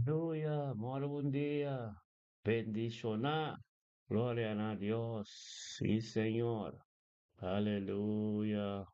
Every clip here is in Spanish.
Aleluya, more buen día. Bendicionar. Gloria a Dios. Sí, Señor. Aleluya.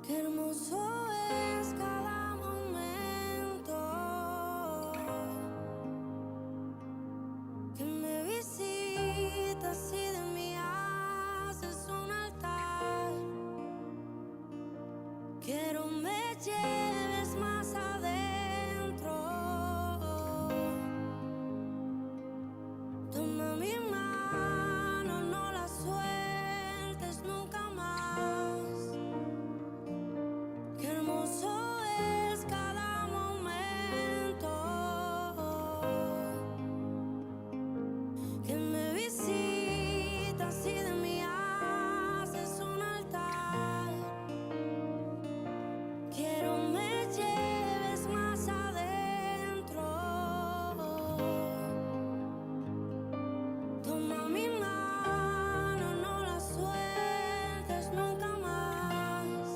Qué hermoso es cada momento que me visitas y de mí haces un altar. Quiero me lleves más adentro. Toma mi mano, no la sueltes nunca más. Qué hermoso es cada momento que me visitas y de mí haces un altar. Quiero me lleves más adentro. Toma mi mano, no la sueltes nunca más.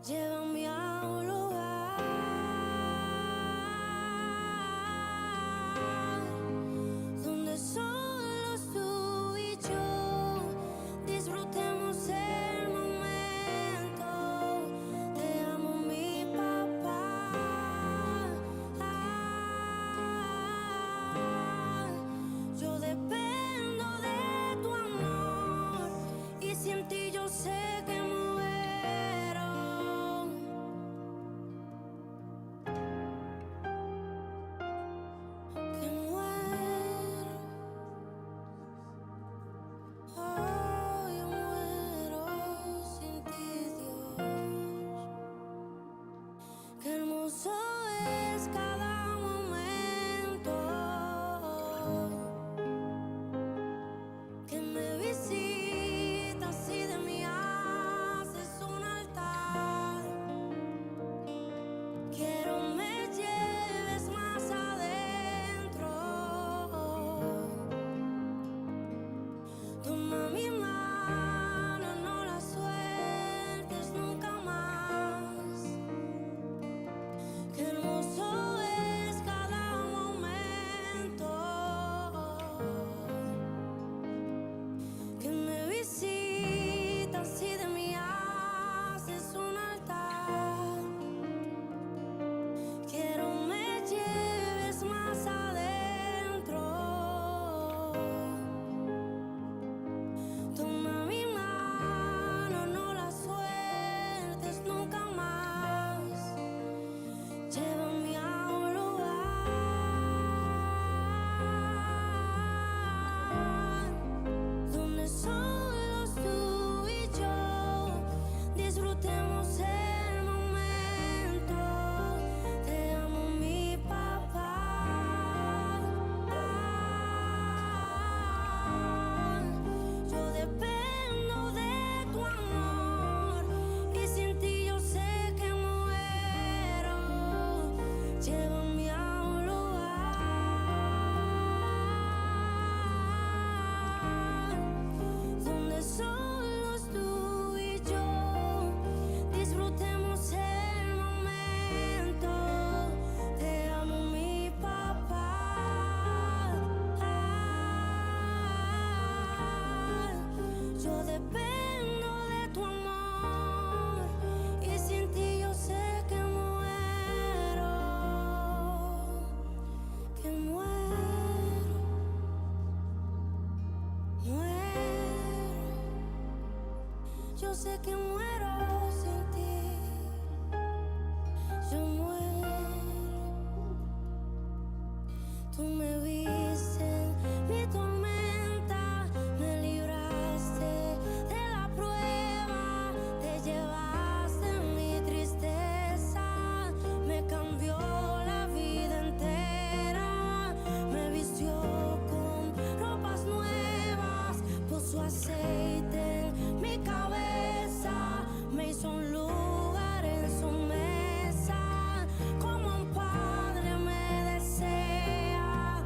Llévame a un lugar donde solo tú y yo disfrutemos el momento. Te amo, mi papá. Yo dependo de tu amor y sin ti yo sé que muero. Yo sé que muero sin ti. Yo muero. Tú me viste en mi tormenta, me libraste de la prueba, te llevaste mi tristeza, me cambió la vida entera, me vistió con ropas nuevas, puso aceite en mi cabeza, me hizo un lugar en su mesa, como un padre me desea.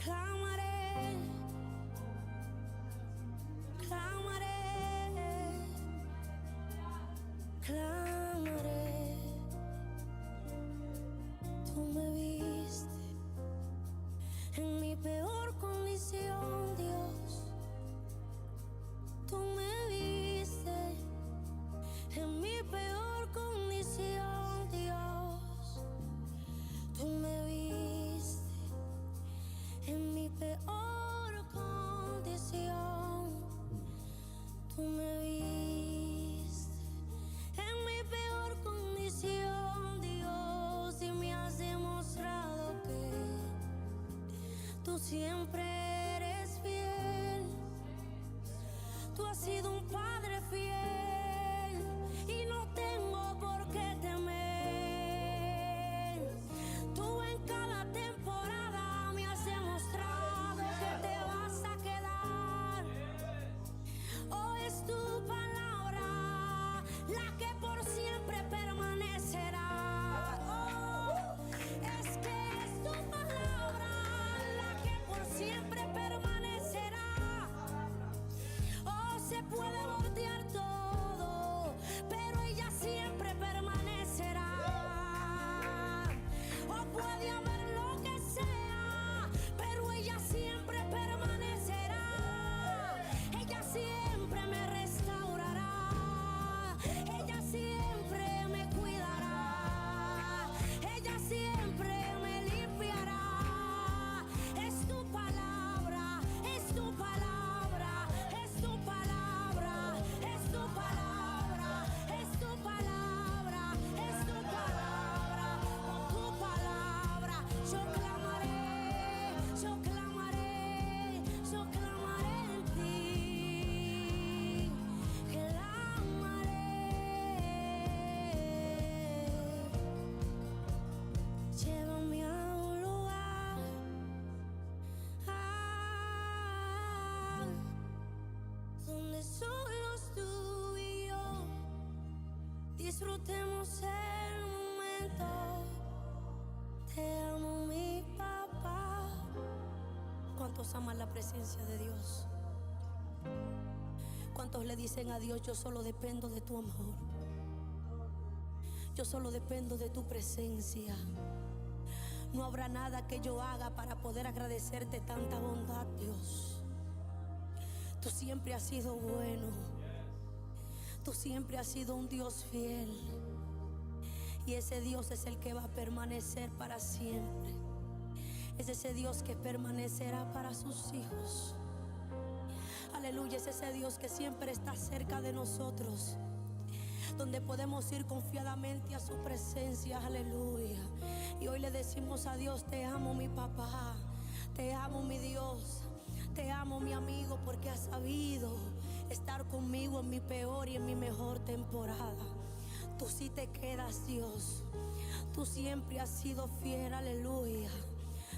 clamaré, clamaré, clamaré. Tú me viste en mi peor condición, Dios. Tú me viste en mi peor condición, Dios. Tú me viste en mi peor condición. Tú me viste en mi peor condición, Dios, y me has demostrado que tú siempre eres fiel. Tú has sido un padre fiel y no tengo por qué temer. Tú en cada temporada me has demostrado que te vas a quedar. Oh, es tu palabra la que por siempre permanecerá. Oh, es que es tu palabra la que por siempre permanecerá. Oh, se puede voltear todo, pero ella siempre permanecerá. Oh, puede haber lo que sea, pero ella siempre permanecerá. Ella siempre me restaurará. Ella siempre me cuidará. Ella siempre me limpiará. Es tu palabra, es tu palabra, es tu palabra, es tu palabra, es tu palabra, es tu palabra. Con tu palabra yo clamaré, yo clamaré, yo clamaré en ti. Clamaré. Llévame a un lugar donde solos tú y yo disfrutemos el momento. Te amo, mi papá. ¿Cuántos aman la presencia de Dios? ¿Cuántos le dicen a Dios, yo solo dependo de tu amor? Yo solo dependo de tu presencia. No habrá nada que yo haga para poder agradecerte tanta bondad, Dios. Tú siempre has sido bueno. Tú siempre has sido un Dios fiel. Y ese Dios es el que va a permanecer para siempre. Es ese Dios que permanecerá para sus hijos. Aleluya, es ese Dios que siempre está cerca de nosotros, donde podemos ir confiadamente a su presencia. Aleluya. Y hoy le decimos a Dios, te amo, mi papá. Te amo, mi Dios. Te amo, mi amigo, porque has sabido estar conmigo en mi peor y en mi mejor temporada. Tú sí te quedas, Dios. Tú siempre has sido fiel. Aleluya.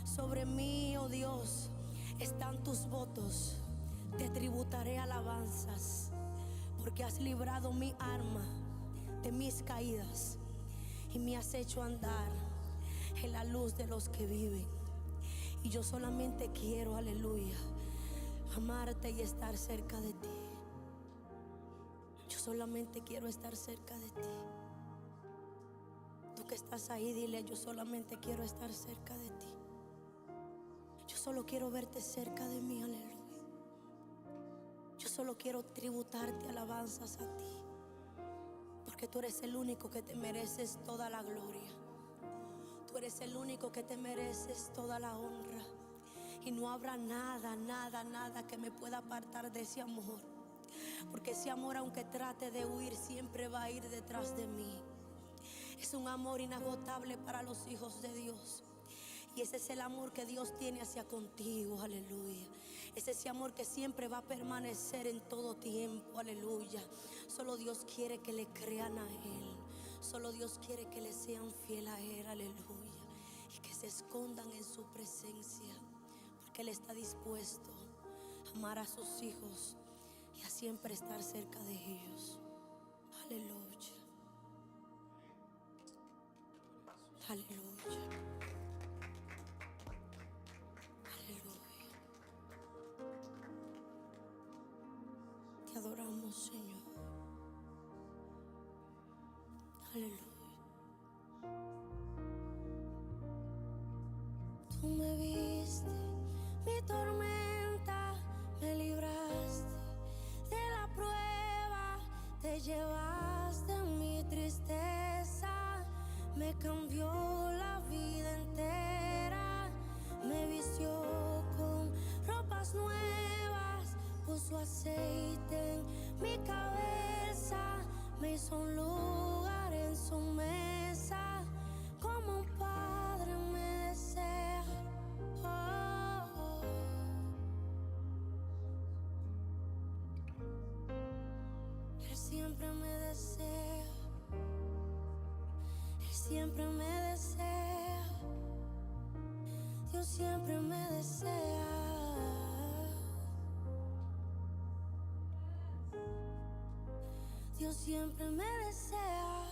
Sobre mí, oh Dios, están tus votos. Te tributaré alabanzas, porque has librado mi alma de mis caídas y me has hecho andar en la luz de los que viven. Y yo solamente quiero, aleluya, amarte y estar cerca de ti. Yo solamente quiero estar cerca de ti. Tú que estás ahí, dile, yo solamente quiero estar cerca de ti. Yo solo quiero verte cerca de mí, aleluya. Yo solo quiero tributarte alabanzas a ti, porque tú eres el único que te mereces toda la gloria. Tú eres el único que te mereces toda la honra. Y no habrá nada, nada, nada que me pueda apartar de ese amor, porque ese amor, aunque trate de huir, siempre va a ir detrás de mí. Es un amor inagotable para los hijos de Dios. Y ese es el amor que Dios tiene hacia contigo, aleluya. Es ese amor que siempre va a permanecer en todo tiempo, aleluya. Solo Dios quiere que le crean a Él. Solo Dios quiere que le sean fiel a Él, aleluya. Y que se escondan en su presencia, porque Él está dispuesto a amar a sus hijos y a siempre estar cerca de ellos. Aleluya. Aleluya. Aleluya. adoramos, Señor. Aleluya. Tú me viste, mi tormenta, me libraste de la prueba, te llevaste mi tristeza, me cambió la vida entera, me vistió con ropas nuevas, puso aceite en mi cabeza, me hizo un lugar en su mesa, como un padre me desea. Oh, oh. Él siempre me desea, Él siempre me desea, Dios siempre me desea. Dios siempre me desea.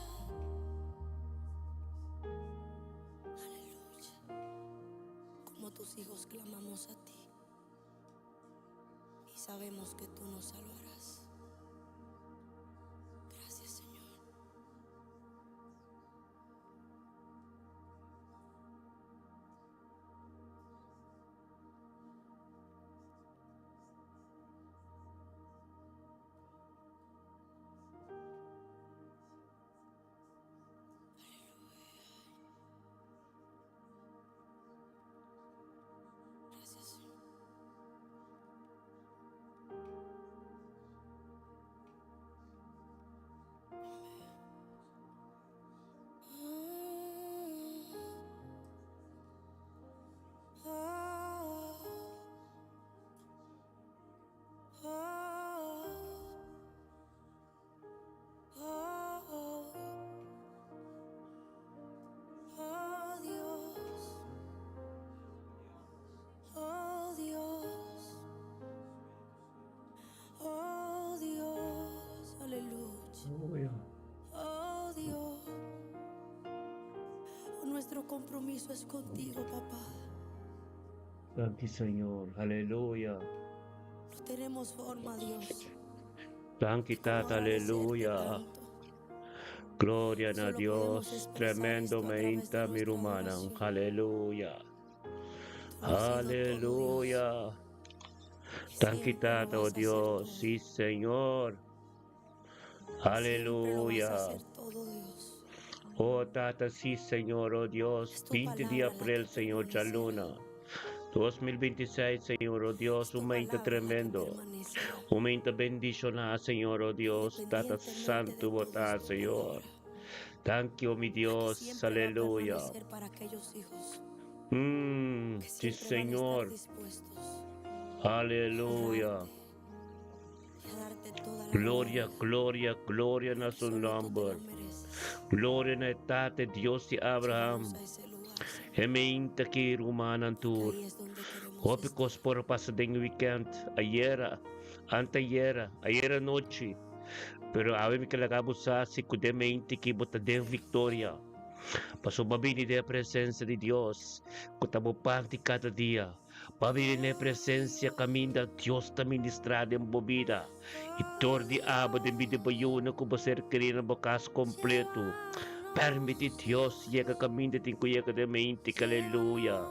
Aleluya. Como tus hijos clamamos a ti y sabemos que tú nos salvarás. Gracias, Señor. Gracias, Señor. Oh Dios, nuestro compromiso es contigo, papá. Gracias, Señor. Aleluya. No tenemos forma, Dios. Sanquitad, como agradecerte aleluya. tanto. Gloria a Solo podemos Dios. expresar Tremendo esto a me través de inta mi nuestra rumana. adoración. Aleluya. Tú has sido todo, Aleluya. Dios. Y siempre Sanquitad, lo oh vas a hacer Dios. todo. Sí, Señor. Siempre lo vas a Aleluya. hacer todo, Dios. Oh Tata, sí, Señor, oh Dios. Es tu 20 de palabra la abril, que Señor permanece. Chaluna. 2026, Señor, oh Dios. Es tu Un momento palabra la que tremendo. permanecerá. Un momento bendicional, Señor, oh Dios. Tata Independientemente de Santo, todo, votar, es tu Señor. palabra, Thank you, mi la que Dios. siempre va a Aleluya. permanecer para aquellos hijos que Sí, siempre van a estar Señor. dispuestos Aleluya. y a darte toda la Gloria, gloria, gloria en porque su solo tú te nombre. lo mereces. Gloria en età de Dios de Abraham. Llévanos a ese lugar, Señor, Heminta ki rumanan porque tur. ahí es donde queremos Opikos estar. por pasadeng weekend. Ayer noche. Pero ave mi kalagabusa si kude meinti ki buta de victoria. Pasumabini de presencia de Dios. Kutabupanti cada dia. Pabili na presencia caminda Dios ta ministrada em bobida. E tordi aba de bidebayuna ko baser querendo bocas completo. Permite Dios llega caminda tin kuyega de mente, aleluya.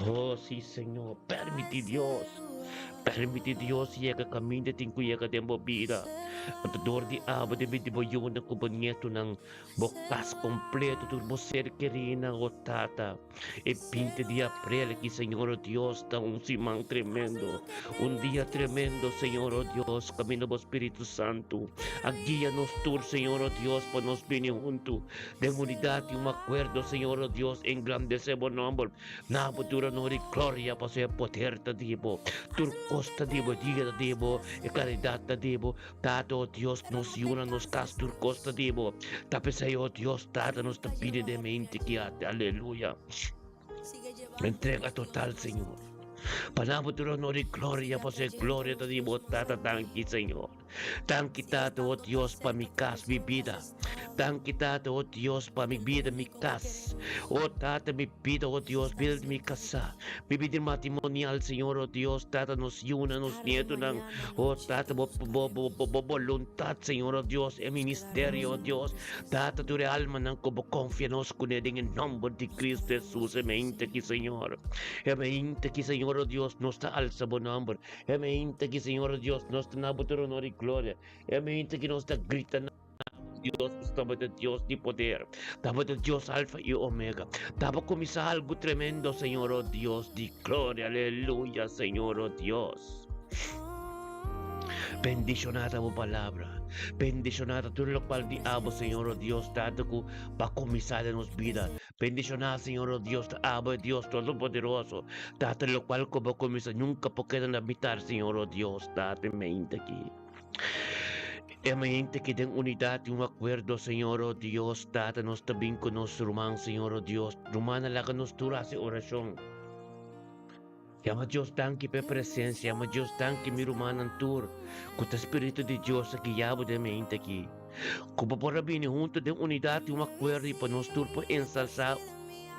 Oh, sí, Señor, permite Dios. Permite Dios llega caminda tin kuyega de bobida. At tordi aba de bidebayuna ko banyeto ng bocas completo tu baser querina o tata. E 20 de abril que Señor Dios da un simán tremendo. Un día tremendo, Señor Dios, camino do Espírito Santo. Guía-nos tú, Señor Dios, para nos venir juntos. De unidad y un acuerdo, Señor Dios, engrandecer buen nombre. Na futura no de gloria para ser poder te dibo. Tur costa dibo, diga dibo, e caridad te dibo. Tato Dios nos una nos cas tur costa dibo. Tapi Señor Dios, tata nos te pide de mente que aleluya. Sigue llevando Entrega total, Señor. Panapoturo no de gloria, pues gloria te dibo, tata tanki, Señor. Thank you, Tata, oh Dios, pa mi kas, mi vida. Thank you, Tata, oh Dios, pa mi vida, mi kas. Oh Tata, mi vida, oh Dios, vida de mi casa. Mi vida matrimonial, Señor, oh Dios, Tata, nos yuna, nos nieto ng, oh Tata, voluntad, Señor, oh Dios, el ministerio, oh Dios. Tata, tu alma ng confia nos kuneding en nombre de Cristo Jesús, emente ki, Señor. Emente ki, Señor, oh Dios, nos ta alza bo nombre. Emente ki, Señor, oh Dios, nos ta nabuturo honor y gloria. Emente ki nos ta grita na Dios, estamos de Dios de poder, estamos de Dios alfa y omega, estamos comisa algo tremendo, Señor, oh Dios, de gloria, aleluya, Señor, oh Dios. Bendicionada tu palabra, bendicionada todo lo cual te amo, Señor, oh Dios, tanto que va a comenzar en nuestra vida. Bendicionada, Señor, oh Dios, te amo, Dios Todopoderoso, tanto lo cual como comienza nunca pueden habitar, Señor, oh Dios, date mente aquí. Emente que den unidad y un acuerdo, Señor, oh Dios, date nos tabing con nos rumang, Señor, oh Dios, rumana la que nos turase oración. Llama Dios tanque pe presencia, llama Dios tanque mi rumanan tur, con el Espíritu de Dios aquí llamo de mente aquí. Como por venir junto de unidad y un acuerdo y para nos tur por ensalzar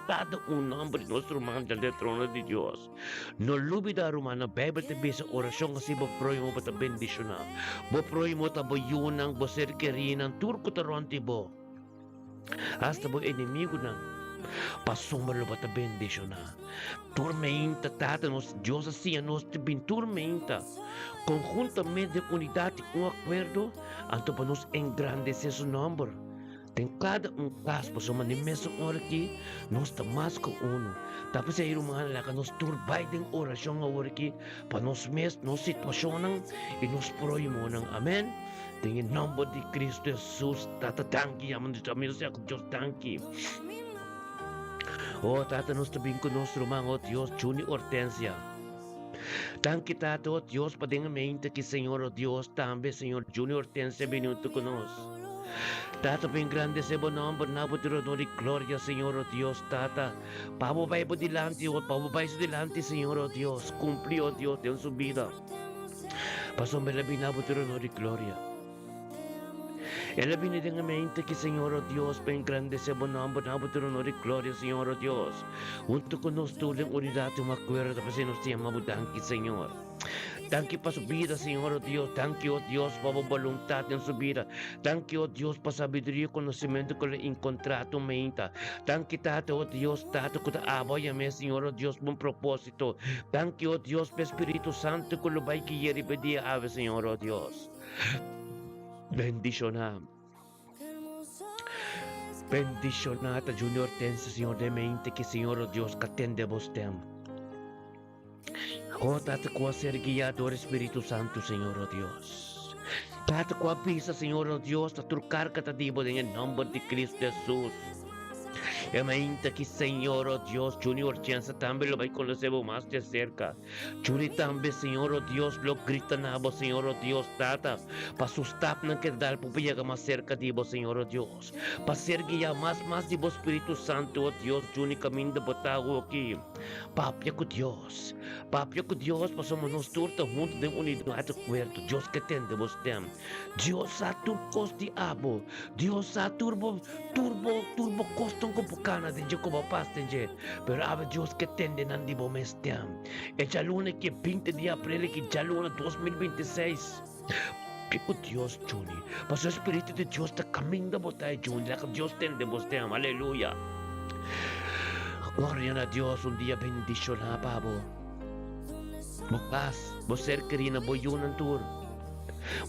cada un nombre de nuestro hermano del trono de Dios. No olvida, hermano, Bible te bisa oración kasi bo proy mo pata bendición na. Bo proy mo ta bo yunang bo ser kerinan turko taronti bo. Hasta bo enemigo na. Pasumalo pata bendición na. Tormenta tata nos Dios así nos te bin tormenta. Conjuntamente de unidad y un acuerdo, anto pa nos engrandecer su nombre. Tem cada caso, por uma nimesa hora aqui, nós estamos mais com uno. Tapos ay rumana lá que nós turbay din orasyon nga hora aqui, para nós mes, nós sitwasyon e nós proimo ng amen. Tingin nombre de Cristo Jesus, tatatangki, yaman dito amin sa Diyos tangki. Oh, tata nós tabing ko nós rumang, oh Diyos, Juni Hortensia. Tangki tata, oh Diyos, pading mente ki Señor, oh Diyos, tambe Señor, Juni Hortensia, binuto ko nós. Tata, bem grande se bo nombre, na bo tiro de gloria, Señor, oh Dios, Tata. Pababay bo dilante, oh, pababay sa dilante, Señor, oh Dios. Cumpli, oh Dios, de su vida. Paso me labi na bo tiro de gloria. El labi ni dengan mente que, Señor, oh Dios, bem grande se bo nombre, na bo tiro de gloria, Señor, oh Dios. Junto con nos tuling unidad, un acuerdo, kasi nos tiyama bo danki, Señor. Thank you pa su vida, Señor, oh Dios. Thank you, oh Dios, pa voluntad en su vida. Thank you, oh Dios, pa sabiduría y conocimiento que le encontrado mente. Thank you, Tata, oh Dios, Tata, que te apoyame, Señor, oh Dios, buen propósito. Thank you, oh Dios, pa Espíritu Santo, que lo va a quiere pedir ave, Señor, oh Dios. Bendicionar. Bendicionata, Junior Tense, Señor, de mente, que Señor, oh Dios, que atende vos tem. Oh, Tata, ko ser guiado Espíritu Santo, Señor, oh Dios. Tata, ko avisa, Señor, oh Dios, a turcar katadibo en el nombre de Cristo Jesús. Mente que, Señor, oh Dios, Junior Chance también lo va a conocer más de cerca. Juni también, Señor, oh Dios, lo grita na vos, Señor, oh Dios, Tata. Pa sustap na que dar po llega más cerca de vos, Señor, oh Dios. Pa ser guía más de vos, Espíritu Santo, oh Dios, Juni camino de botago aquí. Papia con Dios, pa somos nos turta juntos de unidad de acuerdo. Dios que tende vos tem. Dios a turcos de abo. Dios a turbo coston con pucana de yo como pastenje. Pero ave Dios que tende nandi bo mestiam. Echa luna que 20 de abril que ya luna 2026. Pico Dios, Juni. Paso Espíritu de Dios está caminando botay, Juni. La que Dios tende vos tem. Aleluya. Gloria a Dios, un día bendición a pavo. Bukas, bo ser kerina bo yun ang tour.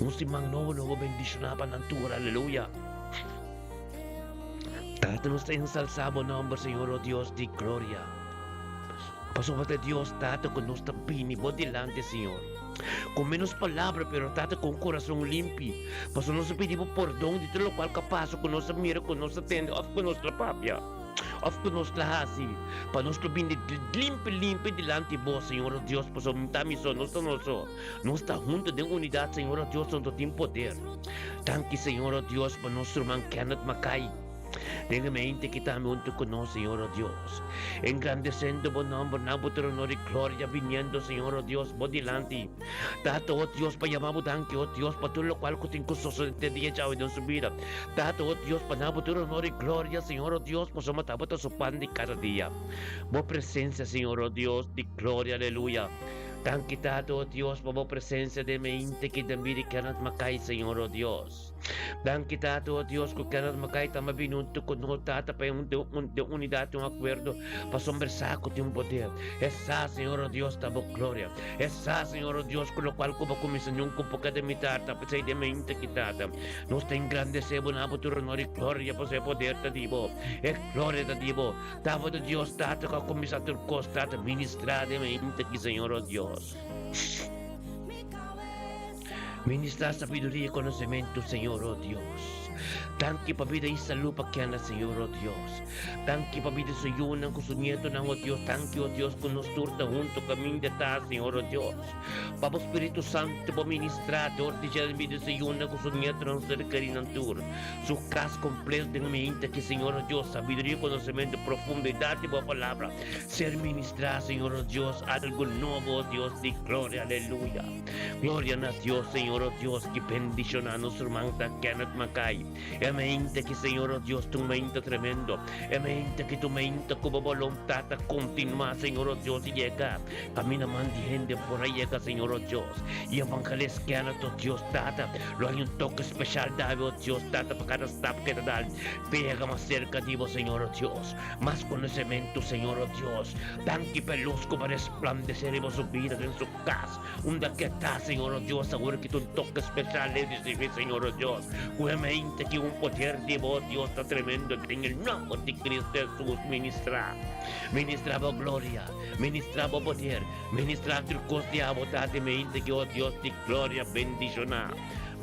Un simang no bendición a pan ang tour, aleluya. Tata nos ensalzamos nombre, Señor, oh Dios de gloria. Pasó de Dios, Tata, con nuestra pini, bo delante, Señor. Con menos palabras, pero Tata, con corazón limpio. Pasó nos pedimos perdón de todo lo cual capaz, con nuestra mira, con nuestra tenda, con nuestra papia. Of que nos lahasi, para nos bin limpe delante vos, Señor oh Dios, pues mamiso, no está junto de unidad, Señor oh Dios, donde tiene poder. Thank you, Señor oh Dios, para nuestro man Kenneth Mackay. Dignamente quitame junto con nos, Señor oh Dios. Engrandeciendo por nombre, nabo tu honor y gloria, viniendo, Señor oh Dios, por delante. Tato, oh Dios, para llamar tanque, oh Dios, para todo lo cual que te incososo de día chao en su vida. Tato, oh Dios, para nabo tu honor y gloria, Señor oh Dios, por somos tapo su pan de cada día. Por presencia, Señor oh Dios, de gloria, aleluya. Tan quitado, oh Dios, por presencia de mente que también quieras macay, Señor oh Dios. Dan quitado, oh Dios, que quieras macay, tama binunto con no tata pa un de unidad, un acuerdo, para sombrear con un poder. Esa, Señor oh Dios, tamo gloria. Esa, Señor oh Dios, con lo cual como comisación con poca de mitad, tapa sei de mente quitada. Nos te engrandecemos, nabo tu honor y gloria, por ese poder te divo. Es gloria te divo. Tavo de Dios, tata, que comisatur costa, ministrar de mente que Señor oh Dios. Ministrar sabiduría y conocimiento, Señor, oh Dios. Tanque para vida y salud para que anda, Señor, oh Dios. Tanque para vida su yuna con su nieto, oh Dios. Tanque, oh Dios, con nos turta junto camino de ta, Señor, oh Dios. Papa Espíritu Santo, para ministrar, tortilla de vida su yuna con su nieto, no se requerirán tur. Su casa completa de mente que, Señor, oh Dios, sabiduría y conocimiento, profundidad y buena palabra. Ser ministrar, Señor, oh Dios, algo nuevo, oh Dios, de gloria, aleluya. Gloria a Dios, Señor, oh Dios, que bendición a nuestro manta, que anat macay. E mente que, Señor oh Dios, tu mente tremendo. E mente que tu mente como voluntad continua, Señor oh Dios, y llega. Camina mandi gente por ahí llega, Señor oh Dios. Y evangelis que ana tu Dios, tata. Lo hay un toque especial, David, oh Dios, tata, para cada stop que te dan. Pega más cerca de vos, Señor oh Dios. Más conocimiento, Señor oh Dios. Tanque pelusco para resplandecer en su vida en su casa. Donde que está, Señor oh Dios, seguro que tu toque especial le dice, Señor oh Dios. Mente que un poder de vos, Dios, está tremendo en el nombre de Cristo Jesús. Ministraba gloria, ministraba poder, ministraba trucos de abotar de mente que, oh Dios, de gloria,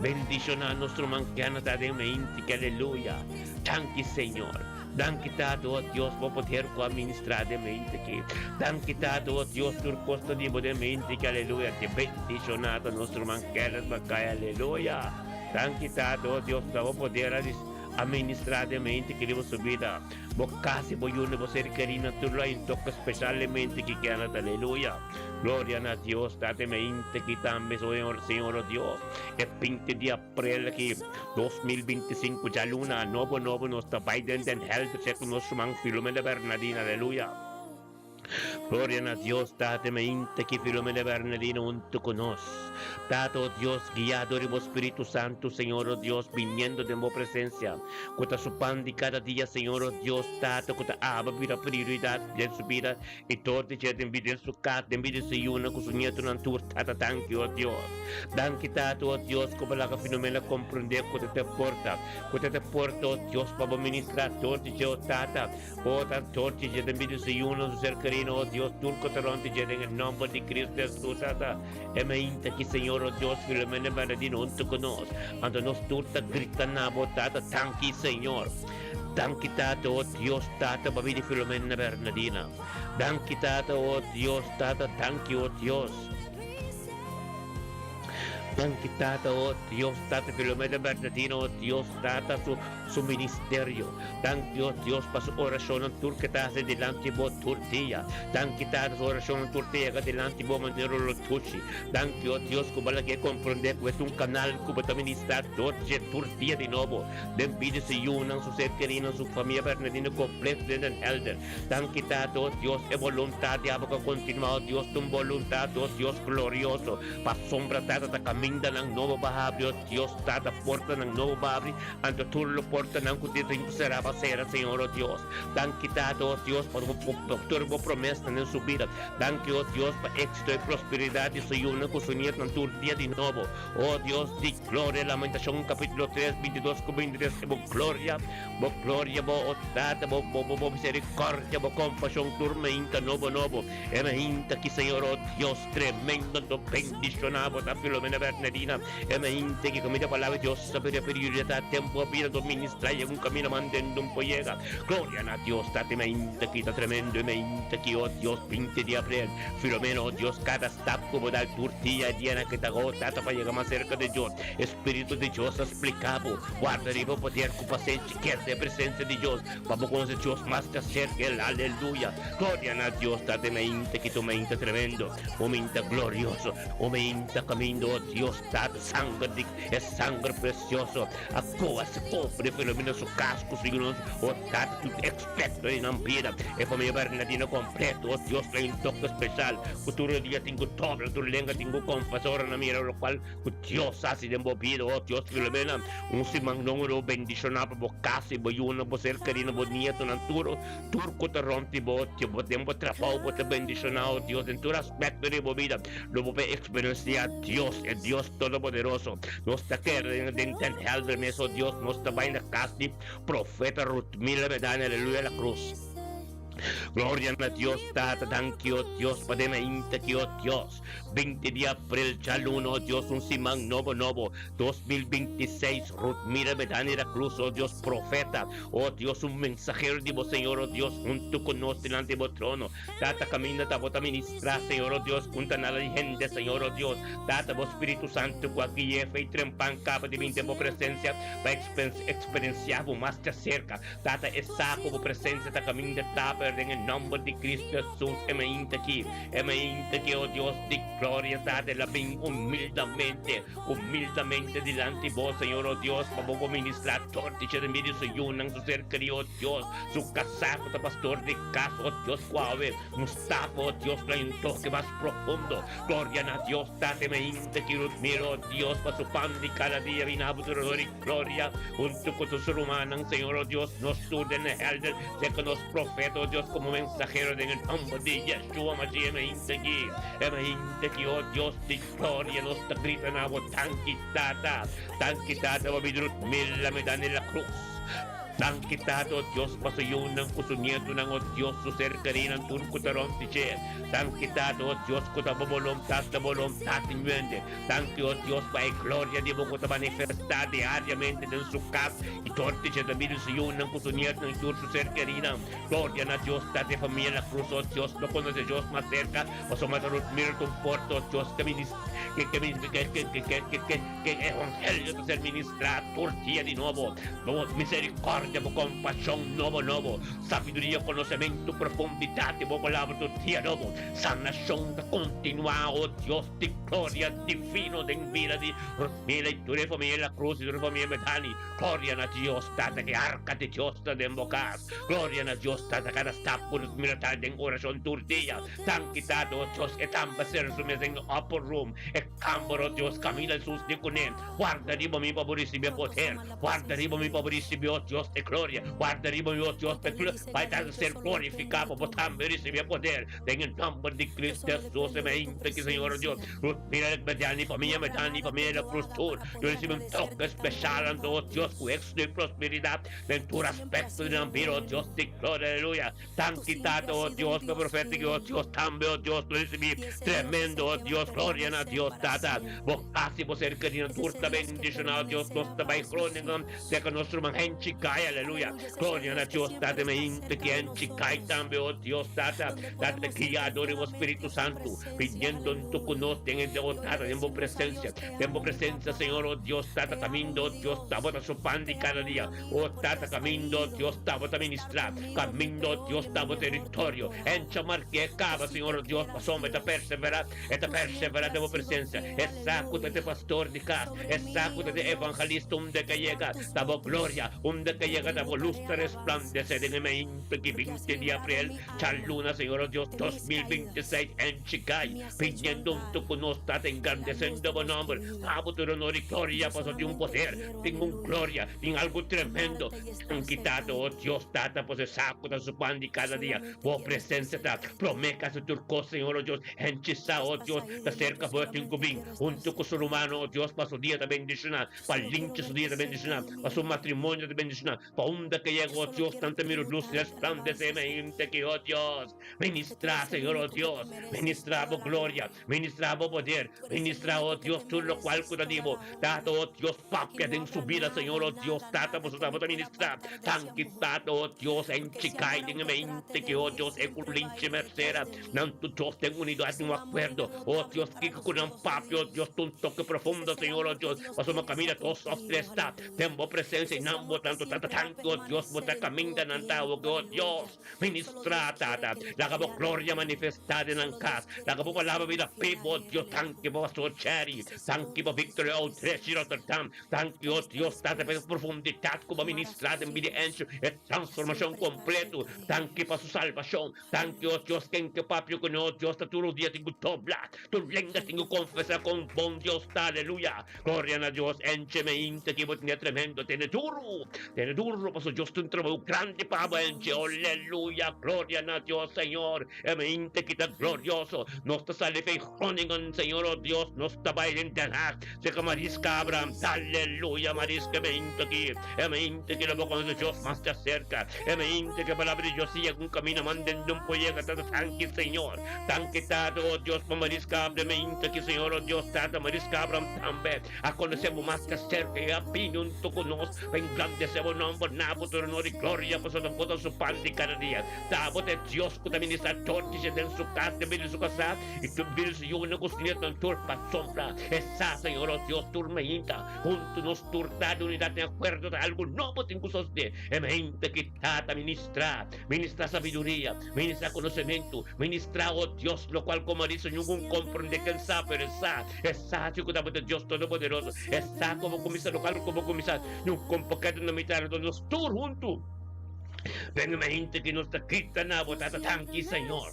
bendiciona nuestro mancana de mente que aleluya. Tanque, Señor. Dan quitado, oh Dios, por poder administrar de mente que. Dan quitado, oh Dios, tu costo de mente que aleluya. Que bendicionado nuestro mancana, aleluya. Dan quitado, oh Dios, davo poder administrar de mente que debo su vida. Vos casi voy uno, vos ser querido, tú lo hay un toque especialmente que queda, aleluya. Gloria a Dios, date mente que también Señor oh Dios. El 20 de abril que 2025 ya luna, nuevo, nos está Biden den health, según nuestro man Filomena Bernardina, aleluya. Gloria a Dios, date mente que Filomena Bernardina junto con nosotros. Tato Dios, guiado de vos Espíritu Santo, Señor oh Dios, viniendo de tu presencia. Cuenta su pan de cada día, Señor oh Dios, Tato, cuenta vida prioridad de su vida. Y todo de en vida en su casa, en vida en su yuna, con su nieto en tu Tata, tanque, oh Dios. Danke, Tato, oh Dios, como la fenomena comprender, cuando te porta, oh Dios, para ministrar, todo de Dios, Tata, oh, todo de en vida en su yuna, su ser querido, oh Dios, turco, taronte, en el nombre de Cristo Jesús, Tata, emente que, Señor oh Dios, Filomena Bernardino, junto con nosotros, ando nos turta, grita, nabo, Tata, tanque, Señor. Danke, Tata, oh Dios, Tata, para vida Filomena Bernardina. Danke, Tata, oh Dios, Tata, tanque, oh Dios. Danke, Tata, oh Dios, Tata, Filomena Bernardino, oh Dios, Tata, su ministerio. Danke, oh Dios, para su oración en turca, Tata, delante de vos, turtilla. Danke, Tata, su oración en turtilla, delante de vos, manero lo tuchi. Danke, oh Dios, como la que comprende que es un canal, como te ministrar, turtilla de nuevo. Den vida se unan, su ser querido, su familia Bernardino, completo de den elder. Danke, Tata, oh Dios, es voluntad de aboca continuado, Dios, tu voluntad, oh Dios, glorioso. Pa sombra, Tata, caminda ng nuevo bahabri, oh Dios, Tata, porta ng nuevo bahabri, ando tulo porta ng kutito yung será pasera, Señor, oh Dios. Danke, Tata, oh Dios, para tu promesa en su vida. Danke, oh Dios, para éxito y prosperidad y su yuna con su nieto en tu día de nuevo. Oh Dios, di gloria, Lamentación, capítulo 3, 22, 23, bo gloria, bo Tata, bo misericordia, bo compasión, tormenta, nuevo. Emente que, Señor, oh Dios, tremendo, bendicionado, ta Filomena Bernardina, emente que comida palabra Dios, saber prioridad, tiempo, vida, dominio, ministrar y un camino mandando un pollega. Gloria a Dios, date mente quita tremendo y mente que oh Dios 20 de abril. Filomeno, oh Dios, cada stop como da tortilla llena que te agota para llegar más cerca de Dios. Espíritu de Dios explicado. Guarda arriba poder con paciencia que es de presencia de Dios. Vamos conocer Dios más te acerca el aleluya. Gloria a Dios, date mente que tu mente tremendo. O mente glorioso. O mente camino, oh Dios, date sangre, es sangre precioso. A coa se compre Filomeno su casco, Señor. O date tu expecto en vida. E família Bernardino completo, oh Dios, trae un toque especial. Futuro día tengo todo, tu lengua tengo confesor na mira, lo cual Dios hace de movido, oh Dios, Filomena, un simang número bendicionado por casi, por una, por ser querido, por nieto, naturo, turco te rompe, por tiempo trabajo, por te bendicionado, Dios, en tu aspecto de vida, lo voy a experienciar, Dios, el Dios todopoderoso, no está que de entender de eso, Dios, no está vaina casi, profeta Ruth, mila medalla, aleluya, la cruz. Gloria a Dios, Tata, thank you, Dios, Padre, que oh Dios, 20 de abril, Chalun, oh Dios, un simang novo, 2026, Ruth, mira, Betania, la cruz, oh Dios, profeta, oh Dios, un mensajero de vos, Señor, oh Dios, junto con nosotros delante de vos trono, Tata, camina, Tata, ministra, Señor, oh Dios, junto a la gente, Señor, oh Dios, Tata, vos, Espíritu Santo, aquí, y trempan, capa de 20 por presencia, para experienciar más te acerca, Tata, esa como presencia, Tata, camina, Tata, en el nombre de Cristo Jesús, emente aquí, oh Dios de gloria, date la bien humildemente delante de vos, Señor, oh Dios, para ministrar tortiche de medio se yunan su ser querido, oh Dios, su casaco de pastor de casa, oh Dios, suave, Mustafa, oh Dios, trae un toque más profundo, gloria a Dios, date mente que miro, oh Dios, para su pan de cada día, vinabo de dolor y gloria, junto con tu ser humano, Señor, oh Dios, nos turden el helder, sé que nos profeta, oh Dios, como mensajero en el nombre de Yeshua Mashiach, mente que, oh Dios de gloria, nos te gritan a vos, tan quitada, va a vidrut mil la medalla en la cruz. Tan quitado, Dios, pasayon ng kusunyeto ng o Diyos, so serkarin ang turko taron tiche. Tan quitado, Dios, ko tabolom tatin yuende. Tan que, oh Dios, pa gloria di mo ko ta manifestar diariamente en su casa. Y tortiche también sa yun ng kusunyeto ng Diyos, so serkarin ang gloria na Dios, tate familia la cruz, oh Dios, no conoce Dios más cerca, o so matarot mira tu porto, Dios, que evangelio de ser ministrado, tortilla de nuevo, misericordia, compasión, nuevo, sabiduría, conocimiento, profundidad, palabra, tortilla, nuevo, sanación, continua, oh Dios, de gloria, divino, de vida, de mira, y tu familia la cruz, y tu familia metali, gloria a Dios, tata que arca de Dios, te de embocas, gloria a Dios, tata cada tapo, militar, de oración, tortilla, tan quitado, oh Dios, que tan ser su mesa en upper room, cambro, Dios, camina sus niconen, guarda ribo mi favorissimi poter, guarda ribo mi favorissimi, oh Dios de gloria, guarda ribo mi, oh Dios de gloria, vai dar ser glorificado, por tan verissimi poder, en el nombre de Cristo Jesús, que Señor Dios, mira el mediani, familia, la cruztur, yo recibo un toque especial, oh Dios, con éxito y prosperidad, en tu aspecto de oh Dios de gloria, aleluya, tan quitado, oh Dios, que profético, oh Dios, también, oh Dios, lo recibí, tremendo, oh Dios, gloria a Dios, tata, vos casi vos ser querido, turta bendicionado, Dios, nos tabay crónico, de que nuestro mangen chicay, aleluya, gloria a Dios, tata, me inte que en chicay también, oh Dios, tata, que ya adoremos Espíritu Santo, pidiendo en tu conocimiento, en el tata, en tu presencia, Señor, oh Dios, tata, camino, oh Dios, tata, su pan de cada día, oh tata, camino, oh Dios, tata, ministrar, camino, oh Dios, tata, territorio, en chamar que acaba, Señor, oh Dios, pasó, esta persevera, de tu presencia, esa cuta de pastor de casa, esa cuta de evangelista, de que llega, tabo gloria, de que llega, tabo luz que resplandece, de mente que 20 de abril, chaluna, Señor, oh Dios, 2026, en Chicay, pidiendo un tu conozca, engrandeciendo tu nombre, abo tu honor y gloria, paso de un poder, tengo un gloria, en algo tremendo, han quitado, oh Dios, tata, pues esa cuta su pan de cada día, por presencia, promesa su turco, Señor, oh Dios, en Chisa, oh Dios, te acerca por tu incubín, junto con su humano, oh Dios, para su día de bendicionar, para el linche su día de bendicionar, para su matrimonio de bendicionar, pa onda que llega, oh Dios, tanta mi luz resplandece, mente que, oh Dios, ministra, Señor, oh Dios, ministra, oh gloria, ministra, oh poder, ministra, oh Dios, tú lo cual curativo, tato, oh Dios, papia en su vida, Señor, oh Dios, tata, pues usamos a ministrar, tanque, tato, oh Dios, en chicay, en mente que, oh Dios, en culinche mercera, nanto Dios, tengo unidad, un acuerdo, oh Dios, que con un papio, oh Dios, un toque profundo, Señor, oh Dios, pasamos camina, todos está, tengo presencia, y nambo, tanto, oh Dios, bota camina, nantao, oh Dios, ministra, tata, la cabo gloria manifestada en Ancas, la cabo palabra vida, pipo, Dios, tanque, vos, oh cherry, tanque, vos, victory, oh, tres, Rotterdam, tanque, oh Dios, tata, profundidad, como ministrada en vida, es transformación completo, tanque para su salvación, tanque, oh Dios, que papio, que no, Dios, tu rodilla, tengo dobla, tu lengua, tengo confesar con bon Dios, aleluya, gloria a Dios, encheme, inte, que vos tenía tremendo, tiene duro, paso Dios, tu trabajo grande, pavo, enche, aleluya, gloria a Dios, Señor, inte, que está glorioso, no está sale fe, Groningen, Señor, oh Dios, no está bailando, se que marisca, Abraham, aleluya, marisca, mente aquí, mente que la boca de Dios más te acerca, mente que palabra de Dios sigue un camino, manden un pollega, tanque, Señor, tanque, tato, oh Dios, marisca, mente que, Señor, oh Dios, tato, marisca, Abraham, también, a conocemos más te acerca, y a piñón, tu conos, engrandecemos nombre, nabo, tu honor y gloria, pues no puedo su pan de cada día, tabo de Dios, que también está tortiche en su casa, en su casa, y tu virus y una cocina en turpa, sombra, esa, Señor, oh Dios, turmeinta, junto nos turta de unidad de acuerdo de algo nuevo, tengo de mente que trata, ministra sabiduría, conocimiento, ministra, oh Dios, lo cual como dice, ningún comprende que sabe, pero esa, chico de Dios Todopoderoso, esa como comisario local, como comisario, ningún pecado en la mitad de los todos juntos. Venga, mente que nos quita nada, botata, tanque, Señor.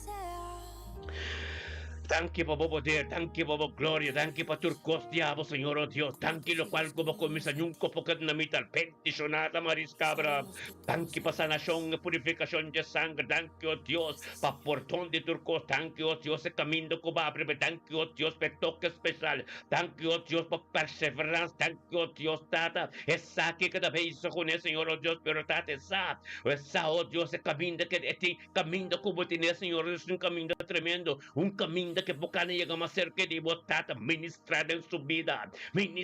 Tanque para poder, tanque para gloria, tanque para turcos diablo, Señor, oh Dios, tanque lo cual como comienza nunca porque na mitad peticionada mariscabra, tanque para sanación, purificación de sangre, tanque, oh Dios, para portón de turcos, tanque, oh Dios, el camino cobarde, tanque, oh Dios, para toque especial, tanque, oh Dios, para perseverancia, tanque, oh Dios, tata, esa que cada vez con el Señor, oh Dios, pero tata, esa, oh Dios, el camino que este camino como tiene, Señor, es un camino tremendo, un camino que boca llega más cerca de vosotros, ministrar en su vida, en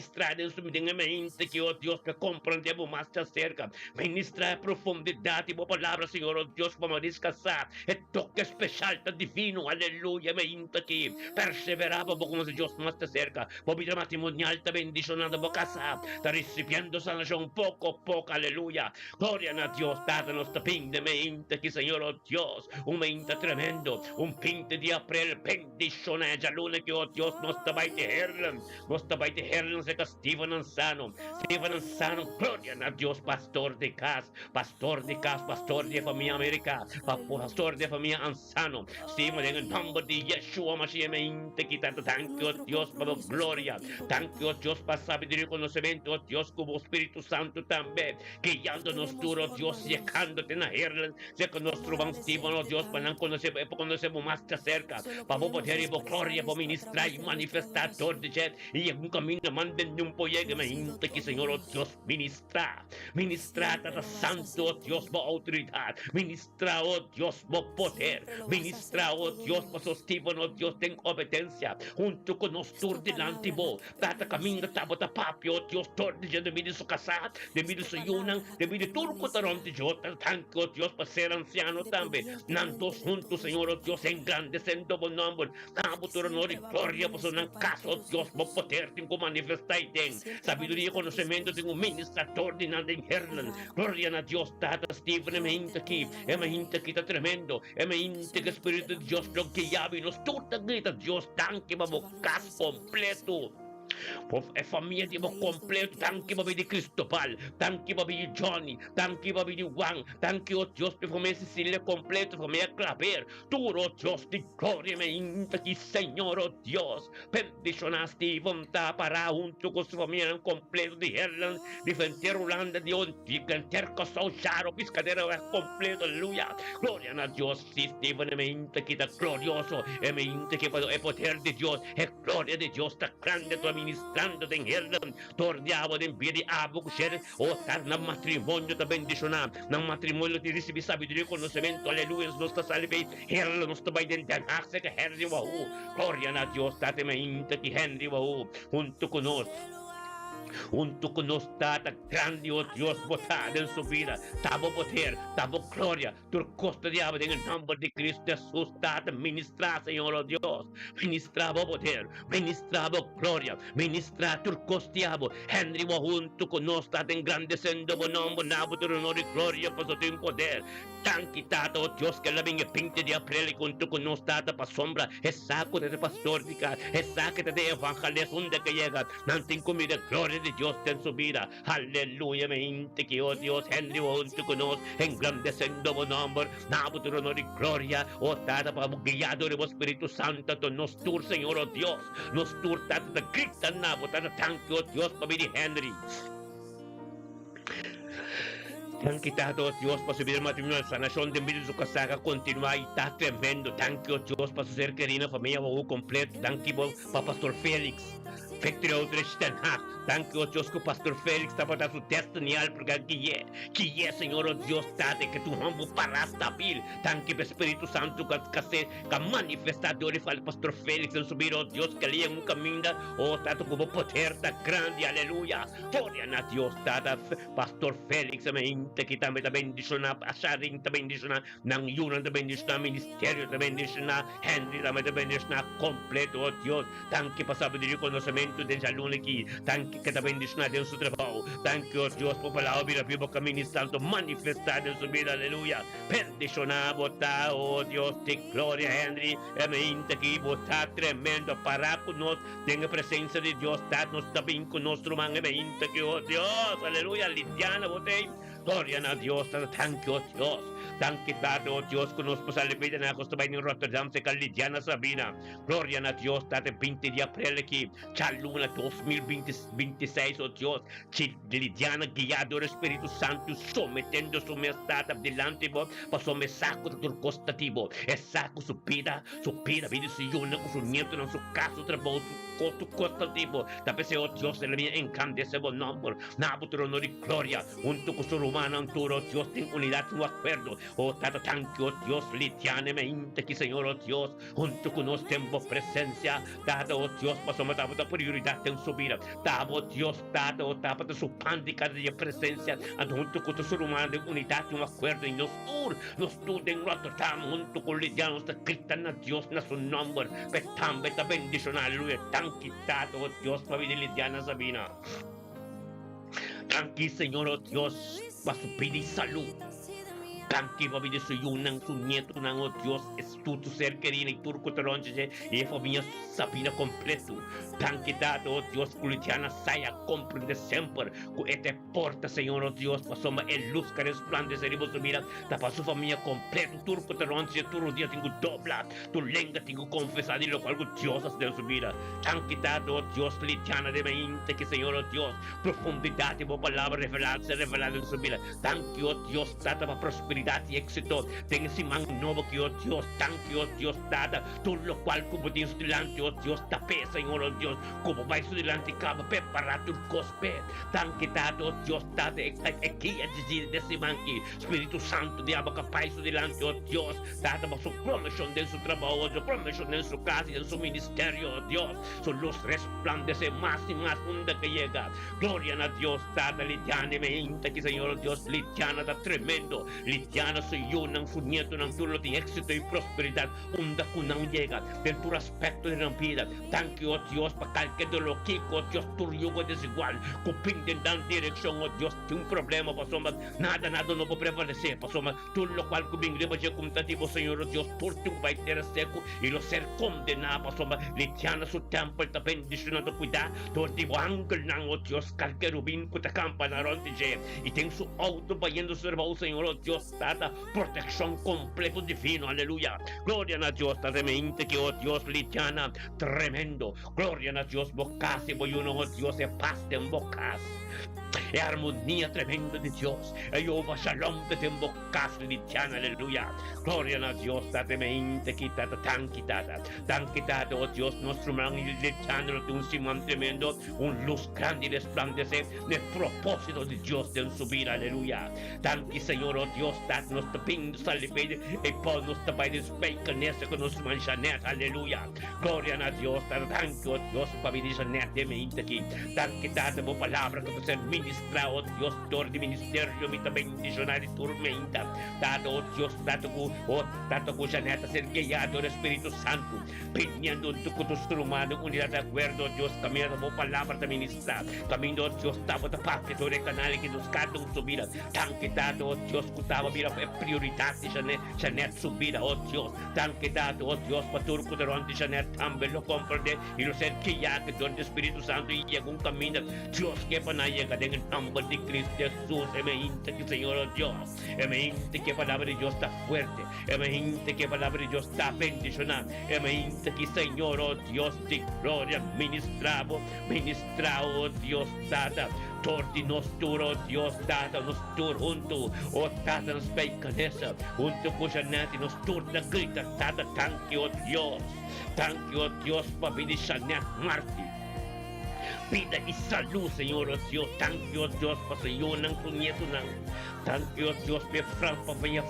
mente que, oh Dios, que comprendemos más cerca, ministrar profundidad y palabra, Señor, oh Dios, para descansar, el toque especial, tan divino, aleluya, mente que perseveraba, como Dios más cerca, por vida matrimonial, te bendicionando, por casa, te recibiendo sanación poco a poco, aleluya, gloria a Dios, dada nuestra pin de mente que, Señor, oh Dios, un mente tremendo, un pinte de april, bendiciones, luna que, oh Dios, nos tabay de Herlen, se castigo en sano, gloria a Dios, pastor de casa, pastor de familia América, pastor de familia ansano, Stephen, en el nombre de Yeshua, Mashiach, mente quitando, tanque, oh Dios, para gloria, tanque, oh Dios, para sabiduría y conocimiento, oh Dios, como Espíritu Santo también, guiándonos duro, Dios, llegándote en Herlen, sé que nuestro van Stephen, oh Dios, para conocemos más de cerca, para poder y gloria, para ministrar y manifestar todo de jet, y en un camino manden un pollegue, mente que, Señor, oh Dios, ministra, tata santo, oh Dios, por autoridad, ministra, oh Dios, por poder, ministra, oh Dios, por sostivo, oh Dios, ten competencia, junto con nosotros delante vos, tata camino, tabota papio, oh Dios, todo de mi de su casa, de mi de su yunan, de mi de turco tarón de yo, tanto, oh Dios, para ser anciano también, nantos juntos, Señor, oh Dios, engrandeciendo por nombre, amo tu honor y gloria, por un caso, oh Dios, por poder, tengo manifestar y ten, sabiduría y conocimiento, tengo ministrador de nada en Herland, gloria a Dios, tata, Stephen, mente aquí está tremendo, mente que Espíritu de Dios, lo que ya vimos, tú te gritas, Dios, tanque, vamos, caso completo. Família de completo, tanque para de Cristobal, tanque para de Johnny, tanque para de Juan, tanque, oh Dios, para família Cecília completo, família Claver, tu, oh Dios, de glória, que Senhor, oh Dios, bendicionaste, vontade para junto com sua família completo de Herland, de Venter Holanda, de Venter Cossol, Charo, Piscadeira completo, aleluia, glória a Deus, Stephen, mente que está glorioso, mente que é poder de Deus, é glória de Deus, está grande tua minha ministrando en Herren, tordiamo den biri abo kusher, o tar na matrimonio da bendicionar, na matrimonio ti recebi sabedoria e conhecimento, aleluia, nos sta salve, Herren, nos sta baiden den haxe que Henry wahu, gloria a Dios, tate me inte que Henry wahu, junto conosco. Junto con nos tata grande, oh Dios, botada en su vida, tabo poder, tabo gloria, tu costa de ave en el nombre de Cristo Jesús, tata ministra, Señor, oh Dios, ministra poder, ministra gloria, ministra tu costiabo, Henry, junto con nos tata engrandecendo, bonombo, nabo, tu honor y gloria, por su poder, tan quitado, oh Dios, que la venga pinte de aprele, junto con nos tata pa sombra, es saco de pastor, es saco de evangelio, donde que llega, nantin comida, gloria de Dios en su vida, aleluya, me inte que oh Dios, Henry, junto con nos, engrandecendo bu nombre, nabo tu honor y gloria, oh tata, pa guiado de vos Espíritu Santo, to nos tur, Señor, oh Dios, nos tur, tata, ta grita nabo, tata, thank you, oh Dios, pa vidi Henry. Thank you, oh Dios, para subir el matrimonio, sanación de vida de su casaca, continúa y está tremendo. Thank you, oh Dios, para su ser querida familia, completo. Thank you, para Pastor Félix. Victory Outreach Den Haag. Thank you, oh Dios, que Pastor Félix está para dar su testimonial, porque aquí es, Señor, oh Dios, tate, que tu hombre para stabil. Thank you, Espíritu Santo, que manifestador y fala Pastor Félix en su vida, oh Dios, que le un camino, oh, tato, como poder, ta grande, aleluya. Gloria a Dios, tata, Pastor Félix, me que também te bendiciona, a Sharing te bendiciona, nang Yunan te bendiciona, Ministerio te bendiciona, Henry também te bendiciona, completo, oh Dios, tanque para sabedoria e conhecimento de aluno aqui, tanque que te bendiciona em seu trabalho, tanque, oh Deus, por palavra vida viva caminho santo, manifestado em sua vida, aleluia, bendiciona, botar, oh Deus, te glória, Henry, é mente aqui, botar tremendo, parar conosco, tenha presença de Deus, tá-nos também conosco, man, é mente aqui, oh Deus, aleluia, Lidiana, botei, gloria a Dios, thank you, Dios. Thank you, oh Dios, que nos pasa la vida na costa en Rotterdam, se Lidiana Sabina. Gloria a Dios, tate 20 de abril aquí, Chaluna 2026, oh Dios, Lidiana guiado el Espíritu Santo, sometiendo su estado delante vos, pasó me saco de tu costa tibo, es saco su vida, vida su yuna, con su nieto, en su caso, trabajo, tu costa tibo, tapese, oh Dios, el mío encandecebo nombre, nabutro honor y gloria, junto con su romana, anturo, Dios, en unidad, tu acuerdo, oh Tata, thank you, Dios, Lidiane, me inte que Señor, oh Dios, junto con nos tenemos presencia, Tata, oh Dios, pasamos a dar prioridad en su vida, Tata, oh Dios, Tata, oh Tata, de su pan de cada día presencia, junto con su romana, de unidad, un acuerdo, y nos tur en Rotterdam, junto con Lidiane, nos gritan a Dios, en su nombre, betam, beta bendición, aleluya, thank you, Tata, oh Dios, para vida Lidiana Sabina. Thank you, Señor, oh Dios, para su vida y salud. Thank you, para su yunang, su nieto, oh Dios, es tu ser querido y turco teronche, y familia Sabina completo. Thank you, oh Dios, Culitiana, saya, comprende siempre, que este porta, Señor, oh Dios, pasó el luz que resplandece en su vida, para su familia completo, turco teronche, tu rodilla tengo dobla, tu lengua tengo confesado, y lo cual Dios hace en su vida. Thank you, oh Dios, Culitiana, de mente, que Señor, oh Dios, profundidad de palabra revelada en su vida. Thank you, oh Dios, tata para prosperidad y éxito, ten ese man nuevo que, oh Dios, thank you, oh Dios, tata, todo lo cual como tienes delante, oh Dios, tapé, Señor, oh Dios, como vais delante, cabo, preparar tu cospe, thank you, tata, oh Dios, tata, aquí a decir de ese man que, Espíritu Santo, de abaca, país delante, oh Dios, tata, para su promisión de su trabajo, su promisión en su casa y en su ministerio, oh Dios, su luz resplandece más y más donde que llega, gloria a Dios, tata, Lidiane, me inta que, Señor, oh Dios, Lidiana, está tremendo, Lidiana, soy yo, su nieto, turno de éxito y prosperidad, donde no llega, del tu aspecto de la vida, thank you, oh Dios, para cualquier de lo que, oh Dios, tu yugo desigual, cupinde en dan dirección, oh Dios, tiene un problema, pasó más, nada no puede prevalecer, pasó más, tú lo cual cubingre, yo contativo, Señor, oh Dios, tú va a ser seco y lo ser condenado, pasó más, Lidiana, su tiempo, está bendicionando, cuidado, todo tipo ángel, oh Dios, cualquier rubín, que te campana, y ten su auto, vayendo su hermano, Señor, oh Dios, dada protección completo divino, aleluya, gloria a Dios, mente que, oh Dios, Lidiana, tremendo, gloria a Dios, bocas y voy uno, oh Dios, se paz en bocas. e armonia tremenda de Dios. Jehová Shalom te embocas litiana, aleluya. Gloria a Dios, tatemente quitata, tan quitata, oh Dios, nuestro man litiano de un simón tremendo, un luz grande y resplandece de propósito de Dios de subir, aleluya. Tanque, Señor, oh Dios, dat nos taping salipede e pon nos tapay de spake nessa con nos manchanet, aleluya. Gloria a Dios, tanque, oh Dios, pabilizanet de mente aqui. Tanque, data mo palavra que você ministra, oh Dios, dor de ministerio, mita bendicionar e tormenta. Dado, oh Dios, dato ko janeta ser guiado do Espírito Santo, pedindo tu com os humanos unidade de acordo, oh Dios, caminho mo palavra de ministrar. Caminho, oh Dios, tava da parte do canal que nos cada subida. Tanque, dado, oh Dios, que tava vira prioridade janet subida, oh Dios. Tanque, dado, oh Dios, patur ko durante janet também lo compreende e lo ser que ya que do Espírito Santo e algum caminho, Dios, que panaya dengan nombre de Cristo Jesús. Emente que Señor, oh Dios, emente que palabra de Dios está fuerte, emente que palabra de Dios está bendicionada, emente que Señor, oh Dios de gloria, ministrado, oh Dios, dada, torti nos duro, Dios, dada, nos tur junto, oh dada, nos beicanesa, junto con Janete, nos tur na grita, dada, thank you, oh Dios, pabilisanat, Marti. Vida y salud, Señor, oh Dios. Thank you, oh Dios, para Señor, nang kunyeto nang. Thank you, oh Dios, para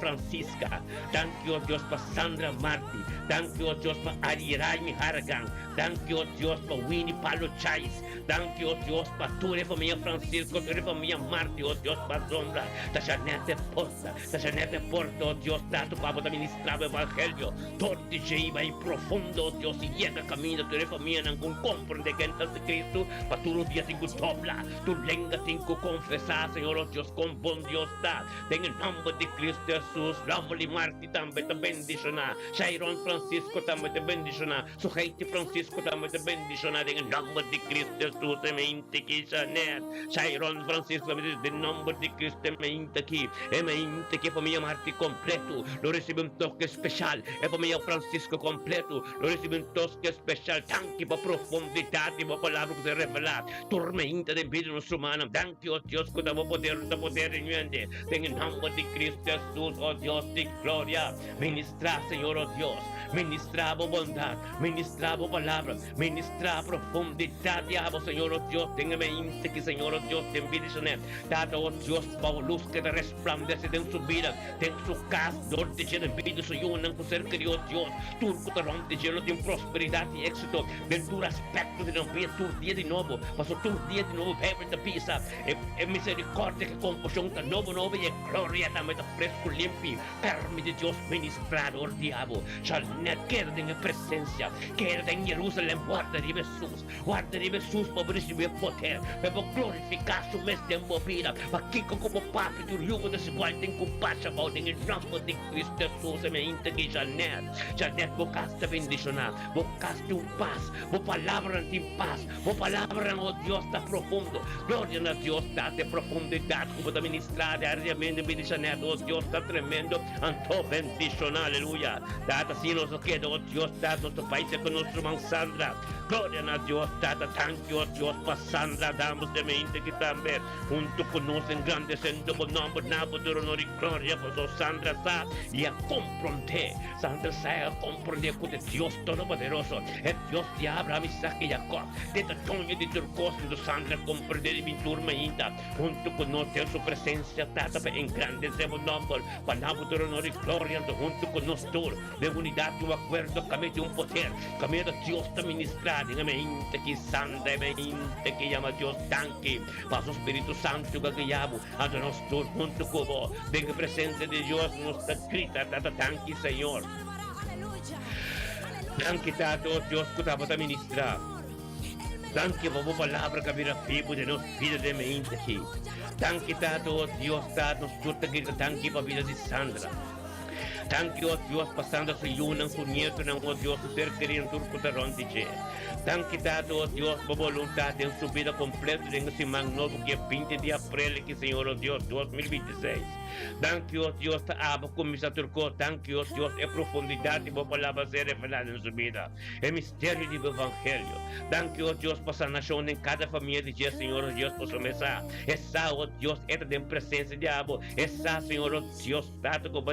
Francisca. Thank you, oh Dios, para Sandra Marti. Thank you, oh Dios, para Ariray Haragang. Thank you, oh Dios, para Winnie Palo Chais. Thank you, oh Dios, para tu familia Francisco, tu familia Marti, oh Dios, para Sombra. Ta Janete Porta, oh Dios, dato para administrar o evangelio. Torti lleva en profundo, oh Dios, y llega camino, tu familia nang kung comprende que entas de Cristo. Para tu día cinco dobla, tu lenga cinco confesar, Señor, oh Dios, con buen Dios da. En el nombre de Cristo Jesús, Ramoli Marti también te bendiciona. Shairon Francisco también te bendiciona. Sujeiti Francisco también te bendiciona. En el nombre de Cristo Jesús, emente que Janet. Shairon Francisco, en el nombre de Cristo, emente que familia Marti completo. Lo recibe un toque especial. Familia Francisco completo. Lo recibe un toque especial. Tanque para profundidad y para palabra que se revela. Tormenta de vida nuestra humana. Thank you, oh Dios, que damos poder en mente. En el nombre de Cristo Jesús, oh Dios de gloria. Ministra, Señor, oh Dios. Ministra bondad. Ministra palabra. Ministra profundidad. Diabo, Señor, oh Dios. Tenga mente que, Señor, oh Dios, te bendiciones. Dado, oh Dios, para luz que te resplandece en su vida. En su casa, donde llena en vida su yunan con ser querido, oh Dios. Turco te rompe lleno de prosperidad y éxito. De tu aspecto de la vida, tu día de nuevo. Pasó tu día de nuevo, Pedro de Pisa. En misericordia que composición tan nuevo y en gloria también fresco limpio. Permite Dios ministrador diablo. Shanet queda en presencia. Queda en Jerusalén. Guarda de Jesús para recibir poder. Para glorificar su mes de movida. Para que como papi tu yugo desigual en compasión. En el nombre de Cristo Jesús. Se me inta que Janet bocaste bendicionar. Bocaste un paz. Bo palabra en paz. Bo palabra, oh Dios, está profundo. Gloria a Dios, date profundidad. Como te ministrar diariamente, bendicionar, oh Dios, está tremendo. Anto bendición, aleluya. Date así nos queda, oh Dios, date nuestro país con nuestro hermano Sandra. Gloria a Dios, date thank you, oh Dios, para Sandra, damos de mente que también, junto con nosotros, engrandeciendo con nombre, nabo de honor y gloria, pues Sandra está y a comprender. Sandra está a comprender con el Dios Todopoderoso, el Dios de Abraham, Isaac y Jacob, de Antonio de Turcos, de Sandra, comprender mi turma ainda, junto con nosotros, en su presencia, trata de engrandecer el nombre, para nabo de honor y gloria, junto con nosotros, de unidad, de acuerdo, camino de un poder, camino de Dios te ministrar, en mente que Sandra, en mente que llama Dios tanque, para su Espíritu Santo que llamo, a nosotros junto con vos, de que presencia de Dios nos escrita, trata tanque, Señor. Tanque, tato, Dios, que te va a ministrar. Tanque, por palabra que vira vivo de nos vida de mente aquí. Tanque, tato, Dios, tato, nos chuta que tanque para vida de Sandra. Thank you, oh Diyos, pasando sa iyo ng kunyeto ng oh Diyos, ser querido turco da rontiche. Thank you, Tato, oh Diyos, voluntad en su vida completa en ese magno que 20 de abril que Señor, oh Dios, 2026. Thank you, oh Dios, ta abo kumisa turco. Thank you, oh Dios, e profundidad de boca palabra ser revelada en su vida. El misterio del evangelio. Thank you, oh Dios, por sanación en cada familia de Dios, Señor, oh Dios, por su mesa. Esa, oh Dios, esta de presencia de abo. Esa, Señor, oh Dios, Tato, como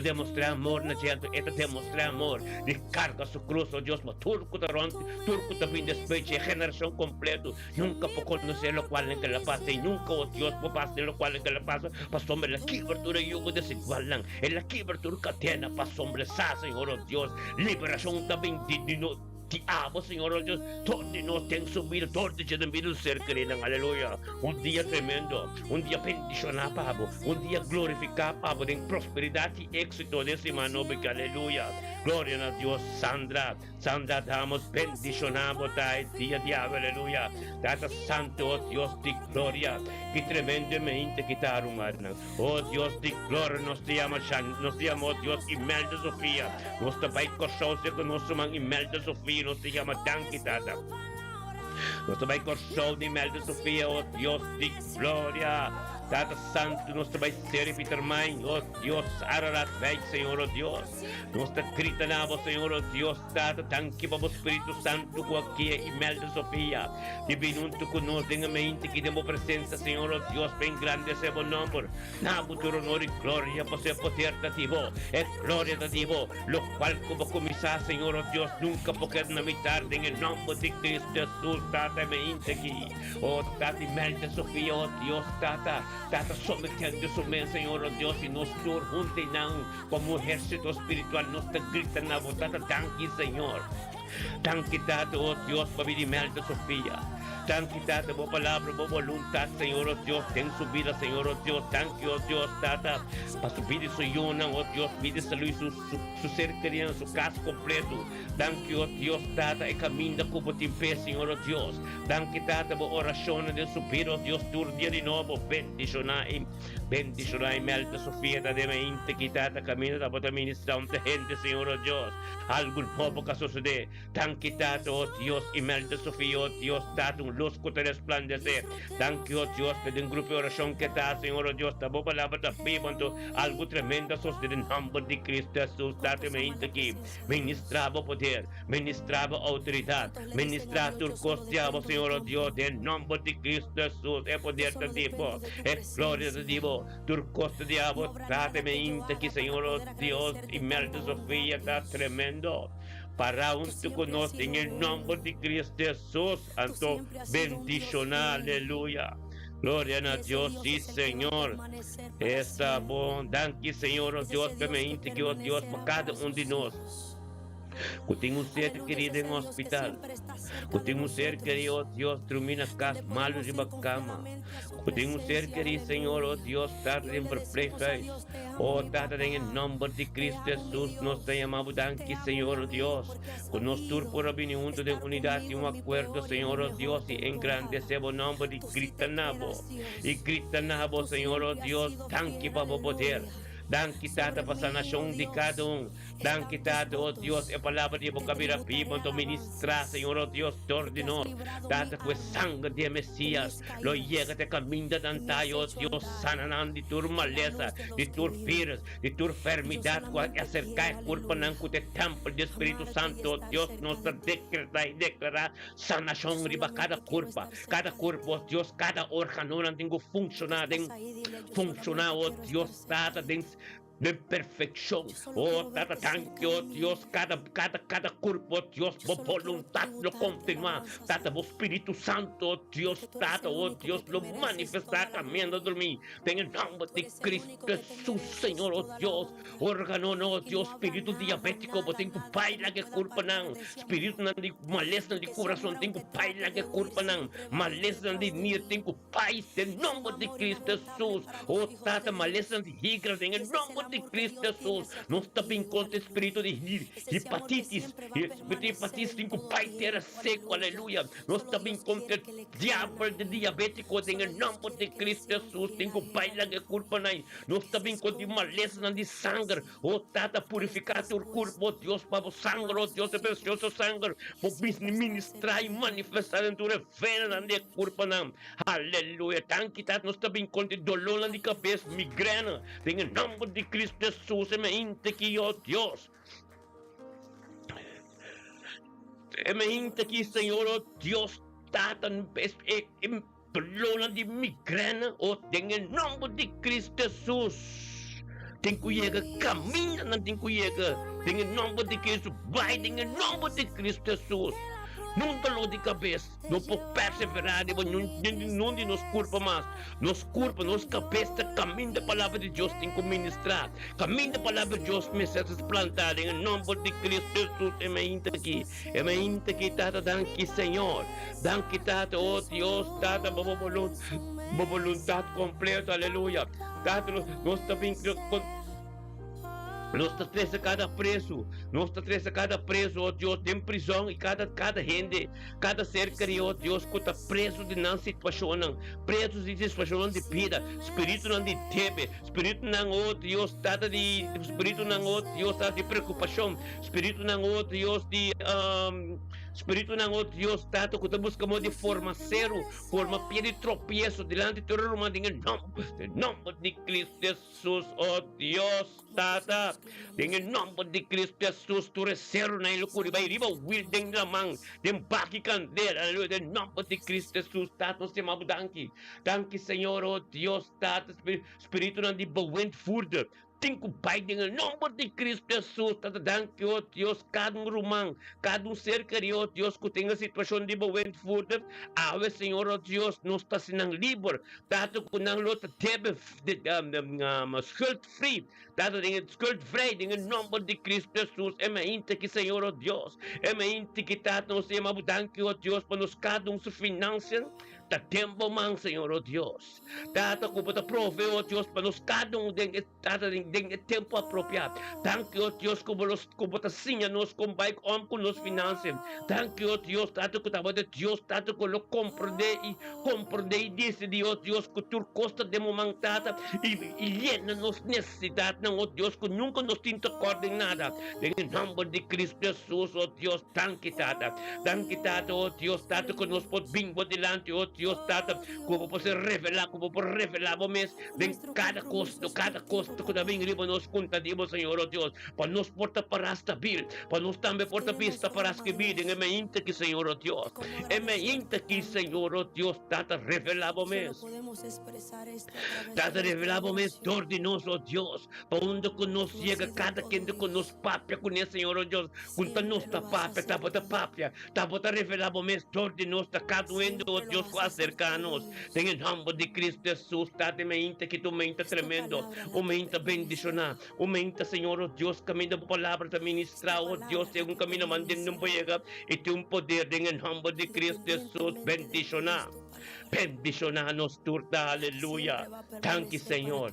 demostrar amor na gente, esta demostrar amor. Descarga su cruz, oh Dios, mas turco também despeche, generação completo. Nunca por conocer lo cual en que la pasa y nunca, oh Dios, por pasar lo cual en que la pasa. Para sombra la cobertura y yugo desigual lang. En la cobertura cadena para sombra sa, Señor, oh Dios. Liberación también digno. Ti amo, Señor, oh Dios, todos nos tienen subido, todos tienen vida ser querido, aleluya. Un día tremendo, un día bendicionado, Pablo, un día glorificado, Pablo, en prosperidad y éxito de ese manobra, aleluya. Gloria a Dios, Sandra, damos bendicionamos el día de hoy, aleluya. Data santo, oh Dios de gloria, que tremendamente quitaron, oh Dios de gloria, nos llama, oh Dios, Imelda Sofía, nos trabaja con nosotros, con nosotros, Imelda Sofía. Nos te llama tan quitada. Nos trabaja con show de Imelda Sofía, oh Dios de gloria. Tata Santo, nos trabaja ser Peter Mine, oh Dios, Ararat, Bay, Señor, oh Dios. Nos te grita na vos, Señor, oh Dios, Tata, tanque para vos, Espíritu Santo, com aqui, Imelda Sofia. Divinunto con nos, tenga mente que demos presencia, Señor, oh Dios, bem grande esse bom nome. Na futuro honor e glória, para ser poder dativo, é glória dativo, lo qual como começar, Señor, oh Dios, nunca poder na metade, em nome de Cristo Jesus, Tata, mente aqui. Oh, Tata, Imelda Sofia, oh Dios, Tata sometendo su mente, Señor, oh Dios, y nos junten como ejército espiritual, nos te gritan na voz, Tata, tanque, Señor. Tanque, Tata, oh Dios, para vir Imelda Sofia. Tanque, Tata, boa palavra, boa voluntad, Señor, oh Dios, ten su vida, Señor, oh Dios, tanque, oh Dios, Tata, para su vida, su yuna, oh Dios, vida, salud, su ser querido, su casa completo. Tanque, oh Dios, Tata, e caminha como te pé, Señor, oh Dios. Tanque, Tata, boa oração de su vida, oh Dios, tu dia de novo, bendicionar Imelda Sofia, da de mente, que Tata, caminha da bota ministração de gente, Señor, oh Dios. Algo novo que sucede. Tanque, Tata, oh Dios, Imelda Sofia, oh Dios, Tata, luz que te resplandece. Thank you, oh Dios, que den grupo de oración que está, Señor, oh Dios, ta boa palavra da Bíblia, algo tremendo, sos de nombre de Cristo Jesus, date mente aqui, ministrava poder, ministrava autoridade, ministrava turcosteava, Señor, oh Dios, em nome de Cristo Jesus, é poder de Deus, é glória de Deus, turcosteava, date mente aqui, Señor, oh Dios, Imelda Sofia, está tremendo. Para junto con nosotros en el nombre de Cristo Jesús, santo bendición, aleluya. Gloria a Dios, sí, Señor. Esta bondad que, Señor, oh Dios, permite que, oh Dios, para cada uno de nosotros. Que tenho um ser querido em hospital, que tenho um ser querido, oh Deus, termina casa malos de cama, que tenho um ser querido, Senhor, oh Deus, tarde em perplexas, oh, tarde em nome de Cristo Jesus, nós te amamos aqui, Senhor, oh Deus, que nós tur por abrir de unidade e acordo, Senhor, oh Deus, e engrandecemos o nome de Cristo Nabo, e Cristo Nabo, Senhor, oh Deus, tanque para o poder. Dan Tata, para a nação de cada Dan Tata, oh Deus, é a palavra de boca vira viva, então ministrar, Senhor, oh Deus, ordenou. Tata, com sangue de Messias, lo llega de caminho da dantaio, oh Deus, sanando de tua maleza, de tua vírus, de tua enfermidade, que acercar a culpa não com o templo do Espírito Santo, oh Deus, nós declarar sanação de cada corpo, oh Deus, cada órgão não tem que funcionar, oh Deus, Tata, de perfeição, oh Tata, tanque, oh Deus, cada corpo, oh Deus, por vontade lo continuar, Tata, o Espírito Santo, oh Deus, Tata, oh Deus, lo manifestar caminhando dormir, tem em nome de Cristo Jesus, Senhor, oh Deus, órgão, oh Deus, espírito diabético, tem que paila que corpo não, espírito não de maleza de coração, tem que paila que corpo não, maleza de nia, tem que paz, em nome de Cristo Jesus, oh Tata, maleza de hígado, em nome de amor que Cristo Dios tiene Jesus. hacia tu Nós também vida. contra espírito de Ese amor que hepatitis, siempre va a permanecer hepatitis en 5 todo pai terra tiempo. seco, Aleluya. aleluia. Nós Solo também Dios contra quiere que le crean diabo a de Él. diabético, em Solo Dios nome de quiere que le Cristo sean Jesus. fiel Tem a que pai Él. lá que culpa não. Nós Que se também contra esconda en maleza su não de sangue. presencia. Oh, tata, Que Él está purificar teu corpo, dispuesto oh Deus, para o sangue, amar oh a Deus, sus é precioso hijos sangue. y Para siempre estar ministrar e cerca de manifestar ellos. em tua vena, na corpo, não. Aleluia. Tanto que nós também contra dolor na de cabeça, migrana. Em nome de Cristo Jesus, é mente que, oh Deus. É mente que, Senhor, oh Deus, tata, dolor de migrana, oh, em nome de Cristo Jesus. Tem que chegar, caminha, não tem que chegar. Em nome de Cristo, vai, em nome de Cristo Jesus. Não dolor de cabeça, não por perseverar, não de nos culpa mais. Nos culpa, nos cabeça, caminho da palavra de Deus tem que ministrar. Caminho da palavra de Deus me se plantar. Em nome de Cristo Jesus, é minha aqui, tata, danke Senhor. Danke, tata, oh Deus, tata, boa vontade completa, aleluia. Tata, nós também nós está três a cada preso, nós está três a cada preso, oh Deus, em prisão e cada gente, cada ser que, oh Deus, que está preso de não situação, preso de situação de vida, espírito não de tebe, espírito não, oh Deus, tata de, espírito não, oh Deus, tata de preocupação, espírito não, oh Deus, de, espírito não, oh Deus, tata, que buscamos de forma zero, forma pia de tropeço, diante de todo o mundo, em nome de Cristo Jesus, oh Deus, tata, em nome de Cristo Jesus, tu recero na ilucura, vai riba will deng na mang, dem baki candeira, aleluia, em nome de Cristo Jesus, tata, nós temos danke, danke Senhor, oh Deus, tata, espírito não de bawent furder, Cinco Pai, em nome de Cristo Jesus, tata, danke, oh Deus, cada rumang, cada ser querido, oh Deus, que tenha situação de bawent furder, ave Senhor, oh Deus, nós está sinang livre, tata, que não lota tebe, skuld free, tata, skuld free, em nome de Cristo Jesus, é mente que Senhor, oh Deus, é mente que tata, nós temos danke, oh Deus, para nos cada se financiar, ta tempo man, Senhor, oh Deus. Tata, como ta prove, oh Deus, para nos cada den tempo apropriado. Thank you, oh Deus, como ta sinha nos com bike on com nos financem. Thank you, oh Deus, tata, que tava de Deus, tata, que lo compreender e decidi, oh Deus, que tu costa de momento, tata, e llena nos necessidade, não, oh Deus, que nunca nos tinta coordenada. Em nome de Cristo Jesus, oh Deus, thank you, tata, oh Deus, tata, que nos pode bingo delante, oh Deus, tata, como pode revelar, o mês, de cada custo que também riba nos contadimos, Senhor, oh Deus, para nos porta para stabil, para nos também porta pista para as que videm, é mente que, Senhor, oh Deus, é mente que, Senhor, oh Deus, tata, revelar o mês, tata, revelar o mês, dor de nós, oh Deus, para onde que nos chega, cada quem que nos papia, com esse, Senhor, oh Deus, com nos ta papia, tá bota revelar o mês, dor de nós, tá cada um, oh Deus, acercar-nos, em nome de Cristo Jesus, tata, mente que tu mente tremendo, o mente bendicionar, o mente, Senhor, oh Deus, caminho da palavra te ministrar, oh Deus, tem caminho mandando não chega, e tem poder, em nome de Cristo Jesus, bendicionar. Bendicionar-nos, turta, aleluia. Tanque, Senhor,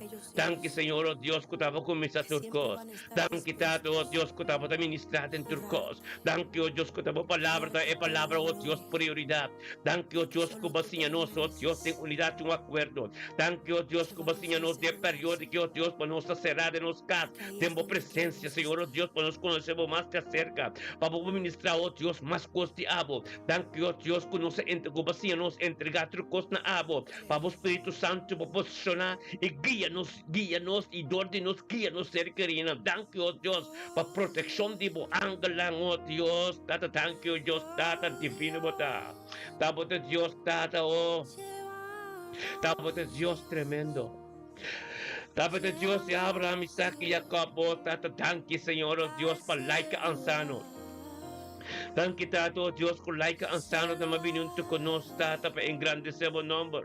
oh Deus, que estava começando a turcos. Tanque, tato, oh Deus, que estava ministrado em turcos. Tanque, oh Deus, que estava palavra, oh Deus, prioridade. Tanque, oh Deus, que basinha nós, oh Deus, tem unidade, um acordo. Tanque, oh Deus, que basinha nós, de período que, oh Deus, para nos acerrar em nos casa. Temos presença, Senhor, oh Deus, para nos conhecermos mais de acerca. Para ministrar, oh Deus, mais coisa de abo. Tanque, oh Deus, que nos basinha nós, entregar trucos na abo, para o Espírito Santo para posicionar e guia-nos e ordem-nos, guia-nos, ser querida. Thank you, oh Deus, para proteção de bo angelang, oh Deus, tata, thank you, Deus, tata, divino bota. Tata, Deus, tata, oh, tata, Deus tremendo. Tata, Deus de Abraham, Isaac e Jacob, oh, tata, thank you, Senhor, oh Deus, para like ansano. Thank you, Tato, Dios, con like ang sano na mabinunto ko nos, Tata, pa engrandecer mo number.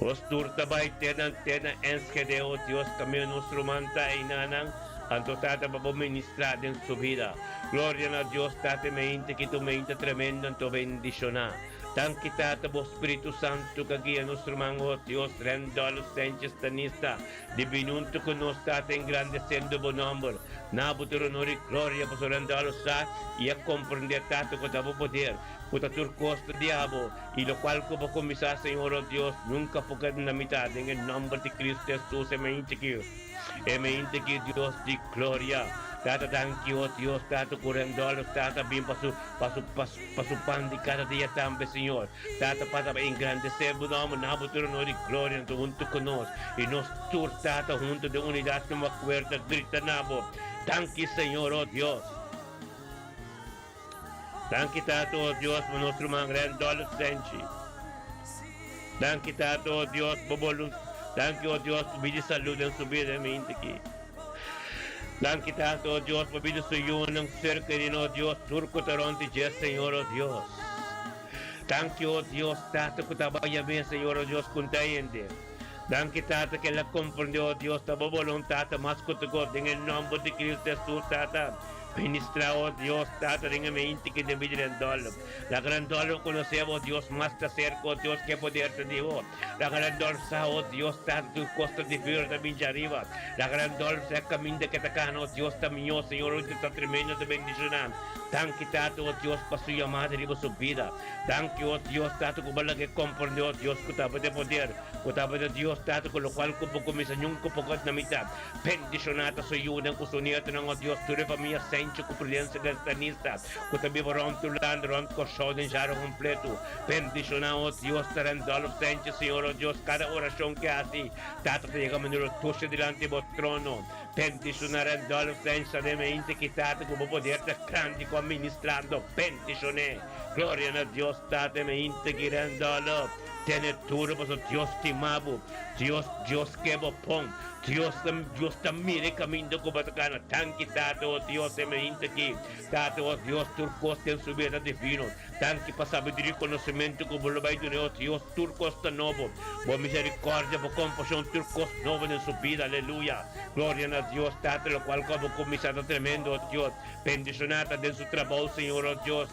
Os turtabay tenan enskede, oh Dios, kami nustrumanta inanang anto tata papaministra din su vida. Gloria na Dios, tate meinte que tu meinte tremendo anto bendiciona. Tan kita tabo Espiritu Santo kagi nuestro mango Dios rendo a los senches tanista divinunto con nos tate engrandecendo bon nombre. Nabuturo nori gloria pasorando a los sa y a comprender tato que tabo poder. Puta turcosto diabo y lo cual como comisar Señor oh Dios nunca poca na mitad en el nombre de Cristo Jesús emente que Dios di gloria. Tata thank you, oh Dios, Tata curando Tata bien pasu pan de cada día también, Señor. Tata para engrandecer o nome, nabuturo no de gloria junto con nos. Y nos tur Tata junto de unidad no me acuerdo, grita nabo. Thank you, Señor, oh Dios. Thank you, Tata, oh Dios, por nuestro man grande adolescente. Thank you, Tata, oh Dios, por voluntad. Thank you, oh Dios, por vida salud en su vida en mente aquí. Thank you, Tata, oh Dios, por vida suyo en cerca de oh Dios, turco taronte ya, Señor, oh Dios. Thank you, oh Dios, Tata, que vaya bien, Señor, oh Dios, contayende. Thank you, Tata, que la comprendió, oh Dios, ta voluntad, más que tu en el nombre de Cristo Jesús, Tata. Ministra, oh Dios, Tata, en mente que debe de dolor. La gran dolor conocemos, Dios, más te acerco, Dios, que poder te digo. La gran dolor, oh Dios, Tata, tu costa de frío también ya arriba. La gran dolor, se camino de que te cano, Dios, también, Señor, hoy te está tremendo de bendición. Thank you, Tata, oh Dios, para su llamada y su vida. Thank you, oh Dios, Tata, como la que comprendió, Dios, que te puede poder. Que te puede Dios, Tata, con lo cual como comienza nunca poco na mitad. Bendicionata soy una, con su nieto, no, Dios, tu familia, Sencho, cumplienza del tanista. Que te vivo ron tu land, ron cochón, en jaro completo. Bendicionado, Dios, terendolo, Sencho, Señor, oh Dios, cada oración que hace. Tata, te llega a menudo tuche delante del trono. Bendicionare el dolor, Sencho, de mente, que Tata, como poder te cántico administrando. Bendicioné. Gloria a Dios, Tata, mente, que rendolo. Tiene todo, pues Dios te mabo. Dios que pon. Dios te mire camino como atacana. Tan quitado, oh Dios, se me inte aquí. Tato, oh Dios, turcos en su vida divino. Tan que para sabiduría y conocimiento como lo va a ir, oh Dios, turcos tan novo. Por misericordia, por compasión, turcos novo en su vida, aleluya. Gloria a Dios, Tato, lo cual como comisado tremendo, oh Dios. Bendicionada de su trabajo, Señor, oh Dios.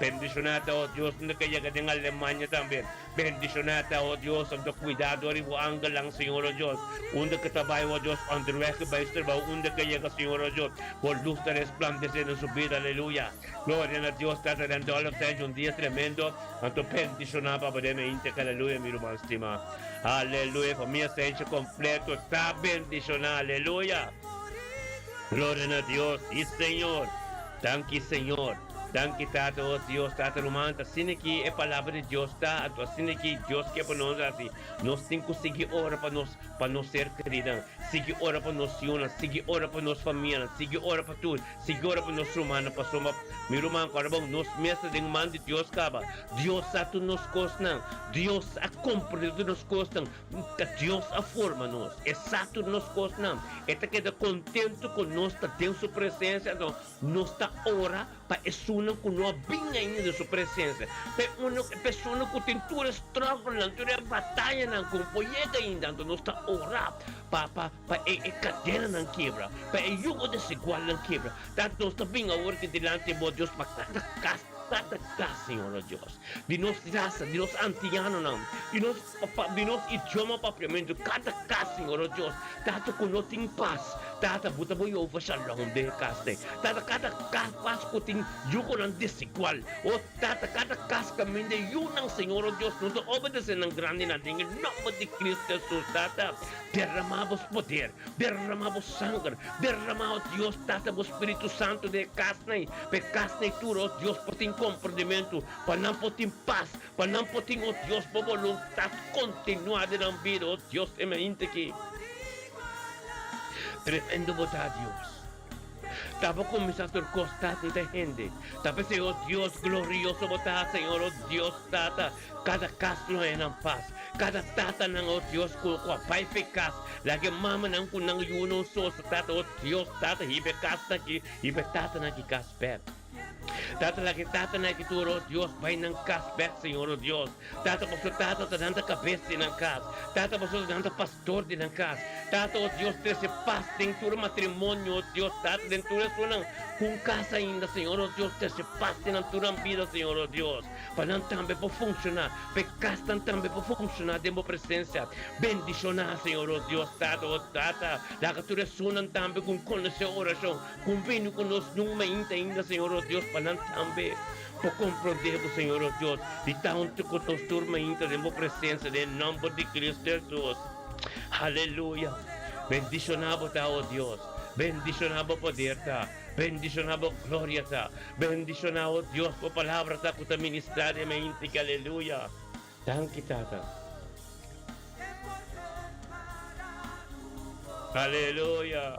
Bendicionada, oh Dios, que llega en Alemania también. Bendicionada, oh Dios, ando cuidado, arriba ángelang, Señor, oh Dios. Donde que trabajo, oh Dios, underweg que va a estar, donde que llega, Señor, oh Dios. Por luz de resplandecer en su vida, aleluya. Gloria a Dios, está dando a los un día tremendo. Ando bendicionada para poderme integrar, aleluya, mi hermano estima. Aleluya, familia se hecho completo, está bendicionada, aleluya. Gloria a Dios, y Señor. Thank you, Señor. Thank you, Tata, oh Dios, Tata, romanta. Sin aquí es palabra de Dios, Tata. Sin aquí Dios que para nosotros así. Nos tenemos que seguir ora para nos ser querida. Sigue ora para nos ciudadanos, sigue ora para nos familias, sigue ora para tú, sigue ora para nos humanos, para somos, mi romano, carabón, nos mesas de mano de Dios, caba. Dios a tu nos costan, Dios a comprendido nos costan, Dios a forma-nos, exato nos costan. Este queda contento con nós, tem sua presença, então, nós está ora para essa uma que não bem ainda de sua presença. Para uma pessoa que tem toda struggle, toda batalha, com poeta ainda, então nós está ora para a cadeira não quebra, para o jugo desigual não quebra. Tanto nós está bem agora que delante de Deus para cada casa. Senhor Deus, de nós raça, de nós antiano não, de nós idioma propriamente, cada casa, Senhor Deus, tanto que nós tem paz, tanto buta boi over shalom de casa, tanto cada paz que tem jugo não desigual, ou tanto cada casa caminho de não, Senhor Deus, não te obedecendo em grande na em nome de Cristo Jesus, tanto derramamos poder, derramamos sangue, derramamos Deus, tanto o Espírito Santo de casa, pe tudo, Deus por tem compreendimento, para não poder paz, para não poder, oh Deus, por vontade continuada na vida, oh Deus, é mente que tremendo botar Deus. Estava começando a costar de gente. Estava ser, oh Deus, glorioso botar, Senhor, oh Deus, tata, cada caso não é na paz. Cada tata não, oh Deus, com a pai eficaz. Lagi mama não com não yuno so, tata, oh Deus, tata, hibe casa aqui, hibe tata na que caspé. Tata lagi tata na kituro, Dios, bay ng kasbet, Senhor, oh Dios. Tata paso tata tananta kabes din ang kas. Tata paso tananta pastor din ang kas. Tata, oh Dios, trece fasting, turo matrimonio, oh Dios. Tata, din turo ng kung casa ainda, Senhor, oh Dios, trece fasting ang turang vida, Senhor, oh Dios. Panan tambe po funcionar, pecastan tambe po funcionar, demo presencia. Bendicionar, Senhor, oh Dios, Tata, oh Tata. Lakatura sunan tambe kung kono sa orasyon. Kung vino konos nung mainta ainda, Senhor, oh Dios, panan tambe. Po compreendemos, Senhor, oh Deus, de tanto que tu turma entra em presença, em nome de Cristo Jesus. Aleluia. Bendicionamos, oh Deus. Bendicionamos poder, tá. Bendicionamos glória, tá. Bendicionamos, Deus, por palavra, tá, que tu ministrar em mente, aleluia. Thank you, Tata. Aleluia.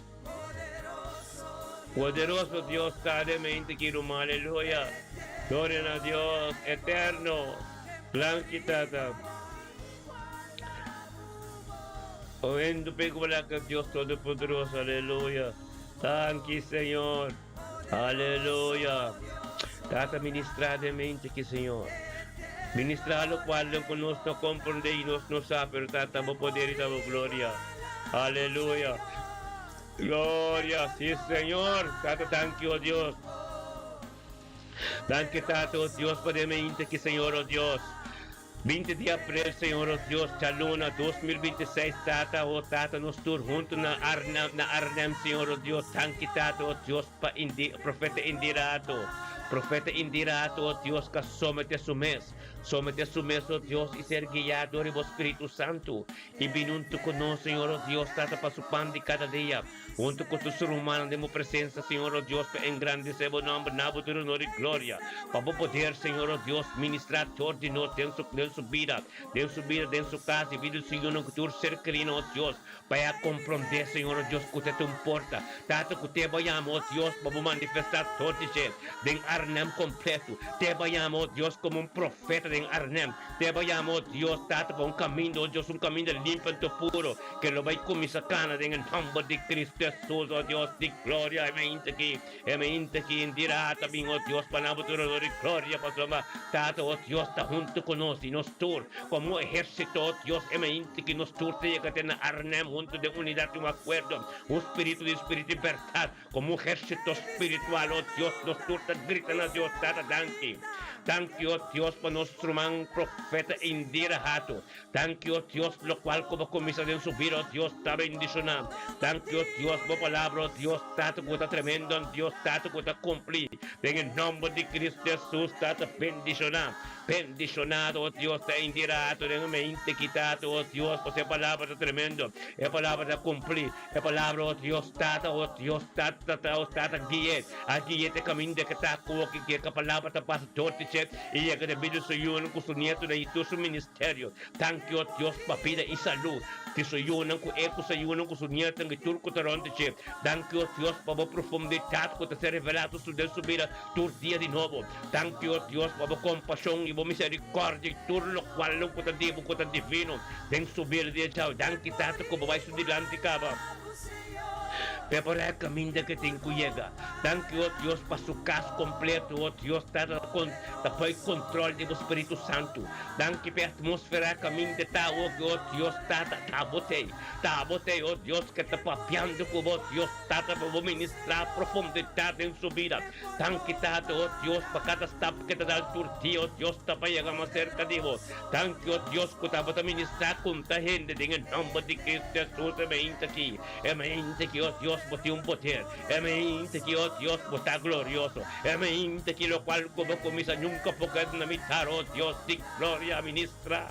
Poderoso Dios, tá, em mente, que aleluia. Gloria a Dios eterno. Blanquitata. Oendo pego para que Dios Todopoderoso. Aleluya. Thank you, Señor. Aleluya. Tata ministradamente que Señor. Ministrar lo cual no conozco, comprende y no sabe, pero tata mo poder y damos gloria. Aleluya. Gloria. Sí, Señor. Tata, thank you, oh Dios. Danke, Tata, oh Dios, podemos que Senhor, oh Deus. 20 de abril, Senhor, oh Deus, Chaluna 2026, Tata, oh Tata, nos tur junto na Arnhem, Senhor, oh Deus. Danke, Tata, oh Deus, profeta Indirato. Profeta Indirato, oh Deus, que somete a su mes, oh Deus, e ser guiado por o Espírito Santo. E vinunto conosco, Senhor, oh Deus, Tata, para su pan de cada dia. Junto com tu ser humano, demos presença, Senhor, oh Deus, para engrandecer o nome, nabo de honor e glória. Para poder, Senhor, oh Deus, ministrar todo de nós, dentro de sua vida, dentro de sua casa, e vida do Senhor, no futuro ser querido, oh Deus, para compreender, Senhor, oh Deus, que te importa. Tata, que te vayamos, oh Deus, para manifestar todo de den Arnhem completo. Te vayamos, oh Deus, como profeta den Arnhem. Te vayamos, oh Deus, Tata, para caminho, oh Deus, caminho limpo e puro, que lo vai comisacana en el nombre de Cristo Jesús, oh Dios, de gloria, emente que indira también, oh Dios, para nosotros, de gloria, pastor, Tata, oh Dios, está junto con nosotros y nos tur, como ejército, oh Dios, emente que nos tur, te llega a tener Arnhem, junto de unidad, un acuerdo, un espíritu de libertad, como ejército espiritual, oh Dios, nos tur, gritan a Dios, Tata, thank you, oh Dios, para nuestro man profeta Indira Hato. Thank you, oh Dios, lo cual como comienza de subir, oh Dios, está bendicionado. Thank you, oh Dios, por palabra, oh Dios, Tato, que está tremendo, oh Dios, Tato, que está cumplido. En el nombre de Cristo Jesús, Tato, bendicionado. Bendicionado, oh Dios, está indirato, en mente quitado, oh Dios, por esa palabra está tremendo. Esa palabra está cumplida. Esa palabra, oh Dios, Tata, guíe. Aquí este camino de que está, que la palabra está pasando, y llega de vida soy yo, con su nieto de su ministerio. Thank you, Dios, para vida y salud. Que soy yo, con su nieto, que turco te ronde. Thank you, Dios, para profundidad, que te se revelado su vida, tu día de nuevo. Thank you, Dios, para compasión y misericórdia, y todo lo cual lo que te digo, que te divino. Den subir de chao, dan quitado como vais su delante, caba. Prepara el camino que te llega. Dan que, oh Dios, para su caso completo, oh Dios, está con el control del Espíritu Santo. Dan que para atmosfera el camino de ta, oh Dios, está botei, oh Dios, que está papeando con oh Dios, está para ministrar profundidad en su vida. Dan que oh Dios, para cada step que te da el turtí, oh Dios, está para llegar más cerca de vos. Dan que, oh Dios, que está para ministrar con ta gente, en el nombre de Cristo Jesús, emente que, oh Dios, bote un poder, emente que, oh Dios, está glorioso, emente que lo cual como comisa nunca porque es mitad, oh Dios, de gloria, ministra,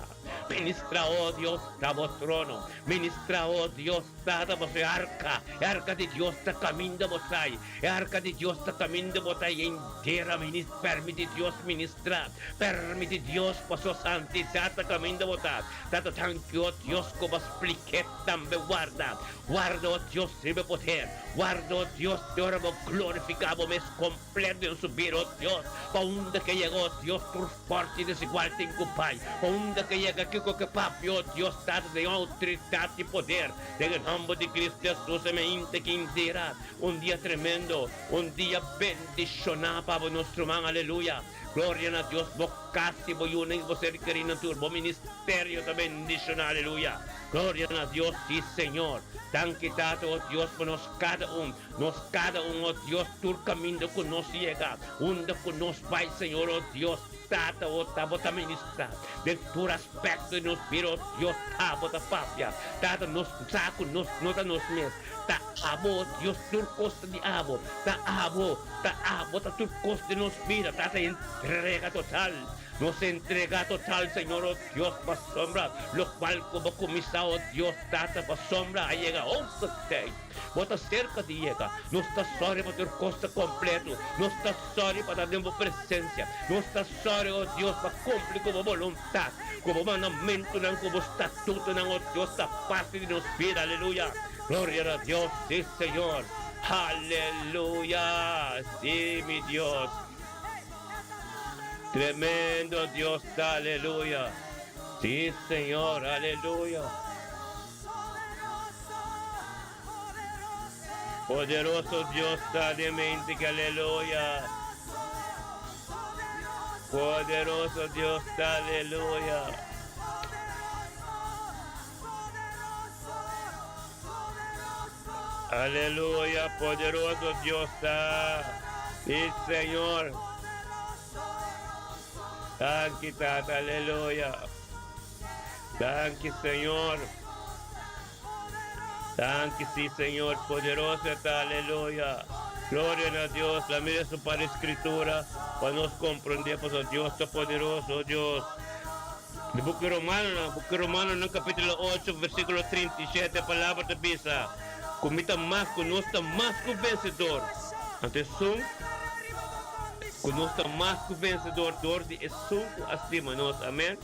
oh Dios, está vos trono, ministra, oh Dios, está vos arca de Dios, está camino vos hay, arca de Dios, está camino vos hay entera, permite Dios ministrar, permite Dios por su santidad, está camino vos hay, tanto thank you, oh Dios, como expliqué, también guarda, oh Dios, sirve poder, poder. Guarda, oh Dios, te oramos, glorificamos, mes completo en subir, oh Dios. Pa onde que llega, oh Dios, por forte e desigual tem com Pai. Pa onde que llega aqui com que papi, oh Dios, está de autoridade e poder. En nombre de Cristo Jesús, se me inte que indira. Un día tremendo, un día bendicionado para nuestro man, aleluya. Gloria a Dios, vos casi voy una y vos ser querido tu ministerio de bendición, aleluya. Gloria a Dios, sí Señor. Tan quitado, oh Dios, por nos cada uno, oh Dios, tu camino que nos llega, donde que nos va, Señor, oh Dios, tata, oh tabota ministra, de tu aspecto y nos viro, oh Dios, tabota papia, tata nos saco, nos nota nos mes, ta abo, Dios, tu costa de abo, ta abo, ta tu costa nos mira, tata entrega total. Nos entrega total, Señor, oh Dios, para sombra, lo cual como comisado, oh Dios, tata para sombra, ahí llega, oh, say, bota cerca de llega, no está sorry para tu costa completo, no está sorry para dar nueva presencia, no está sorry, oh Dios, para cumplir como voluntad, como mandamento, como estatuto, oh Dios, esta parte de nos vida, aleluya, gloria a Dios, sí, Señor, aleluya, sí, mi Dios. Tremendo Dios, aleluya. Sí, Señor, aleluya. Poderoso Dios, mente que aleluya. Poderoso Dios, aleluya. Aleluya, poderoso Dios está. Sí, Señor. Thank you, Tata, aleluya. Thank you, Señor. Thank you, sí, Señor, poderoso está, aleluya. Gloria a Dios, la mira su para escritura, para nos comprender, pues, oh Dios, está poderoso, oh Dios. El Book de Romano, en el capítulo 8, versículo 37, palabra de pisa. Comita más, conozca más que vencedor. Antes son. Conozca más que vencedor, de es sunco acima nos, amén.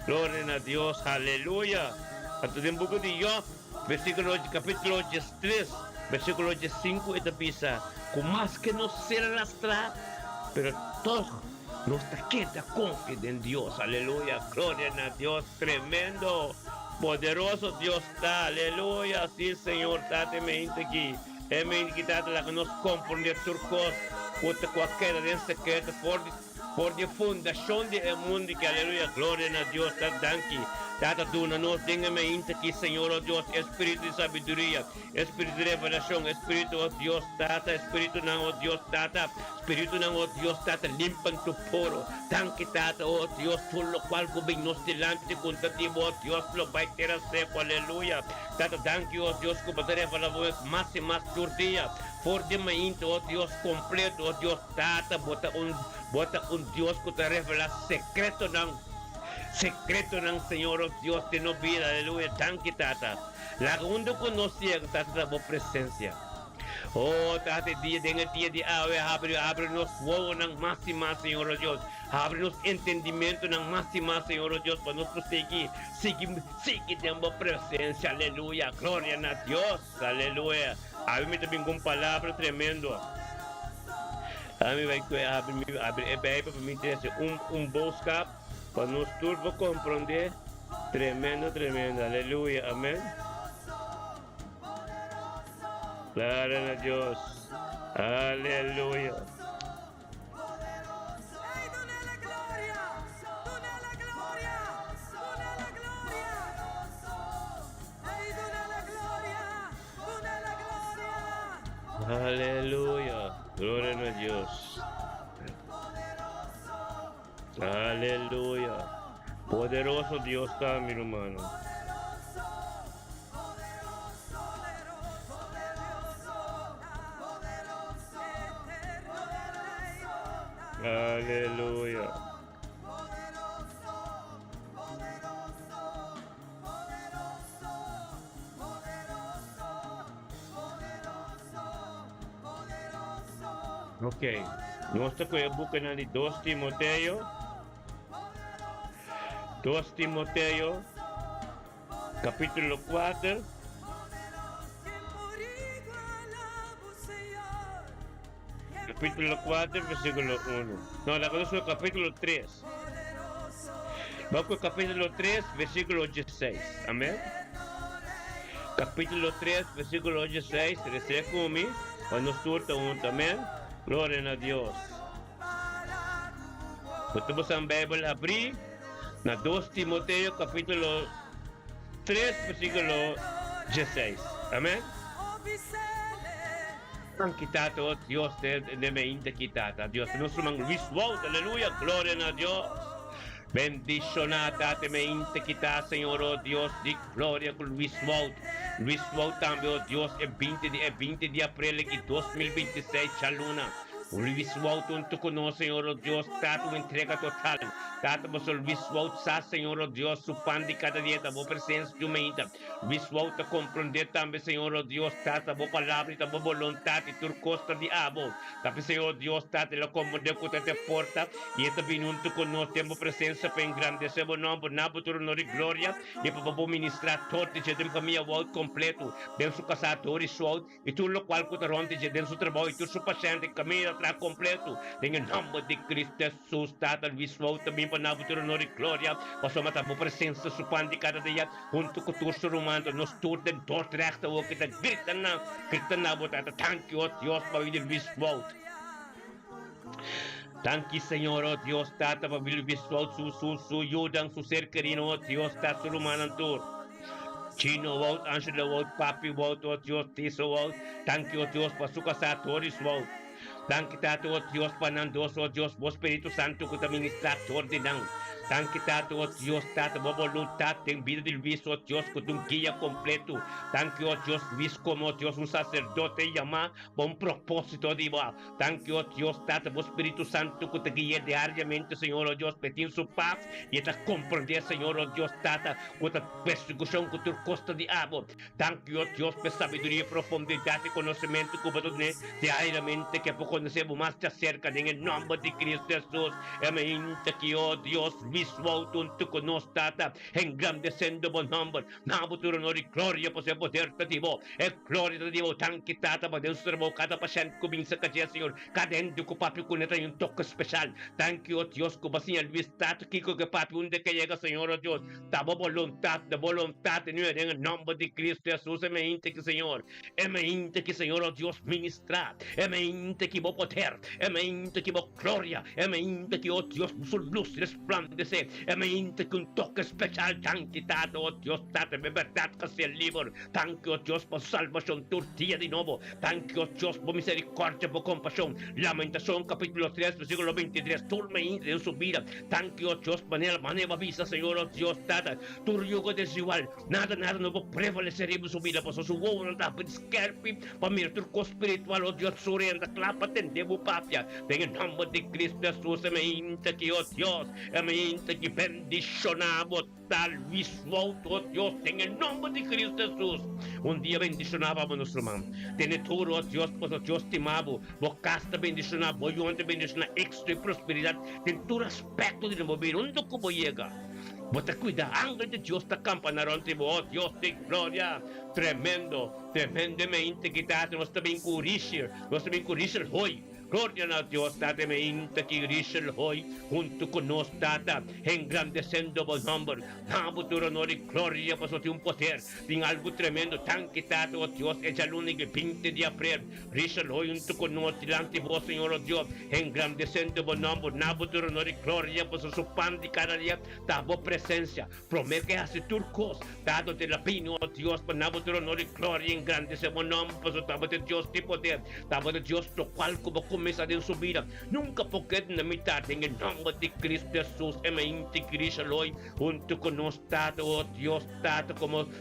Gloria a Dios, aleluya. Antes de un poco de yo, versículo capítulo 3, versículo 5, esta pisa, con más que nos será lastra, pero todo nuestra queda confía en Dios, aleluya. Gloria a Dios, tremendo, poderoso Dios está, aleluya. Sí, Señor, date mente aquí, amén, que date la que nos comprende turcos. Puta cualquiera de secreto por de fundación de mundo, que aleluya, gloria a Dios, danki. Tata duna nos tenga mente que Señor, oh Dios, espíritu de sabiduría, espíritu de revelación, espíritu, oh Dios, tata, espíritu no, oh Dios, tata, espíritu no, oh Dios, tata, limpan tu poro, danki, tata, oh Dios, tú lo cual gobiernos delante contigo, oh Dios, lo va a tener seco, aleluya. Tata, danki, oh Dios, como te revela más y más tu día. Por de mente, oh Dios, completo, oh Dios, tata, bota un Dios que te revela secreto, no, Señor, oh Dios, de no vida, aleluya, tan que tata. La segunda conocía, tata, la presencia. Oh, tata, día de abre-nos fuego, más y más, Señor, oh Dios. Abre-nos entendimiento, más y más, Señor, oh Dios, para nosotros seguir, tenemos presencia, aleluya, gloria a Dios, aleluya. A mí también con palabra tremendo. A mí va a un busca para nos turbo comprender. Tremendo, aleluya, amén. Gloria a Dios, aleluya. Aleluya, gloria a Dios. Aleluya, poderoso Dios está, mi hermano. Aleluya. Ok, nuestra boca de 2 Timoteo, capítulo 4, capítulo 4, versículo 1. No, la conozco capítulo 3. Vamos con capítulo 3, versículo 16. Amén. Capítulo 3, versículo 16. Recebe conmigo. Cuando surta un amén. Gloria a Dios. Estamos en Bible abrir. Na 2 Timoteo, capítulo 3, versículo 16. Amén. Ang kita to, Dios de mente kita, Dios nuestro manguiswao, aleluya, gloria a Dios. Bendicionata te mente kita, Señor, oh Dios, di gloria con wiswao. Wiswao también, oh Dios, el 20 de abril de 2026, chaluna. Wiswao tunto con nosotros, Señor, oh Dios, tato entrega total. Tato mo sol wiswao sa, Señor, oh Dios, su pan de cada día, tabo presencia de mente. Wiswao te comprender también, Señor, oh Dios, tata bo palabra, tabo voluntad y tu costa de abo. Tapi, Señor, Dios, tata lo como de que te porta y esta vinunto con nosotros, tiempo presencia para engrandecer o nombre, nabo tu honor y gloria y para ministrar todo de dentro familia world completo, dentro su casador y suave y tú lo cual que te ronde dentro su trabajo y tú su paciente camino atrás completo. En el nombre de Cristo Jesús, tata el wiswao también para nabo tu honor y gloria, para matar por presencia su pan de cada día, junto con tu su romano, nos turden dos rechten o que te gritan na botata. Thank you, oh Dios, para el wiswao. Thank you, Señor, oh Dios, tata para el wiswao, su ayudan, su ser querido, oh Dios, tata su romano tour. Chino Walt, Angela Walt, Papi Walt, oh Dios, Tiso Walt. Thank you, oh Dios, para su casa, Toris Walt. Thank you, Tato, oh Dios, panandos, oh Dios, vos Espíritu Santo, que te administrador de nan. Thank you, Tato, oh Dios, Tato, vos voluntad, ten vida del viso, oh Dios, con un guía completo. Thank you, oh Dios, vis como Dios, un sacerdote llama, con un propósito de igual. Thank you, oh Dios, Tato, vos Espíritu Santo, que te guía diariamente, Señor, oh Dios, pedir su paz y te comprender, Señor, oh Dios, Tata, con la persecución, con tu costa de abo. Thank you, oh Dios, por sabiduría, profundidad y conocimiento, que vos diariamente, que por conocemos más de cerca, en el nombre de Cristo Jesús. Amén, que, oh Dios, mismo tunto con nos tata, engrandeciendo buen nombre, nabo tu honor y gloria por ser poder de Dios, el gloria de Dios, tan que tata, para nuestra boca, cada paciente comienza a caer, Señor, cada ende que papi con un toque especial, tan que, oh Dios, como así el vistazo, Kiko, que papi, un de que llega, Señor, oh Dios, damos voluntad, en el nombre de Cristo Jesús, amén, que Señor, amén, que Señor, oh Dios, ministrar, amén, que vos poder, amén, que vos gloria, amén, que, oh Dios, su luz resplandece, amén, que un toque especial, tan quitado, oh Dios, date de verdad que sea libre, tan que, oh Dios, por salvación, tu día de nuevo, tan que, oh Dios, por misericordia, por compasión, lamentación, capítulo 3, versículo 23, tu me en su vida, tan que, oh Dios, manera visa, Señor, oh Dios, data, tu yugo desigual, nada no va a prevalecer en su vida, por su voluntad, por escarpi, para mirar tu espiritual, oh Dios, surrenda, clapa, tendemos papia, en el nombre de Cristo Jesús, amén, que, oh Dios, amén, que bendicionamos tal mismo, oh Dios, en el nombre de Cristo Jesús. Un día bendicionábamos nuestro hermano. Tiene todo, oh Dios, pues oh Dios te amamos. Vos casta bendicionar, vos yo antes bendicionar, extra y prosperidad. Ten todo aspecto de mover, un como llega. Vos te cuida, ángel de Dios te campanaron, oh Dios de gloria. Tremendamente quitaste, nos también curishir hoy. Gloria a Dios, date me inte que grishel hoy, junto con nos data, engrandeciendo vos nombre, nabo tu honor y gloria, pues un poder, sin algo tremendo, tan quitado, oh Dios, es el único 20 de abril, grishel hoy, junto con nos, delante vos, Señor, oh Dios, engrandeciendo vos nombre, nabo tu honor y gloria, pues su pan de cada día, dabo presencia, promete que hace turcos, dado de la pino, oh Dios, pues nabo tu honor y gloria, engrandece vos nombre, pues dabo de Dios de poder, dabo de Dios, lo cual como comienza de su vida, nunca porque en la mitad, en el nombre de Cristo Jesús, amén, te Cristo hoy, junto con nosotros, oh Dios, tato,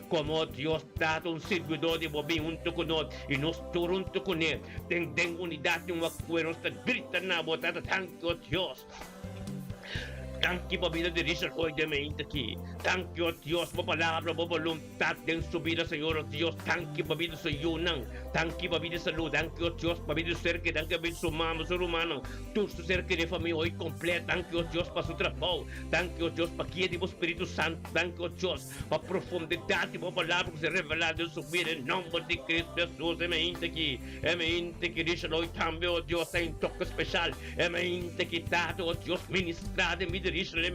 como Dios, tato, un servidor de Bobby, junto con nosotros, y nosotros junto con él, ten unidad, un acuerdo, esta grita, nabo, tato, tanto, Dios. Thank you, vida de Richard hoy de mente aquí. Thank you, Dios, por palabra, por voluntad en su vida, Señor, Dios. Thank you, vida, soy yunan. Tanque para vida saúde, tanque o Deus para vida cerca, tanque para vida humano, ser humano, tu cerca de família hoje completa, tanque o Deus para seu trabalho, tanque o Deus para que o Espírito Santo, tanque o Deus para profundidade, para a palavra que se revelar de subir em nome de Cristo Jesus, é mente que deixa hoje também o Deus tem toque especial, é mente que está o Deus ministrado em vida, é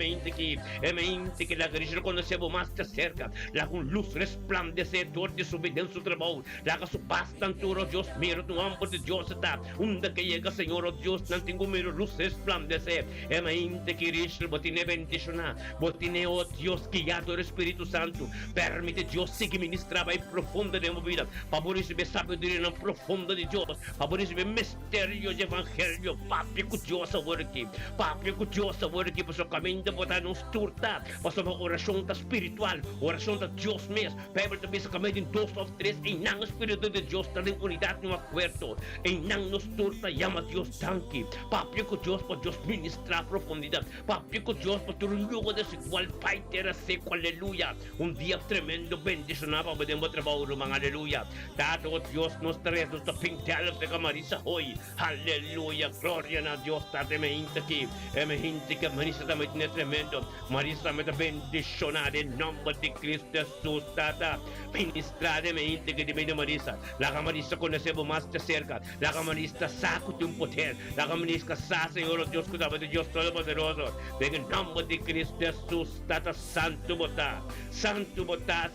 mente que la igreja conhecemos mais de cerca, lá com luz resplandecer de subir dentro do trabalho, lá com bastante o Deus miro no âmbito de Deus está, onde que chega Senhor o Deus, não tem como luz resplandecer, é mente que deixa, botine bendicionar, botine o Deus guiado do Espírito Santo, permite Deus seguir ministrar bem profunda de uma vida, favorece a sabedoria na profunda de Deus, favorece o mistério do Evangelho, papi com Deus agora aqui, papi com Deus agora aqui, para o caminho de botar nos turta, para a oração espiritual, oração de Deus mesmo, para que você caminhe em 2 ou 3, em não Espírito de Deus, está em unidade no acordo, em não nos turta, chama Deus tanque, papi com Deus para Deus ministrar a profundidade, papi com Deus para ter lugar desigual, Pai terá seco, aleluia, dia tremendo, bendicionado para poder trabalhar, mga aleluia, dado Deus nos traz, nos pintalos de Marisa hoy, aleluia, glória a Deus, está tremendo aqui, é gente que Marisa também é tremendo, Marisa também está bendicionada em nome de Cristo Jesus, está ministrada em gente que de Marisa, la Marisa conhecemos mais de cerca, la Marisa saco de poder, la Marisa sabe, Senhor Deus, cuidado de Deus Todo-Poderoso, em nome de Cristo Jesus, está santo botar,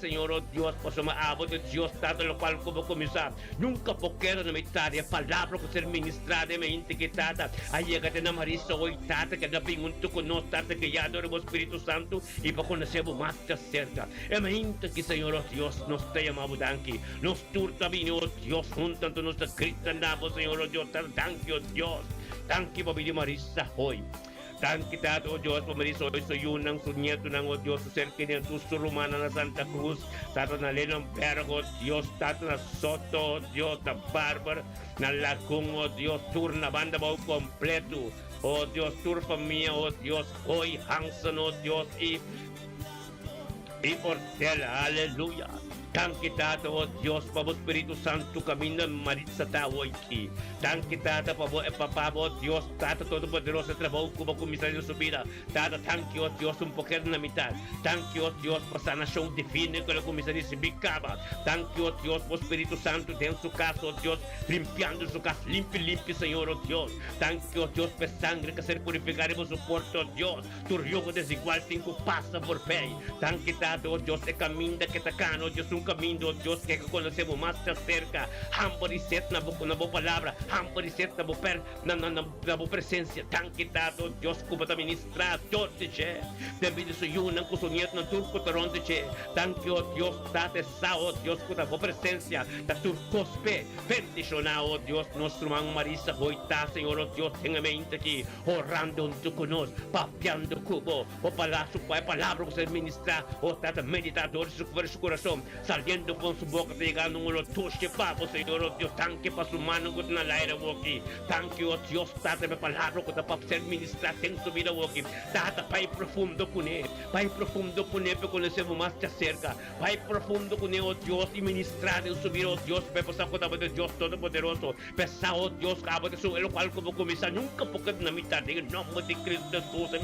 Senhor Deus, posso maabo de Deus, está lo qual como começar, nunca poquero na metade, a palavra que ser ministrada em mente que está, aí é na Marisa hoje, tata, que na pergunta conosco, tata, que já adora o Espírito Santo, e para conhecermos mais de cerca, é mente que, Senhor Deus, nos tem amado danke, nos turta vinho, Deus, junto nos escrita nabo, Senhor Deus, danke, Deus, danke, Babi Marisa hoy. Tanki tato o Diyos, pamariso so yun ng sunyeto ng o Diyos, suserki ng tusurumana na Santa Cruz, tato na Lenong Pergo, Diyos, tato na Soto, Diyos, na Barbar, na Lagong, o Diyos, tour na banda mo kompleto, o Diyos, tour familia, o Diyos, hoy, hangsan, o Diyos, i Portela, aleluya. Tanki tato o Diyos, pabo Espiritu Santo, kami na marit sa tao iki. Tanki tata, pabo epapabo, Diyos, tata todo poderoso sa trabaho ko makumisan yung subida. Tata, tanki o Diyos, un poker na mitad. Tanki o Diyos, pasanasyong define ko na kumisan yung sibikaba. Tanki o Diyos, po Espiritu Santo, den su caso, o Diyos, limpiando su caso, limpi, Señor, o Diyos. Tanki o Diyos, pe sangre, que ser purificar mo soporto, o Diyos. Tu riogo desigual, tinko pasa por fe. Tanki tato, o Diyos, e caminda que tacano, o Diyos, un caminho, Deus, que conhecemos mais de cerca, hamborizet na boa palavra, hamborizet na boa presença, tanque dado, Deus, como está ministrar, todo de che, devido a isso, não consumir na turco taron de che, tanque o Deus, tá de sao, Deus, com a boa presença, da turcospe, bendicionado, Deus, nosso irmão Marisa, hoita, Senhor, Deus, tem a mente aqui, orando junto conosco, papiando cubo, o palavra que você ministrar, o tata meditador, su coração, saliendo con su boca, llegando un toche, papo, Señor, Dios, tanque para su mano, que na laira, woki, tanque, oh Dios, tata, me palabra, que para ser ministrar, tem su vida, woki, tata, pai profundo con él, para conhecermos más de cerca, pai profundo con él, oh Dios, y ministrar en su vida, oh Dios, para pasar con de Dios Todo-Poderoso, pesar, oh Dios, cabo de su, el cual como comienza, nunca porque na mitad, en el nombre de Cristo Jesús, me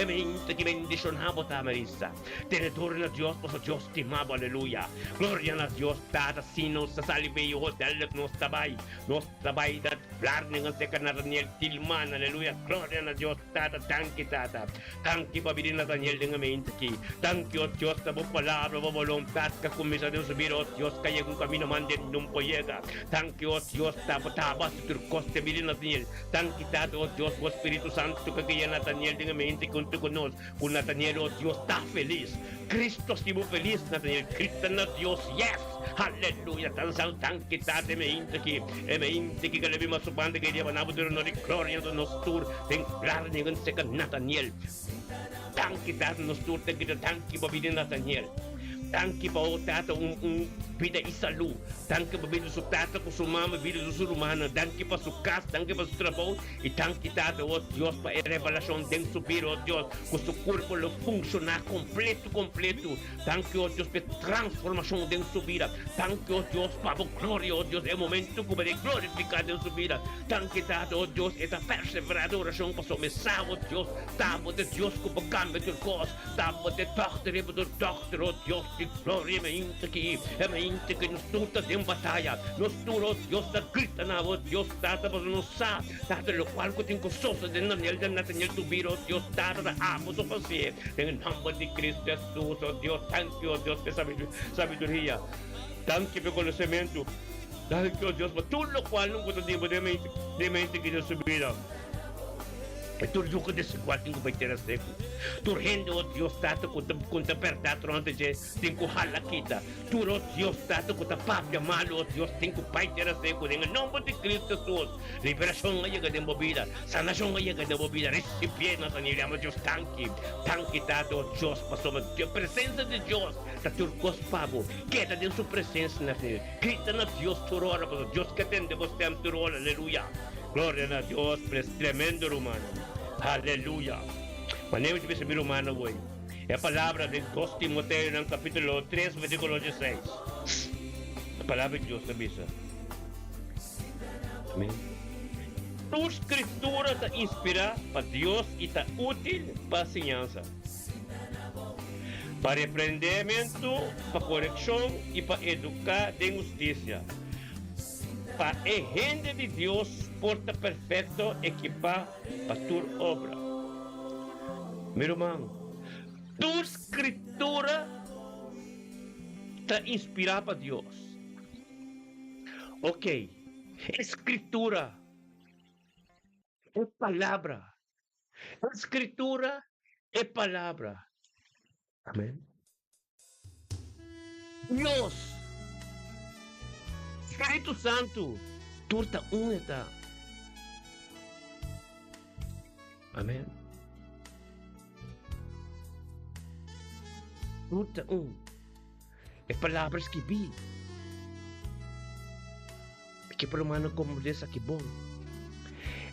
mente que bendicionamos, Marisa, te retorna Dios, pues Dios, estimado, aleluya. Gloria a Dios, tata, sino sa salibay o hotel at nos tabay dat learning ang seka na Daniel Tilman, aleluya, gloria a Dios, tata, tanki pabilin na Daniel ng mente ki, tanki o Dios, tabo palabra, voluntad, ka kumisa din subiro, Dios, kaya kung kami naman din numpoyega, tanki o Dios, tabo tabas, turkos, tabilin na Daniel, tanki tato o Dios, o Espiritu Santo, kagaya na Daniel ng mente kung tukunos, kung Nathaniel o Dios, ta feliz, Cristo, stibo feliz, Nathaniel, Cristo na Dios, yes, hallelujah, tan kita te mente ki kalabi masupante kay dia manabo duro no gloria do nos tour ten clarne ngan se kan Nathaniel tan kita nos tour te kita tan ki babidin Nathaniel Tanque para o tata vida e saúde. Tanque para vida do tata com sua mama, vida do ser humano. Tanque para sua casa, tanque para seu trabalho. E tanque tata, oh Deus, para a revelação dentro subir, oh Deus, com seu corpo lo funcionar completo. Tanque, oh Deus, para transformação dentro subir. Tanque, oh Deus, para a glória, oh Deus, é o momento que vai glorificar dentro subir. Tanque tata, oh Deus, esta perseveração para sua mensagem, oh Deus, tabo de Deus, que para cambiar de coisa, tabo de doctor, oh Deus, de glória, me aqui, que nos tuta de batalha, nos turo, Deus da grita na oh Deus, tata para nos sa, tata lo qual que tem com sosa de Nathaniel tubiro, Deus tata da amo do fazer, em nome de Cristo Jesus, oh Deus, thank you, oh Deus, por sabedoria, thank you por conhecimento, thank you, oh Deus, por tudo lo qual não pode de mente que nos subirá. Tu juga desse quarto que vai ter a seco. Tu rende o Deus tato com a verdade durante que tem que hala kita. Tu o Deus tato com a papia malo o Deus tem que pai ter a seco. Em nome de Cristo Jesus, liberação aí que movida, sanação aí que movida, recipiente na sanidade, mas Deus tanque tato o Deus passou a presença de Deus. Tá tu gospavo, queda dentro sua presença na frente. Grita na Deus tu ora, Deus que atende você tu ora, aleluia. Glória a Deus por esse tremendo romano. Aleluia. Maneiro de perceber humano hoje. É a palavra de 2 Timoteo no capítulo 3, versículo 16. A palavra de Deus também. Amém. A escritura está inspirada para Deus e está útil para a ensinança, para repreendimento, para correção e para educar em justiça. Para a gente de Deus porta perfeito equipar para tua obra. Meu irmão, tua escritura está inspirada para Deus. Ok, escritura é palavra. Escritura é palavra. Amém. Deus, Espírito Santo, turta única. Amém. Turta é palavras que vi. Que para humano como dessa que bom.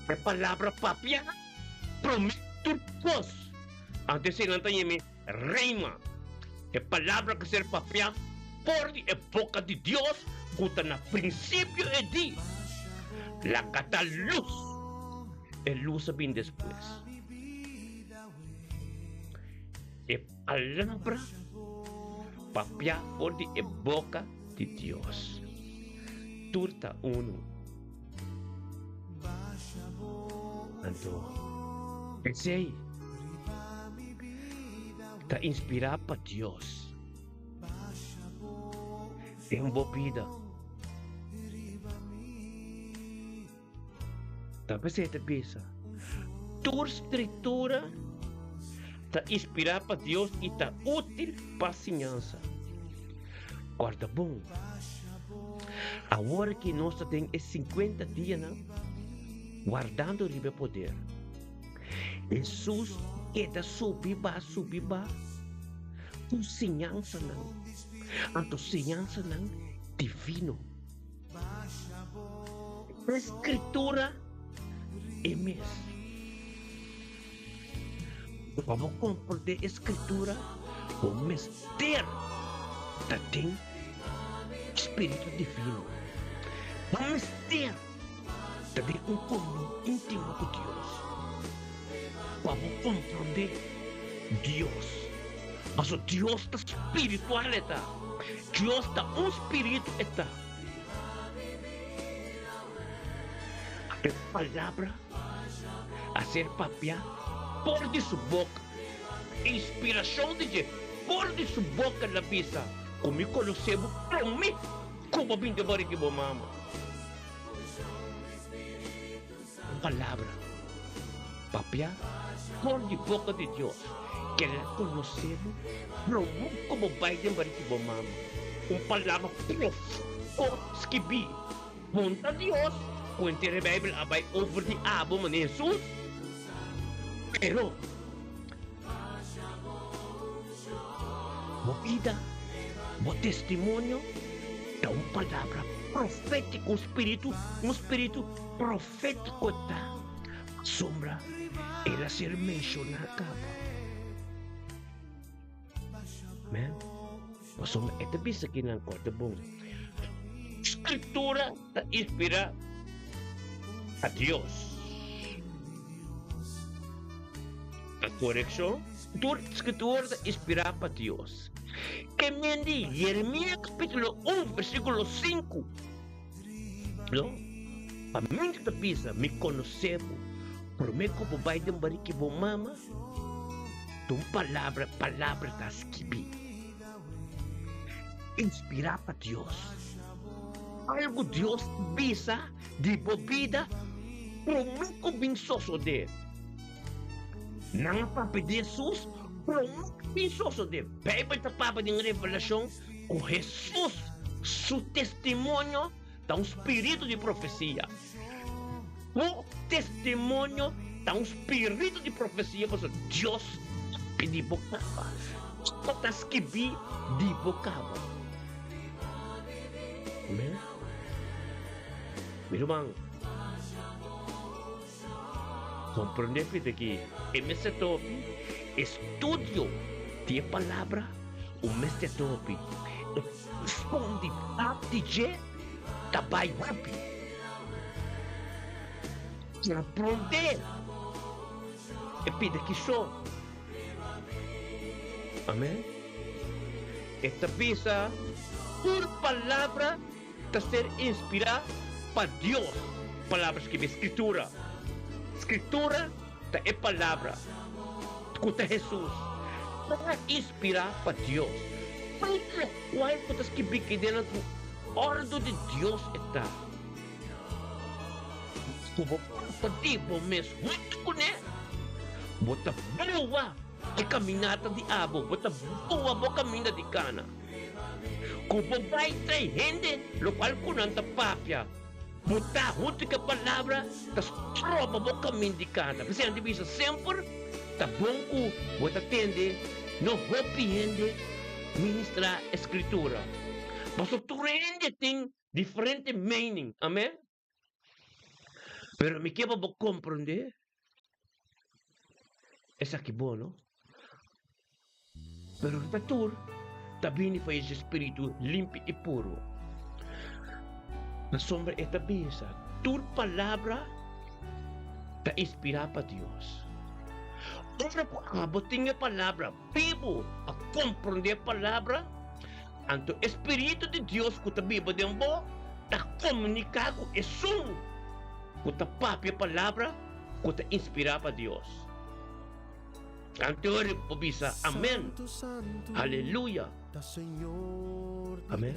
É palavra papia. Prometo vos. Antes de não ter reima. É palavra que ser papia. Por a boca de Deus. Cuta na princípio é de la cata luz. É luz bem depois. É palavra papia por a boca de Deus. Turta uno. Então, esse aí está inspirado para Deus. É envolvida. Talvez você pensa, tua escritura está inspirada para Deus e está útil para a ensinança. Guarda bom. Agora que nós temos 50 dias, né? Guardando o livre poder. Jesus queda subir. Com ensinança não. A ensinança não divino. A escritura é mesmo. Vamos compreender a escritura o mistério da tem Espírito Divino. O mistério também um comunhão íntimo com Deus. Vamos compreender Deus. Mas o Deus está espiritual. Deus está espírito. A palavra a ser papia por de sua boca. Inspiração de Deus por de sua boca na pista. Como conhecemos para mim. Como bem de mora que bom mama. Palavra papia por de boca de Deus. Que la conhecemos para mim como bem de mora que bom mama. Palavra profundo que vi. Monta Deus. Quando a Bíblia vai over de abo de Jesus. Pero movida o testemunho da uma palavra profética, um espírito profético tá sombra ela ser mencionada. Amen. Masombra ito bisa kinang korte bom. Escritura ta inspira a Dios. A corrección, toda escritura ta inspira a Dios. Que mendi Jeremías capítulo 1 versículo 5. No? A mim que bisa me conocebo. Por me ko babay ng bariki bo mama. Tung palavra ta escribir. Inspira para Dios. Algo Dios bisa de vida pero muy convinzoso de. Nang papa de Jesus, pero muy convinzoso de. Bible ta papa ng revelación com Jesus, su testimonio da un espírito de profecia. O testimonio da un espírito de profecia, porque Dios pedi bocava. Está escrito de bocava. Amen. Mirumang, comprende que en este topi estudio de palabra, o este topi responde a DJ tabay wapi. Para aprender, e pide que só. Amém? Esta pisa, por palavra, está ser inspirada para Deus. Palavras que é escritura. Escritura é palavra. Escuta Jesus. Para inspirar para Deus. Para qual coisas que biquem dentro do ordem de Deus está. Como tipo mesmo, muito conhece. Bota boa a caminhada de abo, bota boa a caminhada de cana. Como vai ter gente, lo qual kunanta papia. Bota junto com a palavra, tas tropa a caminho de cana. Porque a gente sempre, tá bom que bota tende, não compreende, ministrar a escritura. Mas o turende tem diferente meaning, amém? Pero me queda para compreender. Essa que bom, não? Pero o pastor também faz esse espírito limpo e puro. Na sombra esta bisa, tua palavra está inspirada para Deus. Outra coisa, tinha palavra, vivo a compreender a palavra, anto o Espírito de Deus que está vivo dentro, está comunicado e som. Kuta papi palavra, kuta inspira para Dios. Cantor pobisa, amén. Aleluya. Amén.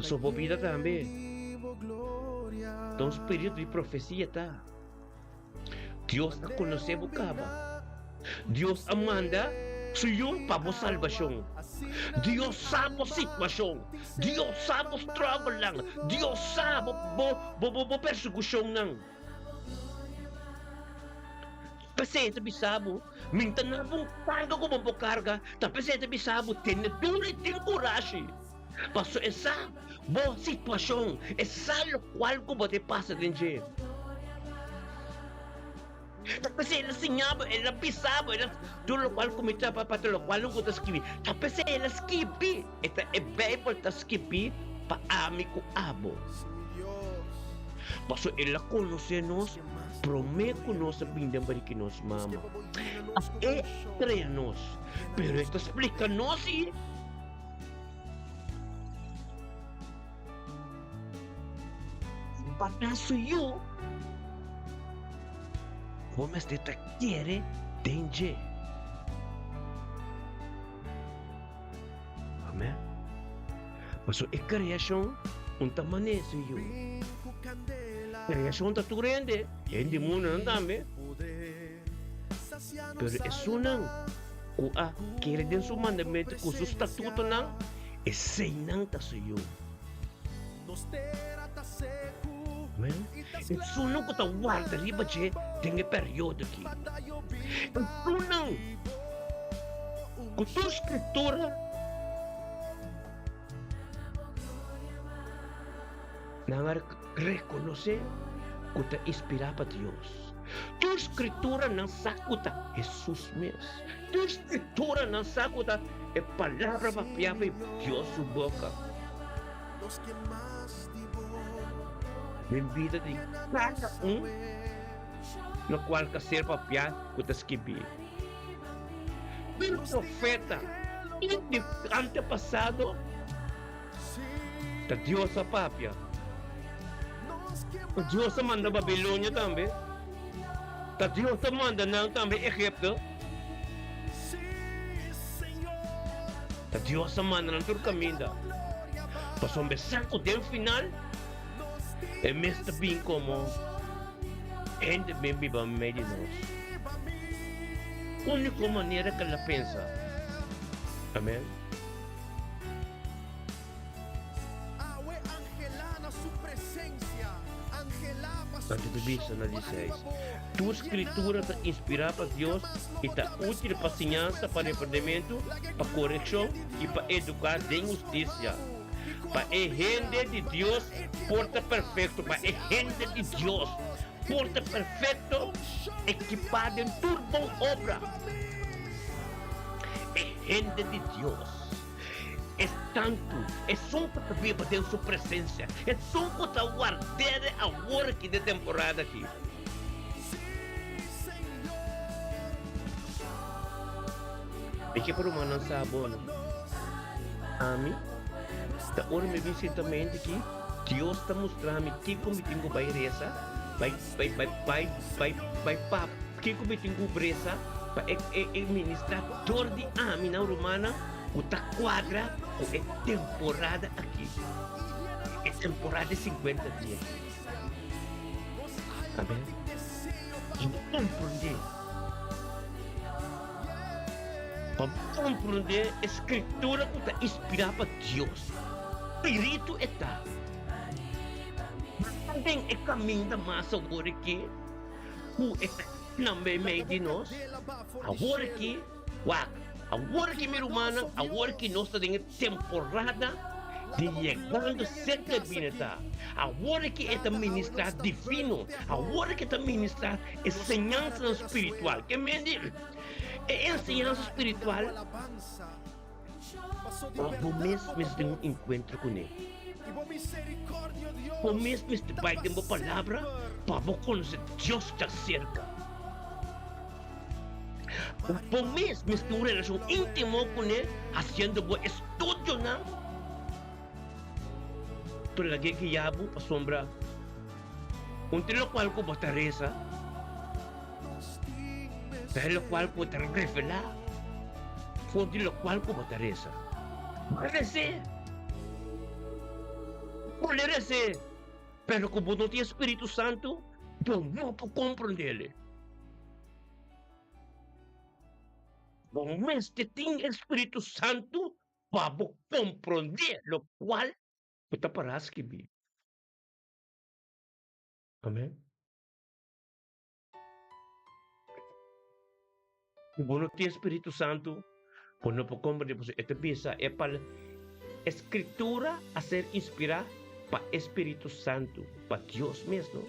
So pobida también. Don espírito de profecia está. Dios a conocer bocaba. Dios amanda suyo para salvación. Dios sabe a situação. Dios sabe o struggle lang. Dios sabe a persecução lang. Pasensya bisabo, minta na pong carga ko mabukarga, tapos pasensya bisabo, tinutulit din kurasi. Paso esa, bo sitwasyon, esa lo cual ko ba te pasa din siya. Tapos ela sinhaba, ela pisava, ela tudo qual comita para tudo qual não conta skipi. Tapos ela skipi, esta é Bible ta skipi pa amigo abo. Paso ela conhece-nos, promete-nos a vinda para que nos mama. É treina-nos, pero esta explica-nos e para suyo. Vamos te quiere danger. Amém? Mas a criação não está manejo eu. Criação está tudo grande. Hindi mo na dami. Pero isso não. Kung kira din sa mandamento, kung sa statuto nang, say nang ta suyo. Amen? Isso não está guarda riba che, tem período aqui. Isso não. Com tua escritura, não reconhecer que está inspirado para Deus. Tua escritura não sacuda Jesus mesmo. Tua escritura não sacuda é palavra para piava Deus sua boca. Em vida de cada no qual que ser para piar que está escrever. O profeta antepassado da Deus a papia. Deus manda Babilônia também. Da Deus manda não também Egipto. Da Deus manda não todo caminho. Para um besaco do final, é mesmo bem como gente bem viva meio de nós. Única maneira que ela pensa. Amém? Antes de vista, na 16. Tua escritura está inspirada por Deus e está útil para a ensinança, para o aprendimento, para a correção e para educar em justiça. Para a gente de Deus, porta perfeito. Para a gente de Deus, porta perfeito, equipado em toda boa obra. A gente de Deus é tanto, é só para viver em sua presença, é só para guardar a hora que de temporada aqui. É que para o humano não sabe, amém? Da hora me visitamente que Deus está mostrando que como tenho que rezar, vai que como tenho que rezar, vai administrador de amina romana, o ta quadra, o é temporada aqui. É temporada de 50 dias. Amém? E compreender. Para compreender a escritura que está inspirada por Deus. Espírito está. Também é caminho da massa agora aqui. O é também meio de nós. Agora aqui, agora que meu humano, agora que nós estamos em temporada de chegando cerca de vineta. Agora que é ministrar divino. Agora que é ministrar ensinança espiritual. Que me diz? É ensinança espiritual. Por mesmo tem um encontro com ele. Por mesmo este pai tem uma palavra para você conhecer Deus está cerca. Por mesmo este uma relação íntima com ele, fazendo um estudo não. Tu lagi que yabu para sombra. Until qual ko basta reza. Dahil qual ko te revela. Fundi lo qual ko basta reza. Parece. Parece. Pero como não tem Espírito Santo, eu não posso compreender. Mas que tem Espírito Santo para compreender lo qual kita para escrever. Amém? Como não tem Espírito Santo, eu não posso compreender. Esta peça é para a Escritura a ser inspirada para Espírito Santo, para Deus mesmo.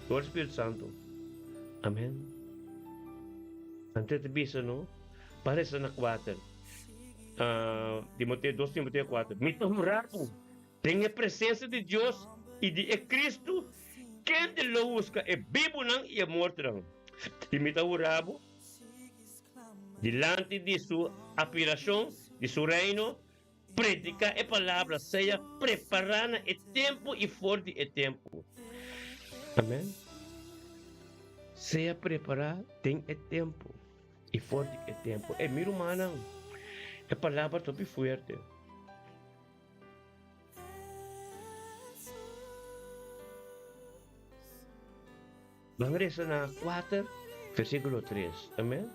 Para o Espírito Santo. Amém? Antes de bisa, no? Parece na 4. Timoteo 2, Timoteo 4. Mitahurado. Tem a presença de Deus e de Cristo. Quem te lo busca é vivo não e é morto não. Mitahurado. Delante de sua aspiração, de seu reino, predica a palavra, seja preparada é tempo e forte é tempo. Amém? Seja preparado, tem é tempo. E forte é tempo. É meu humano. A palavra é muito forte. Vamos rezar na 4, versículo 3. Amém?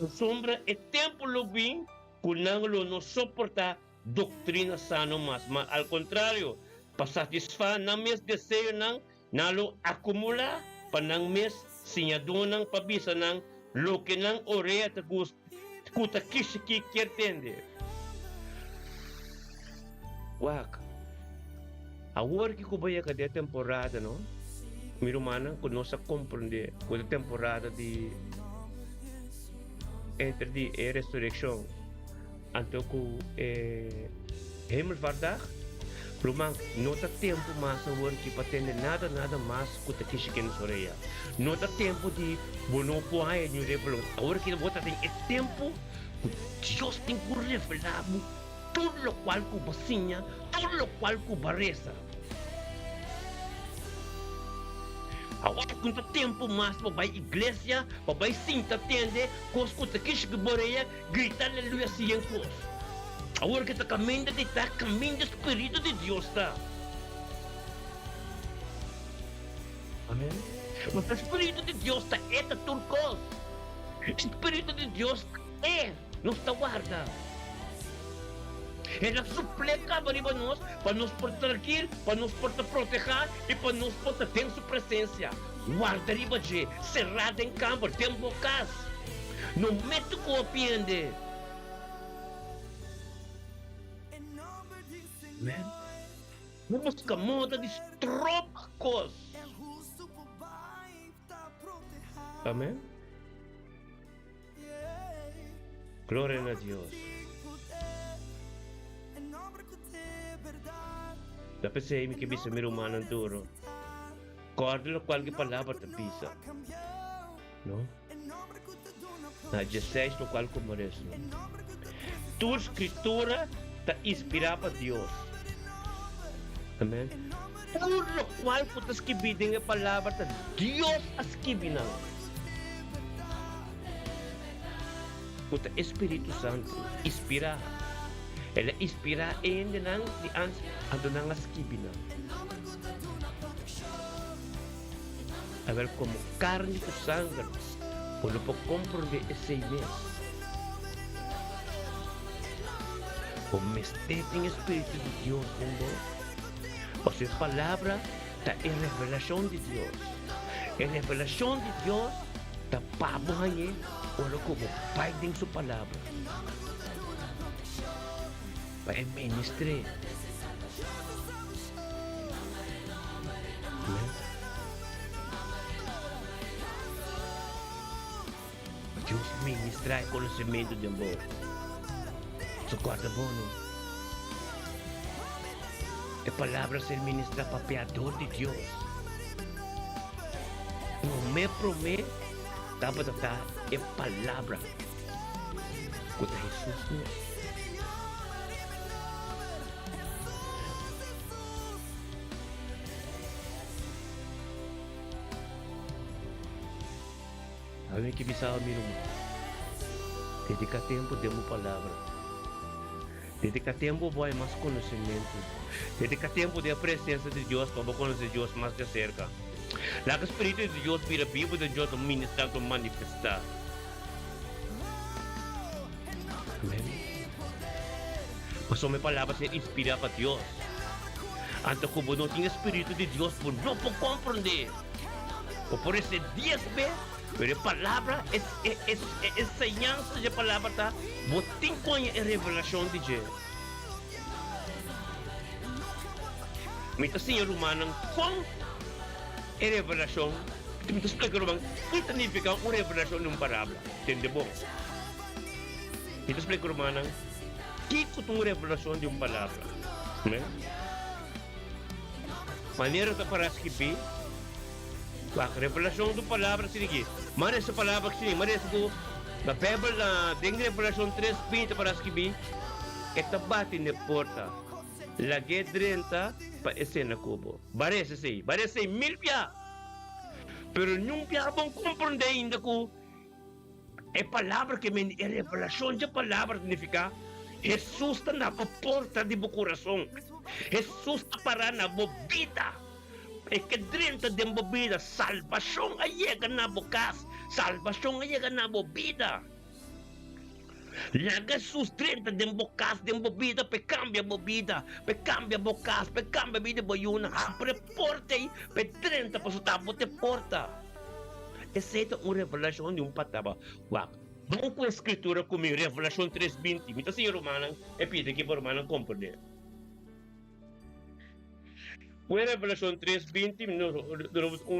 A sombra é tempo lubim, kunanglo não suporta doutrina sana mas ao contrário, para satisfazer na meus desejos não lo acumular panang mes, sinyadunang pabisa ng loke ng orea tagus, kuta kishiki kiertende. Wak, awar ki kubaya ka de temporada, no? Mirumana, kung no sa comprende, kung temporada di entre di resurrection, anto ku hemelvaardag, Lumang, nota tempo mas na work patende nada mas kuta kishiken soreya. Nota tempo di bono po ay new level. Agora que bota tem é tempo Dios tem por revelar tudo lo qual ku basinha, tudo lo qual ku baresa. Agora quanto tempo mais para a igreja, para a cinta tende, cos kuta kishiken boreya, gritar aleluia siyan cos. Agora que está caminhando de estar caminho do Espírito de Deus está. Amém? Mas o Espírito de Deus está turcos. O Espírito de Deus não está guarda. Ele suplica para nos proteger, para nos proteger e para nos ter sua presença. Guarda riba de cerrada em campo, tem bocas. Não mete com o piende. Amen. Vamos ka moda de trocos. Amen. Glória a Deus. Dapat sa imi kibisa mirumanan turo. Corda lo qual que palavra ta pisa. No? Na 16 lo qual como res. Tua escritura ta inspira para Deus. Amen. Tudo o qual putas que bidem a palavra de Deus as que binang. Puta Espírito Santo inspira. Ela inspira ainda nang di ans ando nang as que binang. A ver como carne e sangue, por lo compreender esse mês. O mistério em Espírito de Deus em nós. O sea, palabra está en revelación de Dios. En revelación de Dios está pabuhanye o lo como Pai en su palabra. Para ministrar. Dios ministra el conocimiento de amor. Su cuarto bono. A palavra ser ministra papeador de Deus. Não me promete, tava tá é palavra. Quando Jesus não. A mim que bisa kami nung. Dedica tempo demo palavra. Dedica tempo vai mais conhecimento. Dedica tempo de presença de Deus para conhecer Deus mais de cerca. Lá que o Espírito de Deus vira vivo de Deus ministrar para manifestar. Amém. Mas a minha palavra se inspira para Deus. Anto como não tem Espírito de Deus, por não pode compreender. Ou por esse 10 vezes, pero a palavra é ensinança de palavra tá. Botem com a revelação de Deus. Mita Senhor humano com a revelação. Mita explica rumang que significa uma revelação numa palavra. Entende bom? Mita explica rumang que é uma revelação de uma palavra. Né? Maneira para escrever. A revelação da palavra siningi. Mas essa palavra que siningi, mas essa na Bíblia na dentro revelação 3:20 para escrever, esta bate na porta. Lagi 30 para escena cubo. Parece mil pia. Pero não pia bom compreender ainda que é palavra que me é revelação de palavra significa Jesus está na porta de meu coração. Jesus está para na minha vida. É que dentro de minha vida, salvação chega na boca, salvação chega na minha vida. Laga sustenta den bokas den bobida pe cambia bobida, pe cambia bokas, pe cambia vida boyuna, apre porte, pe 30 pa tapo te porta. Essa uma revelação de pataba. Wak. Vamos com a escritura comigo, Revelação 3:20. Mita si Romana, e pide que por Romana compreender. Foi Revelação 3:20,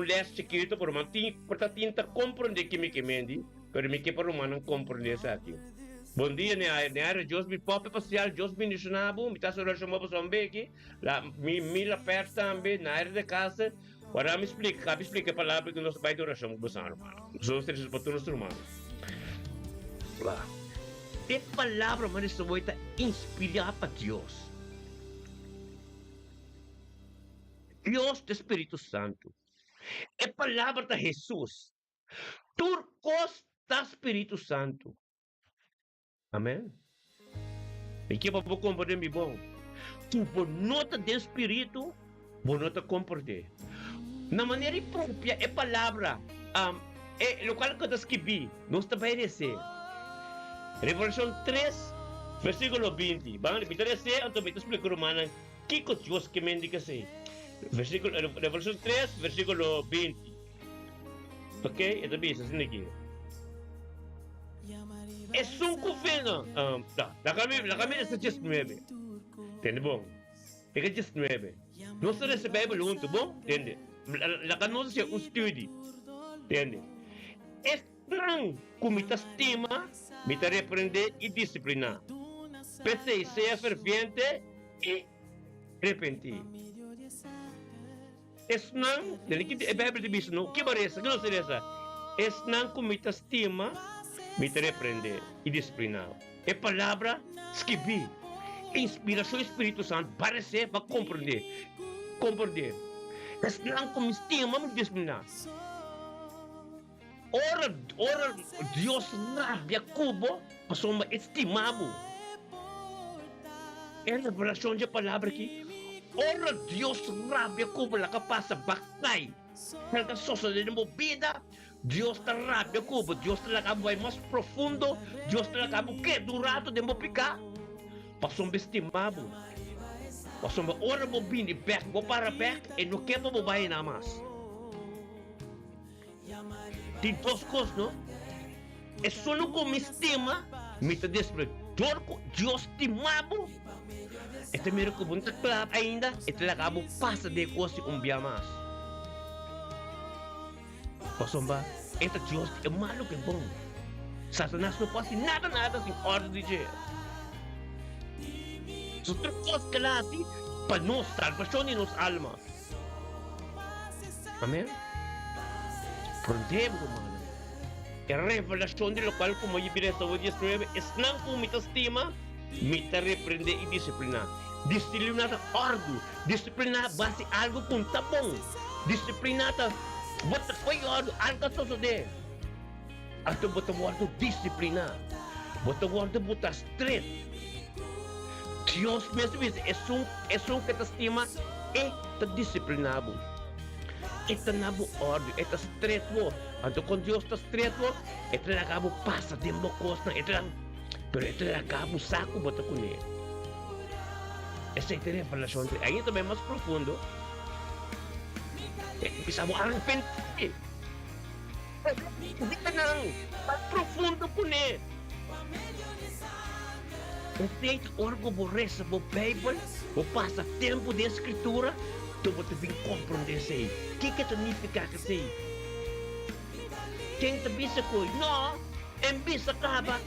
leste escrito por Romana, porta tinta compreender que me quemendi, pero me que por Romana compreender essa aqui. Bom dia, né? Deus me pop parcial, Deus me ensinava, me tá sobre chamar para aqui, lá me la perto também na área de casa. Agora me explica a palavra que nós vai de oração com os irmãos. Nós temos para todos os irmãos. Lá. A palavra, mas isso vai estar inspirada para Deus. Deus do Espírito Santo. A palavra de Jesus. Turcos do Espírito Santo. Amém? E que para compreender me bom. Tu nota do Espírito, nota compreender. Na maneira própria, a palavra, é local que eu escrevi, nós também recebemos. Revelação 3, versículo 20. Vamos repetir, então me explico romana, que Deus que me indica assim. Revelação 3, versículo 20. Ok? Então, isso assim aqui. É um confino. La camisa está 19. Entende bom? É 19. Nós recebemos junto, bom? Entende? La conoce un estudio, ¿entiendes? Es tan como te estima, me te reprende y disciplina. Pese y sea ferviente y arrepentido. Es tan, la Biblia dice, no, ¿qué parece? ¿Qué no se dice? Es tan como te estima, me te reprende y disciplina. Es palabra, escribir. Inspiración Espíritu Santo, parece, va a comprender. Es lang como estima, me disciplina. Ora, Dios rabia cubo, pasó me estimado. Es la revelación de palabra aquí. Ora, Dios rabia cubo, la capaz bakay. Porque sosa de vida, Dios te rabia cubo, Dios te la acabó más profundo, Dios te la acabó que durado de picar. Pasó me estimado. Pasó me ora mo bini back, mo para back, e no quero mo vai nada mais. Tem duas coisas, não? É só no como estima, me te despre. Deus estimado. Este mira que bonita claro ainda, este la acabo passa de coisa dia mais. Pasó me, este Deus é malo que bom. Satanás não passa nada sem ordem de Deus. Outra coisa que lá assim, para nós salvação de nossa alma. Amém? Prendemos, mano. A revelação de local como eu virei essa 19 é não como me estima, me te repreender e disciplinar. Disciplinar a ordem, disciplinar base algo com tá bom. Disciplinar a bota foi ordem, algo só suceder. Até bota ordem disciplinar. Bota ordem bota straight. Deus mesmo diz, é um que te estima e te disciplinado. E te nabo ordem, e te estreito. Então, quando Deus te estreito, e te acaba passa de uma coisa, pero e te acaba saco bota com ele. Essa é a revelação. Aí também é mais profundo. Precisamos arrepender. Não, mais profundo com ele. Você orgo aborrece o Bíblia, ou passa tempo de escritura, tu você tem que compreender isso aí. O que significa isso aí? Quem te bisa coisa? Não, em bisa acaba.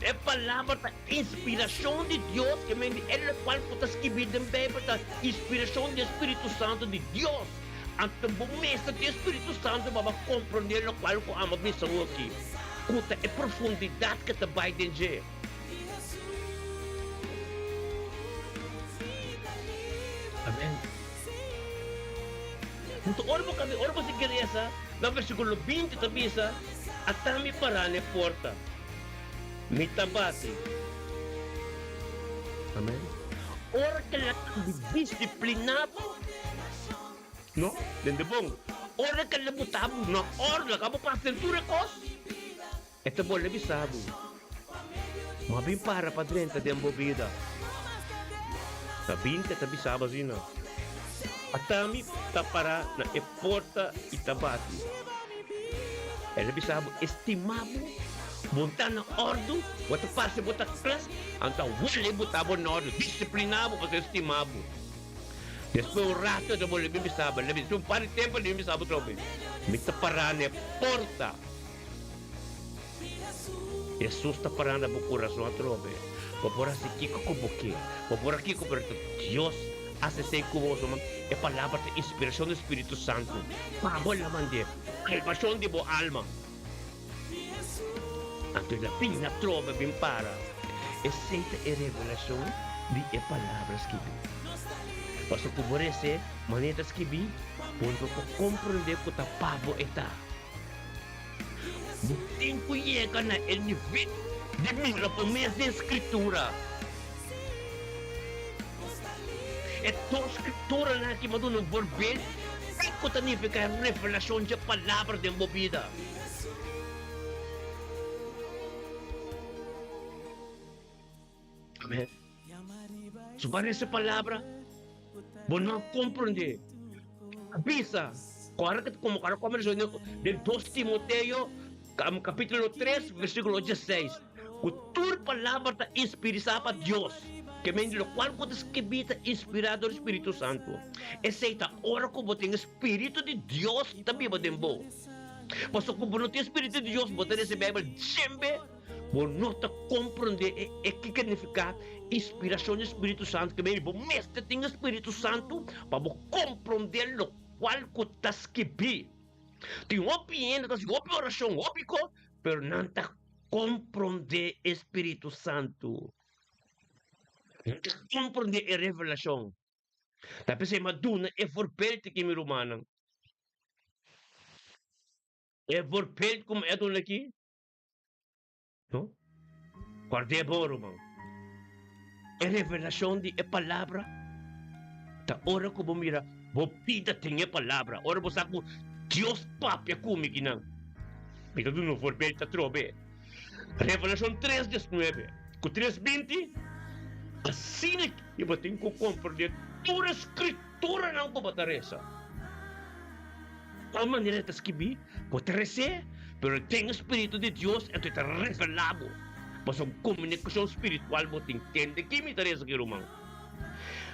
É palavra da inspiração de Deus, que é o qual está escrito na Bíblia, da inspiração do Espírito Santo de Deus. Então, o mestre do Espírito Santo vai compreender o qual eu amo a missão aqui. Escuta, é profundidade que te vai entender. Amém. Então, ora você quer essa, no versículo 20 também, até me parar na porta. Me tabate. Amém. Ora que ela está disciplinado. Não? Entende bom? Ora que ela botava na ordem, acabou para a cintura coisa. Ito mo labisado. Mabing para pa rin ta dembo vida. Sabihin ka tabi saba zina. Atami tapara na eporta itabati. Labisado estimabo. Bunta ng ordo. Wata pase buta klas. Anta wali butabo na ordo. Disiplinabo kasi estimabo. Después un rato de volver a bisaba, le un par de tiempo de bisaba trobe. Mita parane porta. Jesus ta parana bu coração trobe. Por assim kiko ko buki. Por aqui ko per Dios hace sei como so é palavra de inspiração do Espírito Santo. Pabol naman de salvação de bo alma. Anto la pina trobe bim para. Essa é revelação de palavras que Paso kuborese, manetas kibi, punto ko comprende ko tapabo eta. Buting ko yeka na el nivel de mira po mes de escritura. Ito escritura na ki madunong borbel, ko tanifica revelación de palabra de movida. Amen. Sobre essa palavra, vos não compreender. Avisa. Como começou de 2 Timoteo, capítulo 3, versículo 16. O tua palavra está inspirada para Deus. Que me lo qual pode escrever inspirado do Espírito Santo. Essa é a hora que você tem Espírito de Deus também vai tempo. Mas se você não tem Espírito de Deus, você recebe a Bíblia sempre. Você não está compreender o que significa inspiração do Espírito Santo. Que me mestre tem Espírito Santo para compreender o qual que está escrever. Tem uma opinião, tem uma oração, mas não está compreender Espírito Santo. Compreender a revelação. Tapi saya maduna e forpelte que me romana. E forpelte como é doon aqui. No? Guarde bom, romano. E revelação de palavra. Ta ora ko bumira, bopida tem palavra. Ora bo saco Dios papia kumiki nang. Pito doon no forpelte trobe. Revelação 3:19. Com 3:20. Assim que eu tenho que compreender toda a escritura não pode bater a maneira de escrever pode receber, mas tem o Espírito de Deus e está revelado. Mas a comunicação espiritual você entende que me interessa aqui, irmão.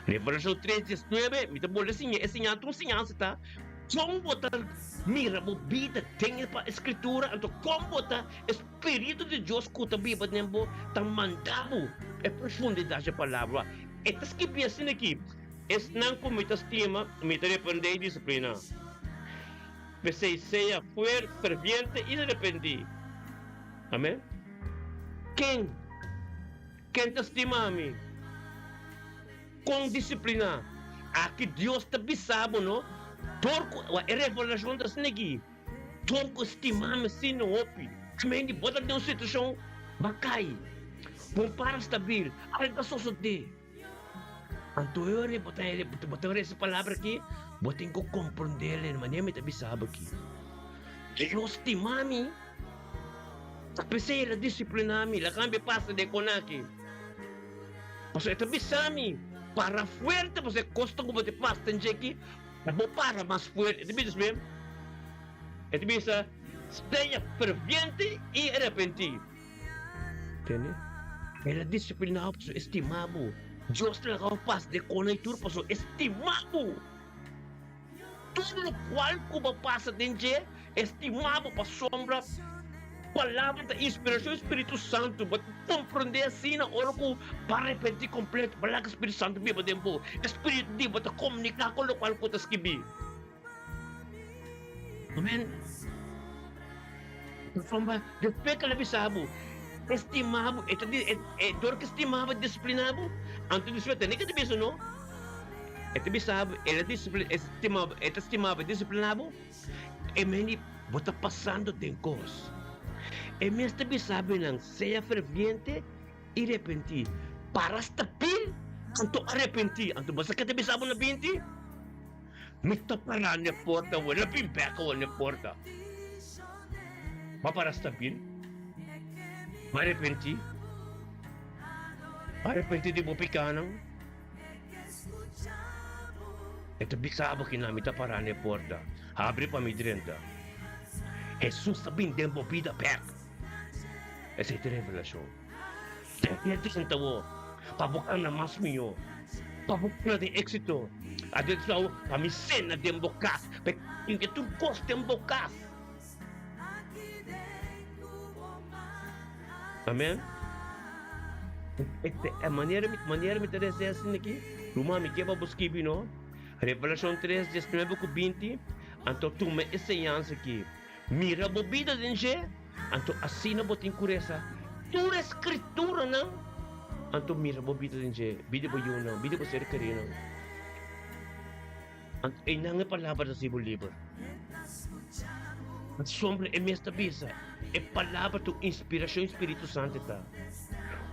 Revelação 3:19, me está assim, é sinal, tá? Como você mira a vida, tem a escritura, então como você, Espírito de Deus que está vivo dentro, está mandado a profundidade da palavra. Estas que pensam aqui, não como me estima, me arrepender e disciplina. Você seja ferviente e arrependir. Amém? Quem te estima a mim? Com disciplina. Aqui Deus está bisabo, não? Torco, a revelação da snegi. Torco estimame sino opi. Também de botar de uma situação bacai. Bom para stabil. Alga sosode. Anto eu botar essa palavra aqui, botem que compreender de maneira que bisabo aqui. Deus estimame. Tapi saya disciplinami, la cambia passa de conaki. Mas ito bisami. Para fuerte, você custa como te pasta aqui. Mas para mais fuerte. Ito bisa mesmo? Ito bisa, seja ferviente e arrepentir. Entende? Ela disciplinado, so estimado. Deus te lagau pas de coneitura, so estimado. Tudo o qual como passa dentro, estimado para sombra, palavra da inspiração do Espírito Santo, para compreender assim na hora que para arrepentir completo, para que o Espírito Santo viva dentro. Espírito de para comunicar com o qual que está escrevendo. Amém? Forma de peca la bisabo. Estimado, dor que estimava disciplinado, antes de ser nem que te bisa no. Bisabo, ela estimava disciplinado, e meni bota passando de coisas. E mesmo bisabo não seja ferviente e arrepentir. Para stabil, anto arrepentir, anto basta que te bisabo na binti, me tapará na porta, wala pimpeca wala na porta. Para stabil. Arrepenti. Arrepenti di mo picanang. Ito bisabo kinamita para ni porta. Abre pa mi direnta. Jesus sabing dembo vida pek. Esa ito revelasyon. Ito sa tawo. Pabukan na mas miyo. Pabukan na di eksito. Adit sa pamisen na dembo kas. Pek yung itong kos dembo kas. Amen? A maneira me interessa assim aqui. Ruma me quebra busquibi, não? Revelação 3, 19 com 20. Então, tu me ensinança aqui. Mira a vida de gente. Então, assina botin curesa. Tua escritura, não? Então, mira a vida de gente. Vida ba yun, não? Vida ba ser querido, não? Ay nang palavra sa livro. At sombra é mesta bisa. É palavra tu inspiração Espírito Santo tá.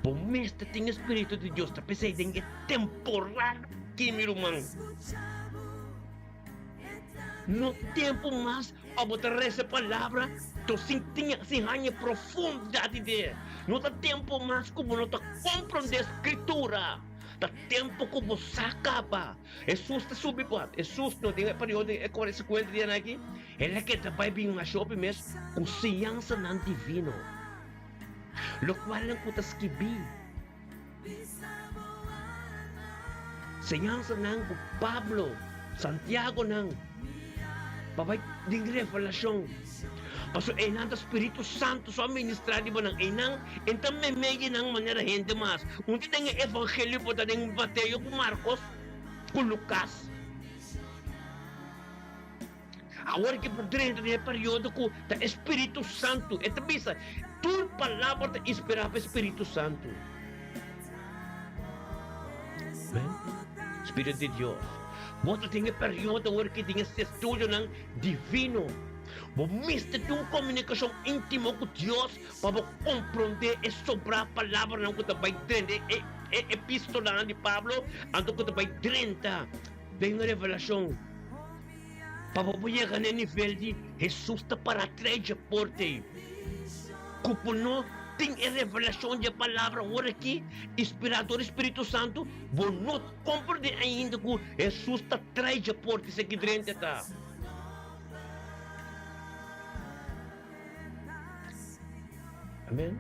Por mesta tem Espírito de Deus, tá pensei em temporal que me rumang. No tempo mais a botar essa palavra, tu sentia assim hanya profundidade de. No tempo mais como não tá compreender a escritura. Da tempo como sacaba. Jesus te subi po. Jesus no tem período é 50 dias aqui. Ele que vai vir na shopping mesmo com ciência ng divino. Lo qual lang ko taskibi. Ciência ng Pablo, Santiago ng babay ding revelasyon. Paso enang Espiritu Santo sa ministrar di ba ng enang entam may ng manera hindi mas. Unti tayong evangelyo po tayong Mateo kung Marcos kung Lucas. Awar que por dentro de período ko ta Espiritu Santo. Ito bisa, tu palabra ta inspirava Espiritu Santo. Amen? Espírito de Deus. Bota tinha período awar que tinha esse estudo ng divino. Bumiste yung komunikasyon intimo com Deus para compreender e sobra palavra ng kutabay 30 epistola de Pablo anto kutabay 30 bem na revelação para poder ganhar nível de Jesus ta para trás porte kupuno ting e revelação de palavra ora aqui inspirador Espírito Santo bonot compreender ainda que Jesus ta trás porte se que 30 ta. Amen?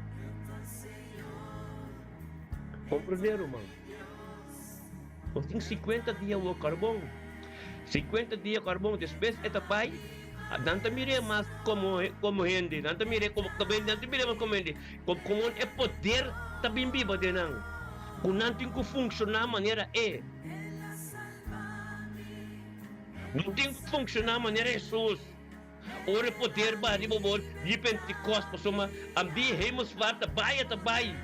Compreenderam, irmão? Nós temos 50 dias o carbão. 50 dias carbão, depois é pai. Nanta mire mas como hindi. Nanta mire como mas como hindi. Como é poder tabing biba din ang. Kung natin ko funcionar maneira é. Não tem que funcionar maneira Jesus. Ora poder ba di mo di Pentecost pa suma ang di hemos varta tabay.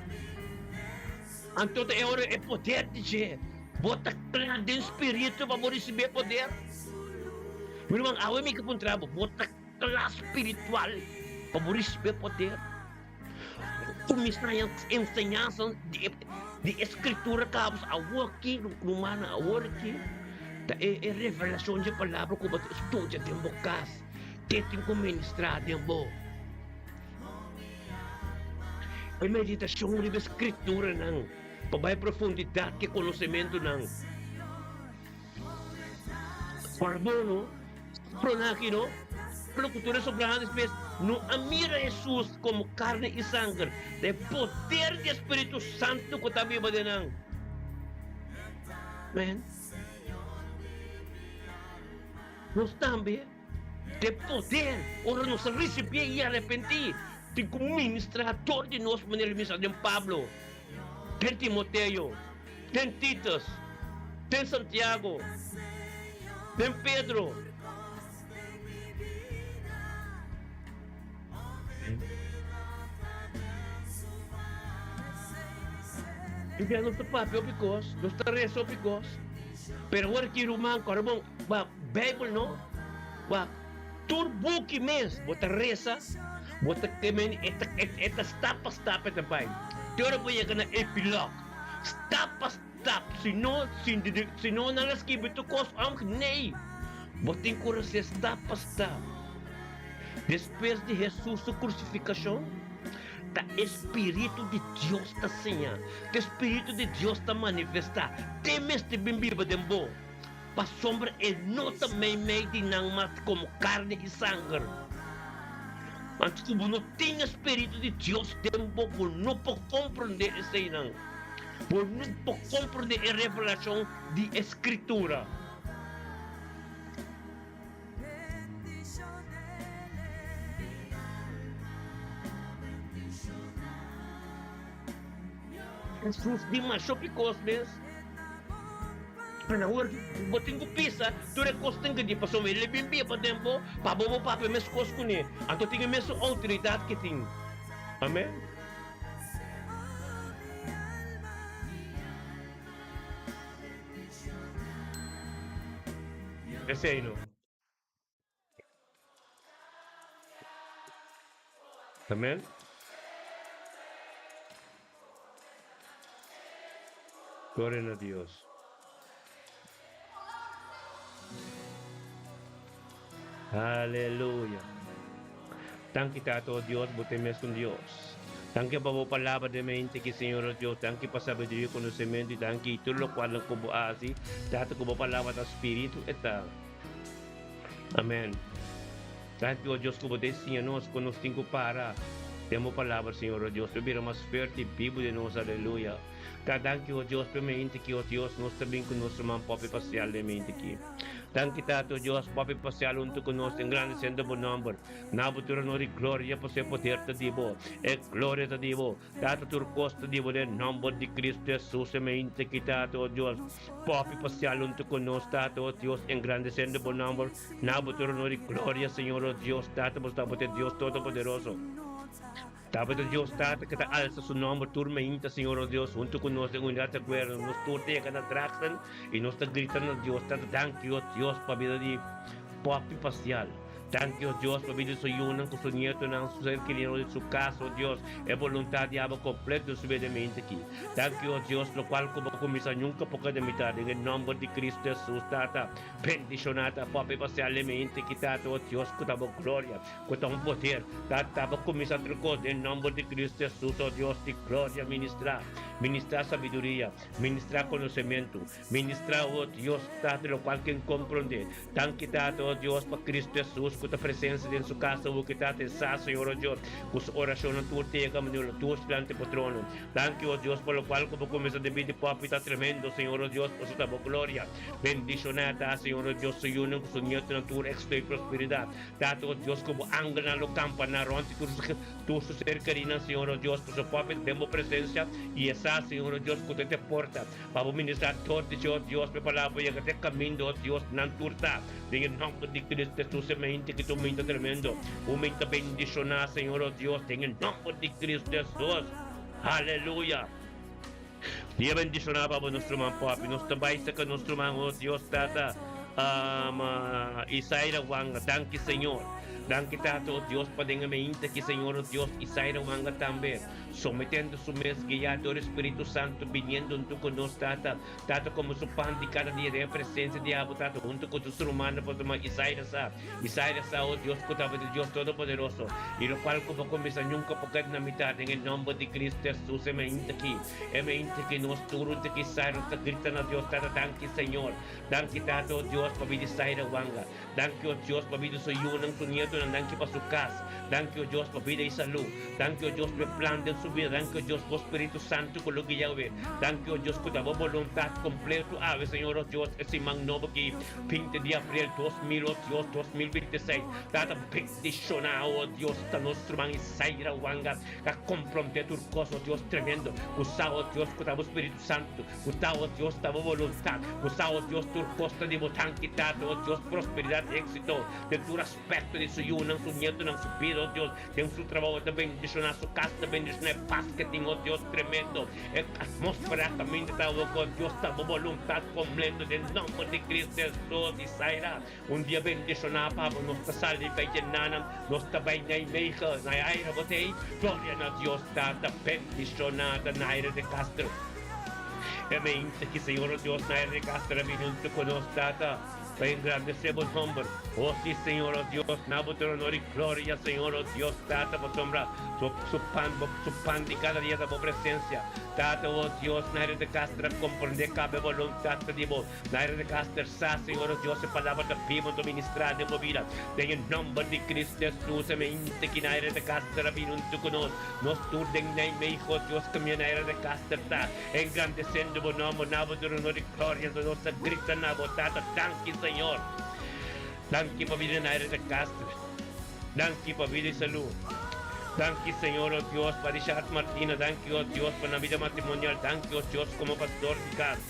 Anto te ora é poder de je. Bota clara de espírito para receber poder. Meu irmão, awe mi kapuntrabo, bota clara espiritual para receber poder. Kumisa yung enseñanza de escritura kabos awa ki rumana awa ki. Ta e revelação de palavra ko ba estudia de bokas. Teting ko ministrar de bo. A meditação de escritura ng pabay profundidade que conhecimento ng carbono pronaki no cultura sobrang espécie no amira Jesus como carne e sangue de poder de Espírito Santo ko tabi ba din ng man nos tambi de poder ora nos recibir e arrepentir de como ministrador de nós maneira de Pablo tem Timoteo tem Titus tem Santiago tem Pedro e não está papel picos não está reso picos pero agora que rumang carbon ba Bible no ba turbo que mes bota reza bota temen estas tapas também teora punya kena epilog step se não não las kibito kos am nei botin ko se step depois de Jesus su crucificação ta Espírito de Deus ta senha, ta Espírito de Deus ta manifesta, temes te bimbiba dembo, pa sombra e nota mei de nang mas como carne e sangue. Antes que não tem Espírito de Deus dembo, por não pode compreender esse nang, por não pode compreender a revelação de Escritura. Jesus di masuk di kosmes. Panahon, boting ko pisa, ture kosteng gedi paso may lebimbi pa tempo, pabobo pa mes kos ko ni. Anto tingin meso autoridad kiting. Amen. Kasi no. Amen. Gloria a Dios. Aleluya. Thank kita to Dios, butemes con Dios. Thank you pa po palabra de mente que Señor Dios. Thank you pa sabiduría y conocimiento. Y thank you todo lo cual ang kubo asi. Dahil kubo palabra ta Espiritu eta. Amen. Thank you Dios kubo destinha nos conosco para. Temos palavra, Senhor Deus, para mais forte e vivo de nós, aleluia. Thank you, Deus, para mente que, oh Deus, nós também conosco, man, papi pasial de mente que. Thank you, Tato, Deus, papi pasial, unto conosco, engrandecendo o nome. Nabutura no glória, para ser poder te divo, e glória te divo. Tato, turcos te divo, de nome de Cristo Jesus, mente que, Tato, Deus, papi pasial, unto conosco, Tato, Deus, engrandecendo o nome. Nabutura no glória, Senhor Deus, Tato, para poder Deus Todo-Poderoso. Dapat Diyos dati kita alsa sa nomor turma inta Señor Dios junto con nos en unidad de acuerdo nos turte ka na traxan y nos gritan ng Diyos dati thank you Diyos pabida di papi pasial. Thank you, Dios, por vida soy uno, con su nieto, con su ser querido, de su caso, Dios, es voluntad de abo completo de su vida mente aquí. Thank you, Dios, lo cual como comisa nunca poca de mitad, en el nombre de Cristo Jesús, tata, bendicionata, papi, pasealmente, quitado, Dios, con gloria, con un poder, tata, comisa tricot, en el nombre de Cristo Jesús, oh Dios, de gloria, ministrar sabiduría, ministrar conocimiento, ministrar, oh Dios, tata, lo cual quien comprende, tan quitado, oh Dios, para Cristo Jesús, com a presença em sua casa, o que está atenção, Senhor Deus, com a oração na tua terra, no teu plante patrono. Thank you, Deus, pelo qual como começa a debido papo está tremendo, Senhor Deus, por sua glória. Bendicionada, Senhor Deus, Senhor, com sua nieto na tua éxito e prosperidade. Tato, Deus, como ângulo na campo, na ronte, tu ser querida, Senhor Deus, por sua papo, temos presença e essa, Senhor Deus, que te porta, para ministrar todo, Deus, para palavra, e até caminho, Deus, na turta, em nome de Cristo Jesus, semente que tu aumenta tremendo, aumenta bendicionar, Senhor Deus, em nome de Cristo Jesus, aleluia. Dia bendicionar para nosso irmão Papi, nós também sa nosso irmão, oh Deus, tata, Isaira Wanga, thank you, Senhor. Thank you, Tato, Dios, para mente que Señor Dios, Isaira Wanga también, sometiendo su mes guiado el Espíritu Santo, viniendo junto con nosotros, Tata, Tato, como su pan de cada día de presencia de Abu, Tato, junto con tu ser humano, por tomar Isaira sa, oh Dios, de Dios Todopoderoso, y lo cual como comienza nunca porque en la mitad, en el nombre de Cristo Jesús, mente que nos turunte que Isaira, nos gritan a Dios, Tata, thank you, Señor, thank you, Tato, Dios, para vida Isaira Wanga, thank you, Dios, para vida soy uno, su nieto, thank you para su casa, thank you Dios por vida y salud, thank you Dios por el plan de su vida, thank you Dios por Espíritu Santo con lo que ya ve, thank you Dios por la voluntad completa, ave Señor Dios, ese magnovo que 20 de abril 2026, tata bendicionado Dios, está nuestro man Isaira Wanga, que compromete tu cosa, Dios tremendo, usado Dios con el Espíritu Santo, usado Dios con la voluntad, usado Dios tu costa de botán quitado, Dios prosperidad, éxito, de tu aspecto de su ng su nieto, ng su vida, oh Dios, ng su trabaho de bendición, su casa de bendición, paz que tengo, Dios, tremendo, atmósfera también de tao con Dios, tao voluntad completa, en nombre de Cristo Jesús, Isaira, un día bendicionado, Pablo, nos pasal y bellenanan, nos tabay na imeja, na aira botei, gloria a Dios, tata bendicionada, Naira de Castro. Mente que Señor Dios, Naira de Castro, junto con nos, tata, engrandecemos nombre. Oh sí, Señor, oh Dios, nabotero honor y gloria, Señor, oh Dios, tata por sombra, su pan de cada día de tu presencia. Tata, oh Dios, naire de castra, comprende cabe voluntad de Dios, naire de castra, Señor, oh Dios, palabra de vivo, tu ministrar de movida, en el nombre de Cristo Jesús, me inte que naire de castra, vino un tuconos, nos turden, me hijo, Dios, que mi naire de castra, engrandeciendo por nombre, nabotero honor y gloria, de nuestra grita, nabotata, tanque, Señor. Danke por vida en aire de Castro. Danke por vida y salud. Danke, Señor, oh Dios, para Richard Martina. Danke, oh Dios, por la vida matrimonial. Danke, oh Dios, como pastor de casa.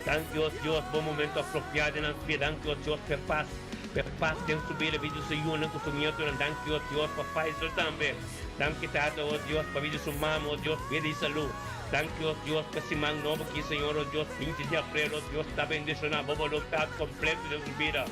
Danke, oh Dios, por momento apropiado en la vida. Danke, oh Dios, por paz. Por paz en su vida, vida su yuna, con su miedo. Danke, oh Dios, por paz y también. Danke, Tata, oh Dios, por vida su mamá, oh Dios, vida y salud. Danke, oh Dios, que si man novo aquí, Señor, oh Dios, 20 de abril, oh Dios, está bendicionado, voluntad completa de su vida.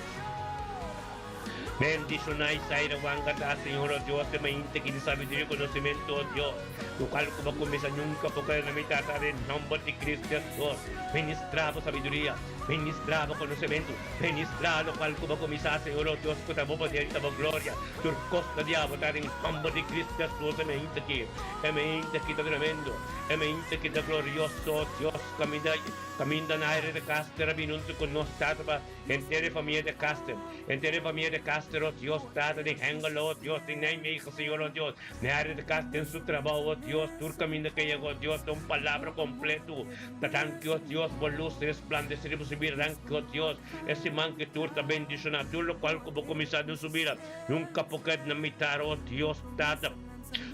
Bendicionar y sair a Señor, oh Dios, que me inte que sabiduría y conocimiento, oh Dios. Lo cual como comienza nunca, porque en la mitad del nombre de Cristo Jesús. Ministramos sabiduría, ministramos conocimiento, ministramos cual como comienza, Señor, oh Dios, que estamos poder y estamos gloria. Tu costa diablo, en el nombre de Cristo Jesús, me inte que está tremendo, me inte que está glorioso, Dios, camina en aire de Caster, minuto con nosotros, entera familia de Caster, entera familia de Caster, oh Dios, Tata de Hengalo, oh Dios, de mi hijo, Señor, oh Dios, en aire de Caster en su trabajo, oh Dios, tu camino que llegó, Dios, de un palabra completo, tanque, oh Dios, por luz, resplandecer y subir, tanque, oh Dios, ese man que tú te bendicionas, tú lo cual como comisario subir, nunca porque na mitad, oh Dios, Tata.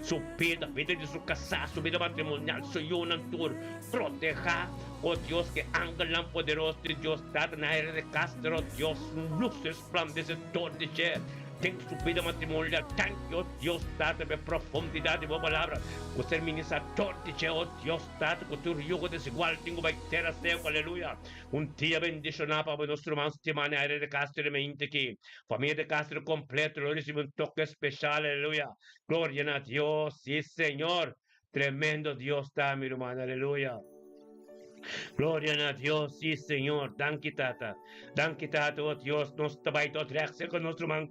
Su vida de su casa, su vida matrimonial, su yunan tur, proteja, oh Dios, que angelan poderoso de Dios, dad en aire de Castro, Dios, luz resplandecedor de Che, ten su vida matrimonial, tan oh Dios, dad de profundidad de palabra, usted ministrador de Che, oh Dios, dad con tu yugo desigual, tengo baitera seco, aleluya, un día bendicionado para nuestro hermano en aire de Castro, me que familia de Castro completo, lo recibe un toque especial, aleluya. Gloria a Dios, sí Señor, tremendo Dios está mi hermano, aleluya. Gloria a Dios, sí Señor, danke Tata, oh Dios, nos tabaito reacción con nuestro hermano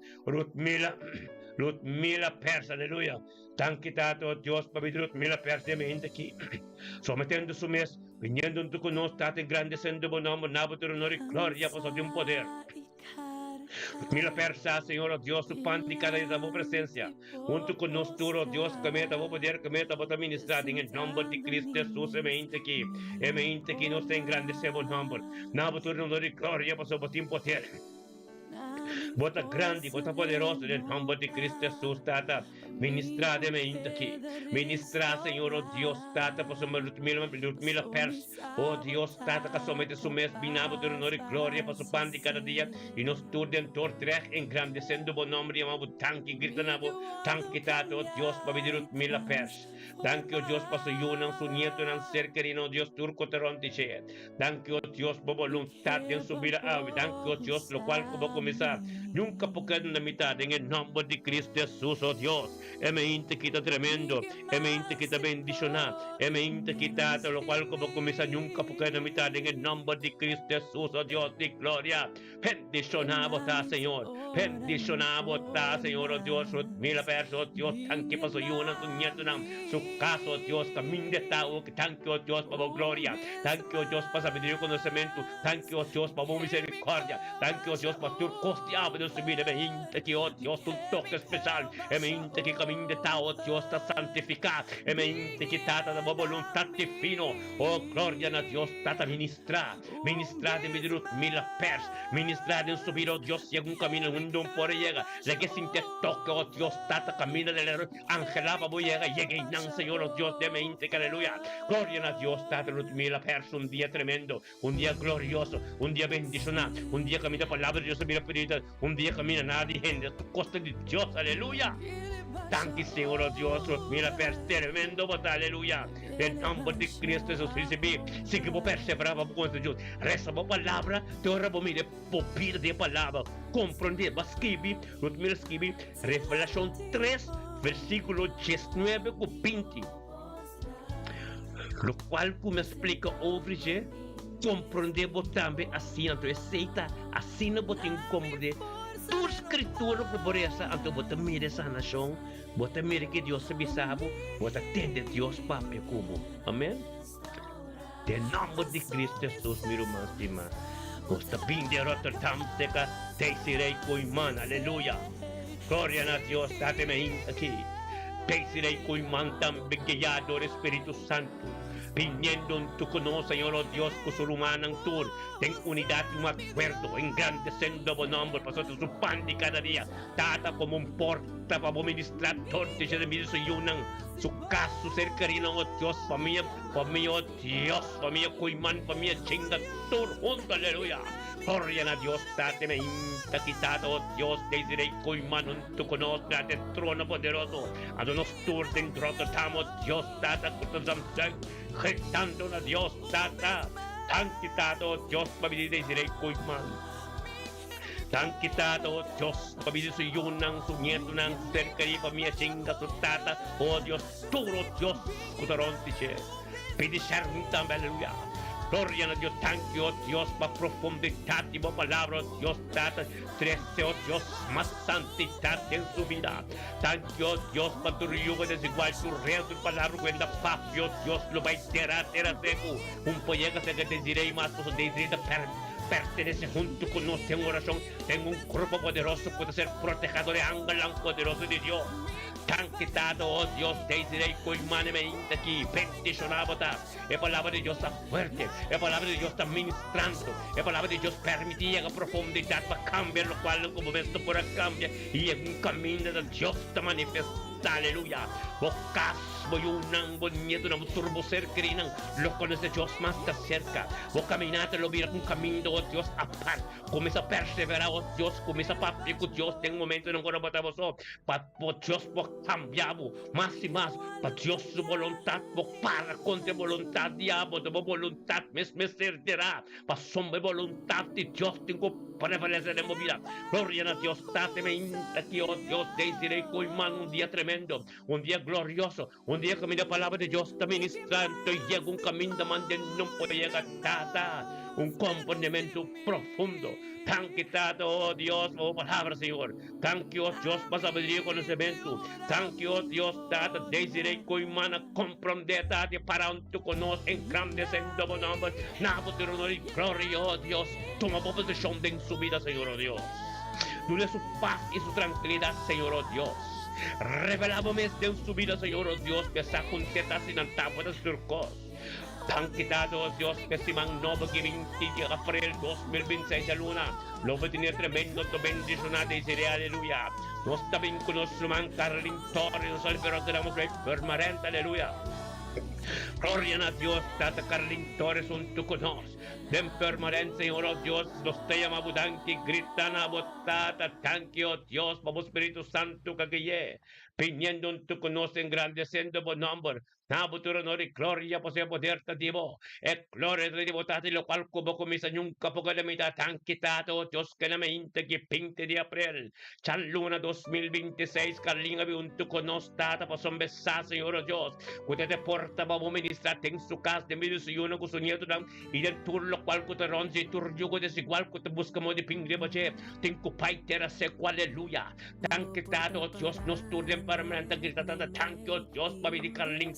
Ludmila Persa, aleluya. Danke Tata, oh Dios, para Ludmila Persa, me aquí, sometiendo su mes, viniendo en tu con nosotros, Tata, engrandeciendo buen nombre, nabotero honor y gloria, pues de un poder. Mira persa, Señor, oh Dios, su pan de cada día de tu presencia. Junto con nosotros, oh Dios, que me damos poder, que me damos administrar en el nombre de Cristo Jesús, me inte que nos engrandecemos nombre. Nabo tu honor y gloria, pues sobre tu poder. Bota grande, bota poderoso, en el nombre de Cristo Jesús, Tata. Ministra de mente aquí. Ministra, Señor, oh Dios, Tata, por su Ludmila Pers. Oh Dios, Tata, que somete su mes, binabo de honor y gloria, por su pan de cada día. Y nos turden tortrech, engrandeciendo buen nombre, llamamos tanque, gritanabo, tanque, Tata, oh Dios, para venir Ludmila Pers. Danke, oh Dios, para su yunan, su nieto, en ser querido, Dios, turco, terón, tiche. Danke, oh Dios, por voluntad en su vida, danke, oh Dios, lo cual como comenzar. Nunca porque en la mitad, en el nombre de Cristo Jesús, oh Dios. Me inte quita tremendo, me inte quita bendicionar, me inte quita lo cual como comienza nunca porque en la mitad, en el nombre de Cristo Jesús, oh Dios de gloria. Bendicionamos ta, Señor, bendicionamos ta, Señor, oh Dios, mil personas, oh Dios, tanque para su yuna, su nieto, su caso, oh Dios, camino de tao, que tanque, oh Dios, para gloria, tanque, oh Dios, para sabiduría y conocimiento, tanque, oh Dios, para misericordia, tanque, oh Dios, para tu costeado de su vida, me inte que, oh Dios, un toque especial, me inte que camino de tao, oh Dios, está santificado, me inte que tata de voluntad de fino, oh gloria a Dios, tata ministra de mi dirut mil pers, ministra de su vida, oh Dios, llega un camino, un don por llega, le que sin te toque, oh Dios, tata camina del angelaba, voy llega y nan, Señor, oh Dios, de me inte que aleluya, gloria a Dios, tata mil pers, un día tremendo, un día glorioso, un día bendicionado, un día camina palabra de Dios, mira espiritual, un día camina nadie, gente, tu costa de Dios, aleluya. Danke, Señor, oh Dios, mira, per tremendo, bota, aleluya. En nombre de Cristo Jesús, recibe, si que vos perseveraba con Dios, resta a palavra, te ora vos mire, popir de palavra, compreender, escrever, mira, escrever, Revelación 3, versículo 19 con 20. Lo cual, como explica hoje, compreendemos também assim, então aceita, assim não botem compreender tua escritura por essa, então bota mira essa nação, bota mira que Deus sabe sabe, bota tende Deus papai como, amém? Em nome de Cristo Jesus, meu irmão, estima, gosta bem de Rotterdam, teca, teisirei com irmã, aleluia, glória a Deus, dá-me aqui, teisirei com irmã, também guiado do Espírito Santo, viniendo en tu conoce, Señor, oh Dios, con su humana tour, ten unidad y un acuerdo, engrandeciendo buen nombre, pasó su pan de cada día, tata como un porta para ministrar torte, se de su yunan, su caso ser querido, oh Dios, familia, oh Dios, familia, cuimán, familia, chinga, tour, junto, aleluya. Gloria a Dios, date me inta quitado, oh Dios, desiré cuimán, tu conoce, date trono poderoso, a donos tour dentro de tamo, Dios, data, cutanzam, gritando a Dios, tata, tan quitado, Dios, pabili desiré cuimán. Tan quitado, Dios, pabili su yunan, su nieto, nan, cerca y familia chinga, su tata, oh Dios, turo, Dios, cutarón, dice, pidi servintam, aleluya. Gloria a Dios, thank you, oh Dios, para profundidad y por palabra, oh Dios, trata, crece, oh Dios, más santidad en su vida. Thank you, oh Dios, para tu yugo desigual, tu real, tu palabra, cuenta papio, oh Dios, lo va a enterar, seco. Un pollega se que te diré más, pues desiré pertenece junto con nosotros en oración. Tengo un cuerpo poderoso, puede ser protejador de ángel poderoso de Dios. Tan quitado, oh Dios, desiré coimanemente aquí, bendicionábota. La palabra de Dios está fuerte, la palabra de Dios está ministrando, la palabra de Dios permite a profundidad para cambiar, lo cual como ves tú por cambia y en un camino de Dios te manifiesta. Aleluya. Bocas, voy un bonito, un turbo ser crinan, lo conoce Dios más de cerca. Vos caminate, lo mira un camino, oh Dios, aparte. Comienza a perseverar, oh Dios, comienza a papi con Dios. En un momento no conozco a vos, para Dios, vos cambiamos más y más. Para Dios, su voluntad, vos para con tu voluntad, diablo, tu voluntad me servirá. Para sombra voluntad de Dios, tengo prevalecer en mi vida. Gloria a Dios, dáteme aquí, oh Dios, desiré con un día tremendo, un día glorioso, un día que mi palabra de Dios está ministrando y llega un camino donde no puede llegar nada, un componimiento profundo. Tan quitado, oh Dios, oh palabra, Señor. Thank you, oh Dios, para sabiduría y conocimiento. Thank you, oh Dios, data, desiré coimana, comprender, date, para un tu conoce, engrandeciendo por nombre. Nabo de honor y gloria, oh Dios. Toma posesión de su vida, Señor, oh Dios. Dule su paz y su tranquilidad, Señor, oh Dios. Revelábame de su vida, Señor, oh Dios, que esa junteta sin antáfonas turcos. Tan quitado, oh Dios, que si man no que 20 llega para el 2026 de luna, lo va a tener tremendo, tu bendición, desiré, aleluya. No está bien con nuestro man, Carlin Torres, pero tenemos que permanente, aleluya. Gloria a Dios, tata Carlin Torres, un tu conoces. Den permanente, Señor, oh Dios, los te llama budanki, gritan a botata, tanque, oh Dios, vamos Espíritu Santo, que viniendo en tu conoce, engrandeciendo por nombre. Nabuturo honor y gloria posee poder tativo. E gloria de devotati, lo cual como comisa nunca poco de mitad tan quitado, Dios que la mente que pinte de april. Chan luna 2026, Carlinga vi un tu conostata, pues son besas, Señor, oh Dios. Usted te porta, vamos a ministrar en su casa, de medio si uno con su nieto, y del tur lo cual que te ronce, y tur yugo desigual, que te buscamos de ping de bache. Tengo paitera seco, aleluya. Tan quitado, Dios, nos turden permanente, gritada, tan que, oh Dios, para vivir Carlinga.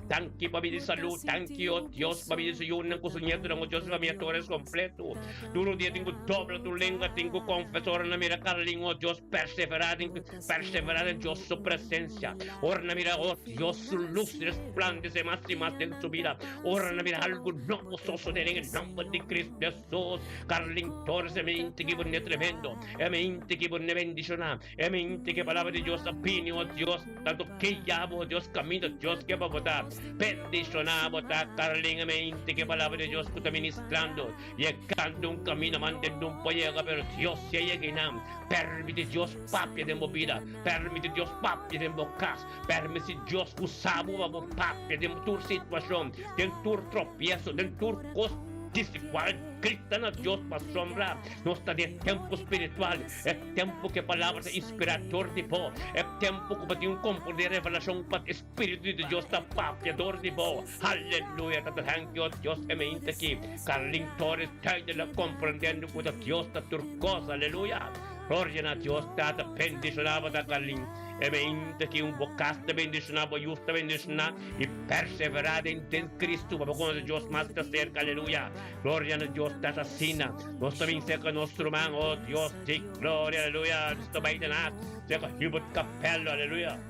Thank you, papi de salud. Thank you, oh Dios, papi de su yun, con su nieto, no, Dios, familia, tú eres completo. Duro día tengo doble tu lengua, tengo confesor, na mira, Carlingo, oh Dios, perseverar en Dios su presencia. Ora, mira, oh Dios, su luz resplandece más y más en su vida. Ora, mira, algo nuevo suceder en el nombre de Cristo Jesús. Carlingo, Torres, me inte que bonne tremendo, me inte que bonne bendición, me inte que palabra de Dios, opinión, oh Dios, tanto que llamo, oh Dios, camino, Dios, que va a votar, bendicionar, votar, Carlinga, me inte que palabra de Dios, que está ministrando, llegando un camino, mandando un pollega, pero Dios se llega, permite Dios, papi de movida, permite Dios, papi de bocas, permite Dios, usamos, papi de tu situación, de tu tropiezo, de tu costo. Dice cual grita na Dios pa sombra. Nós está de tempo espiritual. É tempo que a palavra é inspirador de bo. É tempo que pati campo de revelação para Espírito de Deus está papiador de bo. Aleluia. Thank you, Deus. É me aqui. Carling Torres está compreendendo que Deus está turcosa. Aleluia. Gloria a Deus. Está bendicionado da Carling. É me aqui bocas de bendicionado, justa bendicionado e perseverada em Cristo. Para quando Deus mais está cerca. Aleluia. Gloria a Deus. Está assina. Nós também cerca nosso irmão. Oh Deus. Glória. Aleluia. Está bem de nada. Cerca Hubert Capello. Aleluia.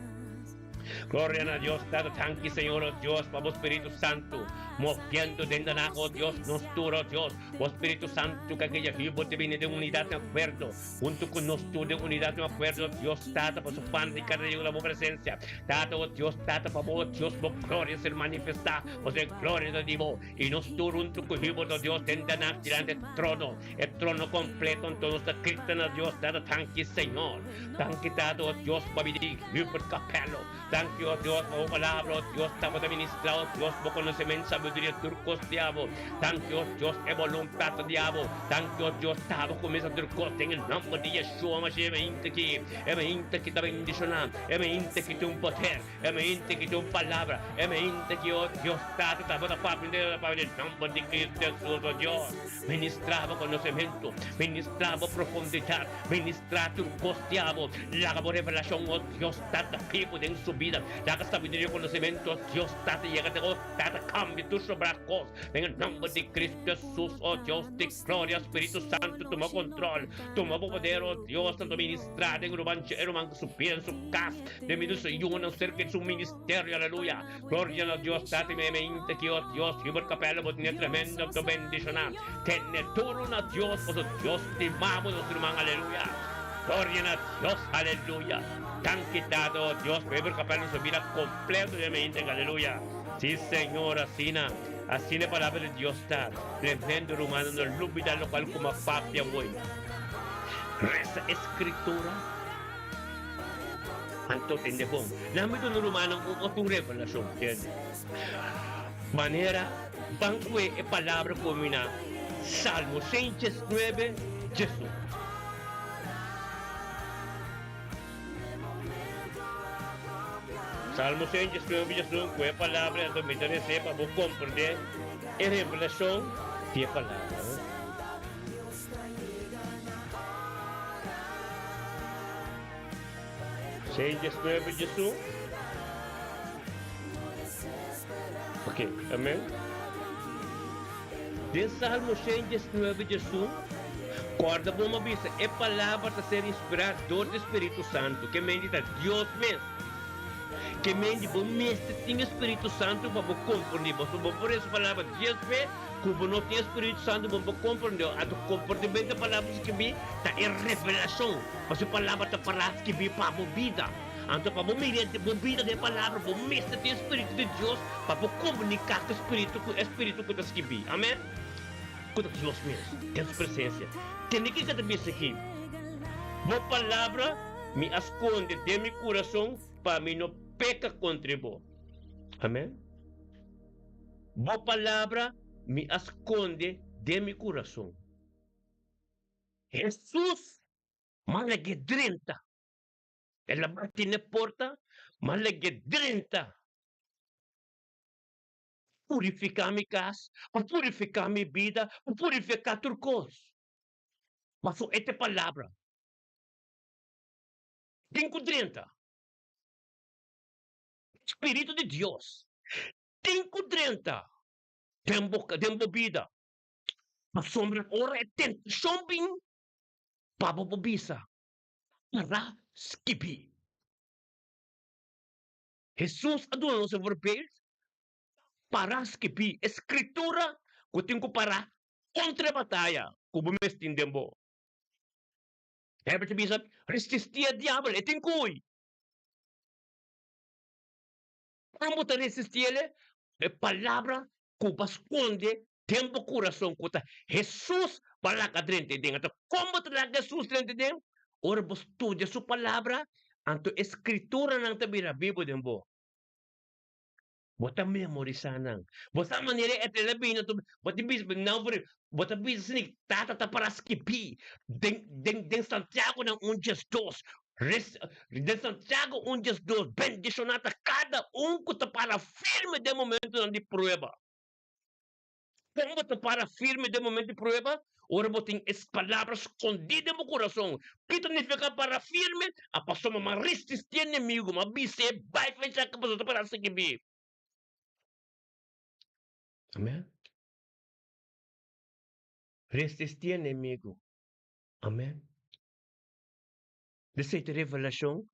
Gloria a Dios, dado tanque, Señor, oh Dios, para o Espírito Santo, moviendo dentro de oh Dios, nos duro, oh Dios, o Espírito Santo, que aquella vivo te viene de unidad de acuerdo, junto con nosotros de unidad de acuerdo, Dios, tata, para su pan de cada día de la presencia, tata, oh Dios, tata, para vos, Dios, por gloria se manifesta, por ser gloria de Dios, y nosotros junto con vivo, oh Dios, dentro del trono, el trono completo, entonces está Cristo, oh Dios, dado tanque, Señor, tanque, dado, oh Dios, para vivir, Hubert Capello. Thank you, oh Dios, por palabra, oh Dios, estamos administrados, Dios, por conocimiento, sabiduría, turcos, diabo. Thank you, oh Dios, es voluntad, diabo. Thank you, oh Dios, estamos con esa turcos, en el nombre de Yeshua, Mashiach, me inte que te bendicionar, me inte que tu poder, me inte que tu palabra, me inte que, oh Dios, estamos para aprender el nombre de Cristo Jesús, oh Dios. Ministraba conocimiento, ministraba profundidad, ministraba turcos, diabo. La revelación, oh Dios, tanta people en su vida, la sabiduría y conocimiento, Dios, te llega de vos, cambia tus obras, en el nombre de Cristo Jesús, oh Dios, de gloria, Espíritu Santo, toma control, toma poder, oh Dios, tanto ministrar en un banchero, man, su pie, en su casa, de mi desayuno, cerca en su ministerio, aleluya, gloria a Dios, date me mente que, oh Dios, Hubert Capello, vos tiene tremendo, te bendicionar, tiene todo a Dios, oh Dios, te amamos, nuestro hermano, aleluya. Gloria a Dios, aleluya. Tan quitado, Dios, Hubert Capello su vida completo de mente, aleluya. Sí, Señor, así la palabra de Dios está. Tremendo humano, no olvida lo cual como papia, güey. Reza escritura. Anto tende bom. Nami do humano o tu revelación, ¿entiendes? Manera, banque e palabra comina. Salmo 109, Jesús. Salmo 109, Jesús, que es palabra, donde me sepa, vos comprender, es revelación, que es palabra. 109, Jesús. Ok, amém. De Salmo 109, Jesús, corda vamos ver, é palavra de ser inspirador do Espírito Santo, que me diz Deus mesmo. Que me diz, bom mestre, tem Espírito Santo para compreender. Por essa palavra, Deus vê, como não tem Espírito Santo, para compreender. A do comportamento da palavra que vi, está em revelação. Mas a palavra está para que vi para a vida. Então, para a vida da palavra, o mestre tem Espírito de Deus para comunicar com o Espírito que está escrito. Amém? Com Deus mesmo, tem sua presença. Tem que saber isso aqui. Boa palavra me esconde de meu coração para mim não peca contra vós. Amém? Boa palavra me esconde de meu coração. Jesus, malagedrenta. Ela bate na porta, malagedrenta. Purificar minha casa, purificar minha vida, purificar tudo coisa. Mas esta palavra, 5:30. Espírito de Deus. 5:30. Tempo vida. Mas sombra ora é tentação bem. Pabo bobisa. Para skipi. Jesus adorou se verbeir. Para skipi. Escritura. Que tem que parar. Contra a batalha. Como me estendemos. É para te dizer. Resistir ao diabo. É tem que. Como te resistir ele? É palavra que esconde tempo coração que Jesus para cá dentro de dentro. Como te lá Jesus dentro de dentro? Ora vos estudia sua palavra, anto escritura não te vira Bíblia de bo. Bota memorisanang. Bota manere et labino to bota bis now for bota bis ni tata para skipi. Den Santiago ng unjas dos. Den Santiago unjas dos. Bendicionata cada que para firme de momento de prueba. Como te para firme de momento de prueba, ora botin es palavras escondidas no coração. Que significa para firme? A pessoa mais resistir inimigo, mas bise vai fechar que você para seguir. Amém? Resistir inimigo. Amém? Dessa revelação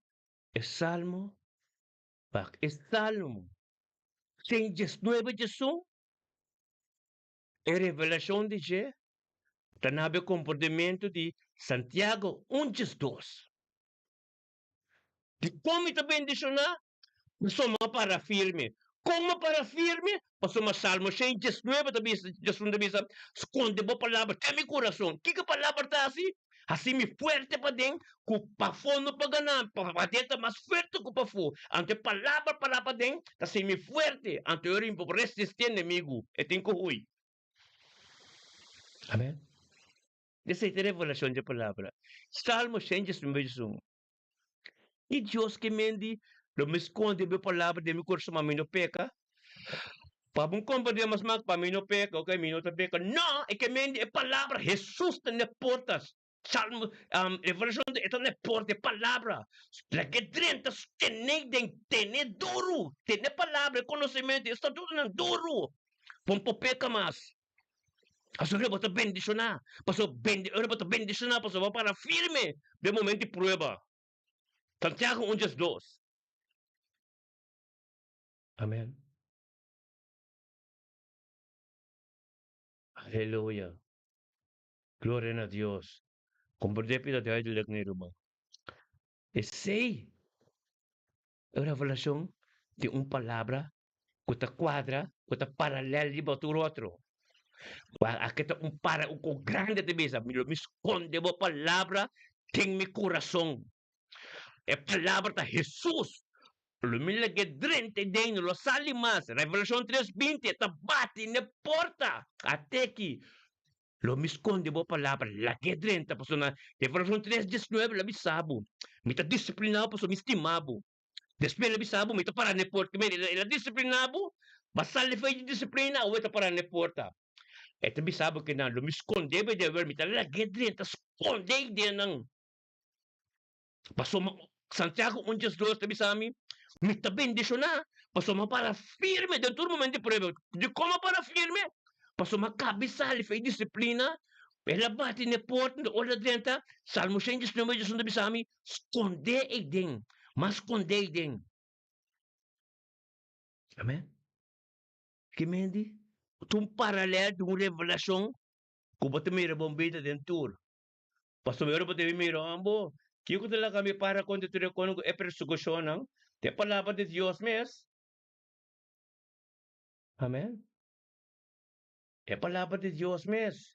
é Salmo, é Salmo. 119 de som, é revelação de Jé, tanabe comportamento de Santiago 1:2. De como te bendicionar, soma para firme. Como para firme, pasó Salmo 119, também esconde a palavra, tem meu coração. Que palavra está assim? Assim me fuerte para dentro, que para fora não para ganhar, para dentro mais forte que para fora. Ante palavra para dentro, assim me fuerte, ante eu ir para resistir inimigo, e tem que ruir. Amém? Essa é a revelação da palavra. Salmo 119. E Deus que mende, não me esconde a palavra de meu coração, mas não peca. Para um compreender mais para mim não peca, ok, mim não peca. Não, é que mende a palavra, Jesus está nas portas. Salmo, revelação está na porta, a palavra. La que dentro tem duro, tem palavra, conhecimento, está tudo na duro. Pompo peca mais. Pastor, eu vou te bendicionar. Pastor, eu vou te bendicionar, pastor, vou para firme de momento de prueba. Santiago 1:2. Amém. Aleluia. Glória a Deus. Compreende pila de ayuda ni rumah. Sei a revelação de palavra que está quadra, que está paralela de outro. Aqui está para grande de mesa. Me esconde a palavra tem meu coração. A palavra de Jesus. Lumila que drente dentro, lo sali mais. Revelação 3:20, está bate na porta. Até que lo me esconde a palavra. La que drente, pastor, na Revelação 3:19, la me sabo. Me está disciplinado, pastor, me estimado. Después labi sabo, me está para na porta. Ela disciplinado, basta le faz disciplina, ou está para na porta. Ito bisabo que na lo me esconde, me deve me está la que drente, esconde dentro. Pastor, Santiago 1:2, tabi sa amin, me está bendicionar. Pastor, para firme de todo momento de prueba. De como para firme? Pastor, makabisa, le faz disciplina. Ela bate na porta, olha dentro, Salmo 119, Jesus tabi sa amin, esconde dentro. Mas esconde dentro. Amém? Que mende? Um paralelo de uma revelação que você mira bombita dentro. Pastor, eu vou ter mira ambo. Que eu lá kami para quando tu reconhece é perseguição não? Te palavra de Deus mesmo. Amém? É palavra de Deus mesmo.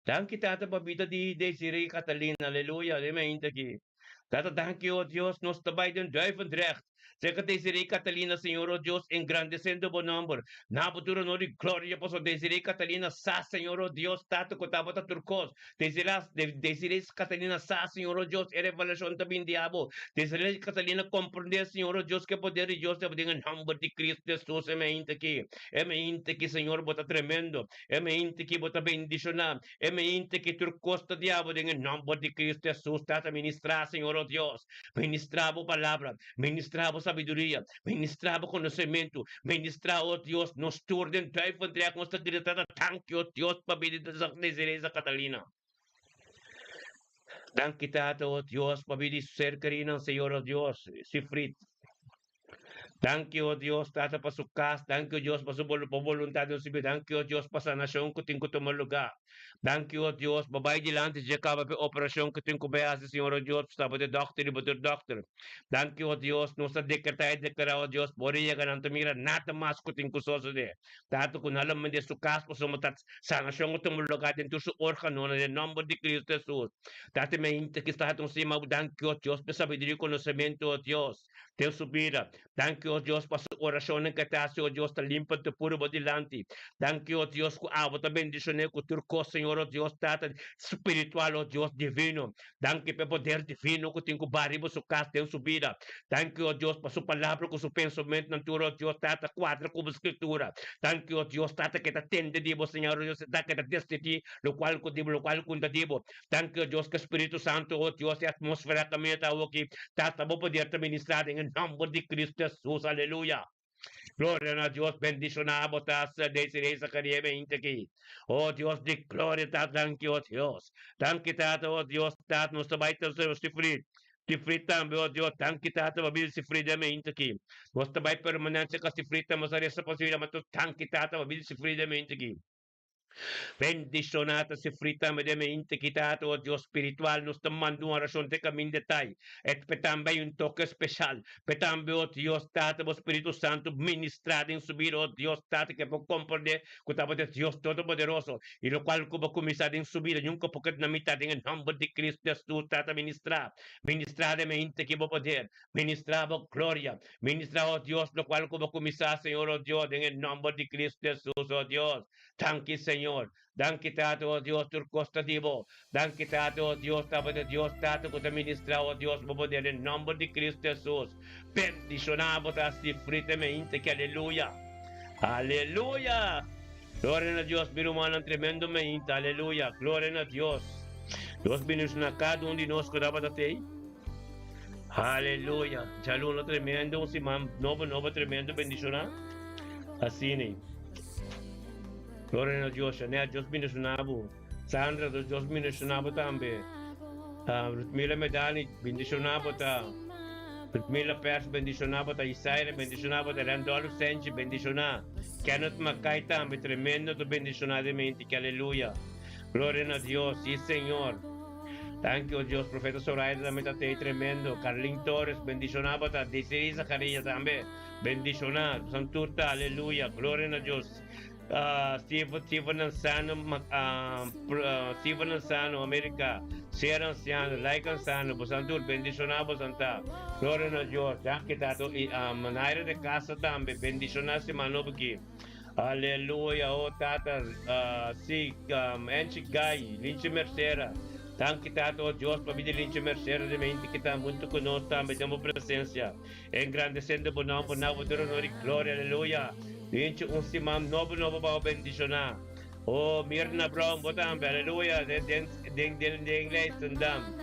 Danke tata babita de Siri Catalina. Aleluia. Amém aqui. Tata, danke o Deus, nos tabay den duivend recht. Zeker Desiree Catalina, Senhor, oh Deus, engrandecendo o nombre. Nabuturo no de gloria, poso Desiree Catalina, sa, Senhor, oh Deus, tato kotabata turcos. Desiree Catalina, sa, Senhor, oh Deus, e revelação também diabo. Desiree Catalina, compreender, Senhor, oh Deus, que poder de Deus, te em nome de Cristo Jesus, é mente aqui, Senhor, bota tremendo. É mente aqui, bota bendicionar. É mente que turcosta diabo, em nome de Cristo Jesus, tata ministrar, Senhor, oh Deus. Ministrar a palavra, ministrar a sabedoria, ministrar o conhecimento, ministrar, oh Deus, nos turden, drive entre a constatação, thank you, Deus, para pedir sa Desiree Catalina. Thank you, Tata, oh Deus, para pedir ser querido, Senhor, oh Deus, Sifrit. Thank you, Dios, Tata, para su casa. Thank you, Dios, para su voluntad de recibir. Thank you, Dios, para sa nación que tengo tomar lugar. Thank you, Dios, babay dilante de acaba a operação que tenho que ver, Senhor, Dios, estava de doctor e botar doctor. Thank you, Dios, nos declarar, Dios, por aí que não te mira nada mais que tenho que fazer. Tato, kung alam mo de su casa, para sumatat sa nación que tomar lugar dentro su órgano, no nome de Cristo Jesus. Tato, me inte que está atong sima, thank you, Dios, para sabedoria e conhecimento, Dios. Teu subida. Thank you, you, O Diyos, pa sa orasyon ng katasi, O Diyos, talimpad te puro badilanti. Thank you, O Diyos, ku abot a bendisyon ku turko, Senhor, O Diyos, tata spiritual, O Diyos, divino. Thank you, pe poder divino, ku tingko bari mo su casa de subida. Thank you, O Diyos, pa su palabra, ku su pensamento, ng turo, O Diyos, tata quadra, ku escritura. Thank you, O Diyos, tata que te atende, dibo, Senhor, O Diyos, tata que te destiti, lo cual ku dibo, lo cual ku dibo. Thank you, O Diyos, que Espírito Santo, O Diyos, e atmosfera kami tawo ki, tata mo poder te ministrar en el nombre de Cristo Jesús, aleluya. Gloria a Dios, bendicionamos desde esa carrera aquí. Oh Dios, de gloria, thank you, oh Dios. Thank you, oh Dios, nos trabaja sifrit. Sifrit también, oh Dios, thank you, mabil sifrit de mente aquí. Nos trabaja permanente con sifrit, mas esa posibilidad, thank you, mabil sifrit de mente aquí. Bendicionata si frita mediamente quitado, oh Dios espiritual, nos tomando una razón de camino detalle. Et petambay un toque especial. Petambay, oh Dios, Tata, oh Espíritu Santo, ministrado en su vida, oh Dios, Tata, que puedo comprender que estaba de Dios Todopoderoso, y lo cual como comenzar en su vida, nunca porque na mitad en el nombre de Cristo Jesús, Tata, ministrar de mente que voy a poder, ministrar, oh gloria, ministrar, oh Dios, lo cual como comenzar, Señor, oh Dios, en el nombre de Cristo Jesús, oh Dios. Thank you, Señor. Dan kita, oh Dios, turcosta divo. Dan kita, oh Dios, de Dios, tato, que te ministra, oh Dios, por poder en nombre de Cristo Jesús. Bendicionamos así fritamente, que aleluya. Aleluya. Gloria a Dios, mi hermano, tremendo mente, aleluya. Gloria a Dios. Dios bendice cada uno de nosotros, dapat ate. Aleluya. Saludo tremendo, si mam, novo tremendo bendición. Así ni. Gloria a Dios, Chanel, Dios bendicionado. Sandra, Dios bendicionado también. Rutmila Medani, bendicionado. Rutmila Pers, bendicionado. Isaira, bendicionado. Randolph Senchi, bendicionado. Kenneth Mackay también, tremendo, bendicionadamente, que aleluya. Gloria a Dios, sí, Señor. Thank you, Dios. Profeta Soraya también está tremendo. Carlin Torres, bendicionado. Desiree Zacarías también, bendicionado. Santurta, aleluya. Gloria a Dios. Steven Ansano, Steven Ansano, América, Sierra Anciano, Like Ansano, Bosantur, bendicionado, Santa, Gloria a Dios, ya que tato, Manaira de casa también, bendicionaste, Manobiki, Aleluya, oh Tata, sí, Enchigay, Linche Mercera, Thank you, Tato, Dios, para mi Linche Mercera, de mente que está junto con nosotros, también damos presencia, engrandeciendo, bonamos, honor y gloria, aleluya. Linche un simam novo para bendicionar. Oh, Mirna Brown, botam, aleluya, de inglés, tendam.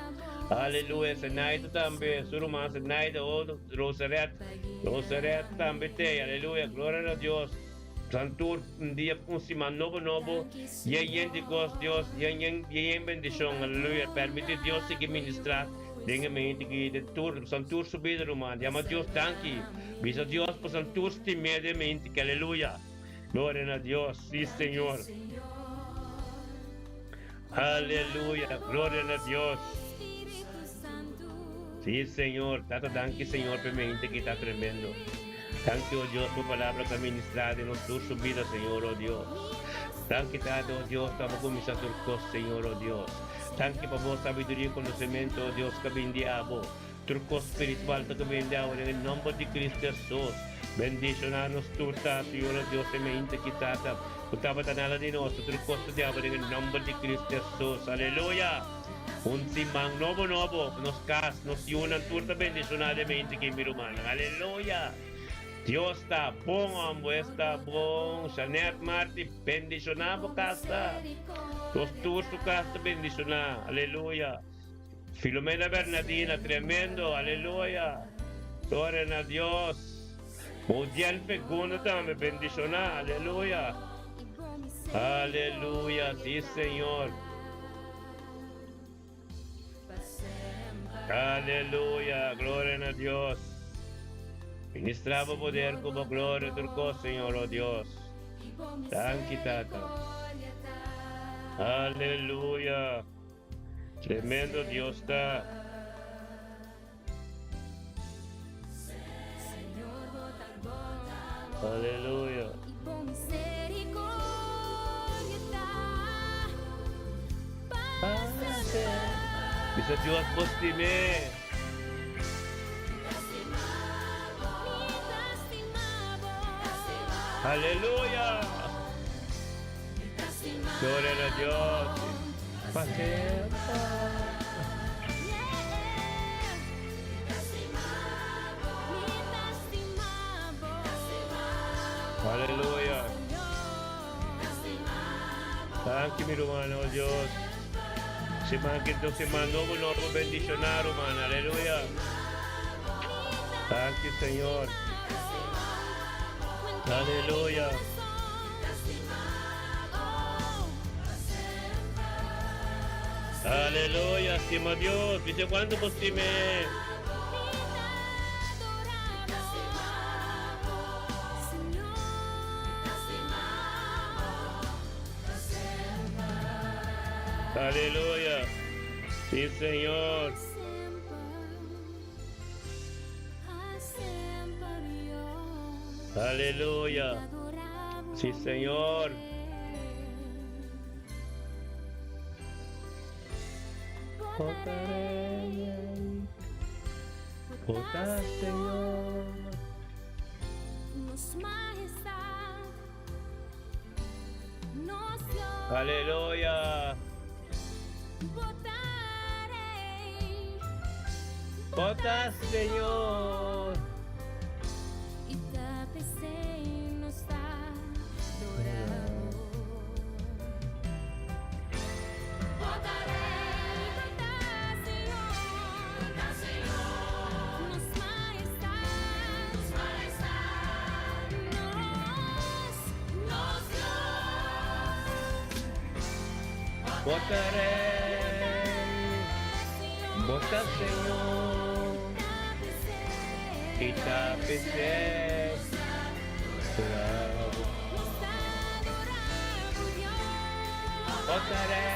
Aleluya, Senaida también, Suruma, Senaida, oh, Rosaret también, aleluya, gloria a Dios. Santur, un día un simam novo, yen de Dios, yen bendición, aleluya, permite Dios que ministrar. Dengan mente de tur, santur subida rumah, llama Dios tanki, bisa Dios por santur stimede mente, que aleluya, gloria a Dios, sí Señor, aleluya, gloria a Dios, sí Señor, tata tanki Señor, por mente que está tremendo, tanki oh Dios por palabra que ministrar en nuestra subida Señor oh Dios, tanki tata oh Dios, estamos comenzando el costo Señor oh Dios. Thank you, Pabo, sabiduría y conocimiento, Dios, que bendiabo. Turco espiritual, que bendiabo, en el nombre de Cristo Jesús. Bendicionanos, turta, Señor, Dios, en mente quitata. Utaba tanala de nosotros, turco diabo, en el nombre de Cristo Jesús. Aleluya. Un simang novo, nos yunan, turta, bendicionadamente, que mi hermano. Aleluya. Dios está bom, amo está bom. Janet Marti, bendicionado casa. Los tours tu casa bendicionado. Aleluya. Filomena Bernardina, tremendo. Aleluya. Gloria a Dios. Mudial Feguna también bendicionado. Aleluya. Aleluya. Sí, Señor. Aleluya. Gloria a Dios. Ministraba poder como gloria turco, Señor, oh Dios. Thank you, Tata. Aleluya. Tremendo Dios está. Aleluya. Bisa Dios postime. Hallelujah! Gloria a Diyos. Pasempa. Hallelujah. Thank you, mi rumano, Diyos. Si mankin to si mano mo no bendicionaro man. Hallelujah. Thank you, Señor. Hallelujah. Aleluya, estima Dios. Dice cuánto pues estime. Aleluya. Sí, Señor. Aleluya. Sí, Señor. Potar, Señor. Aleluya. Potar, Señor. Votaré, vota Señor, y tapece, votaré,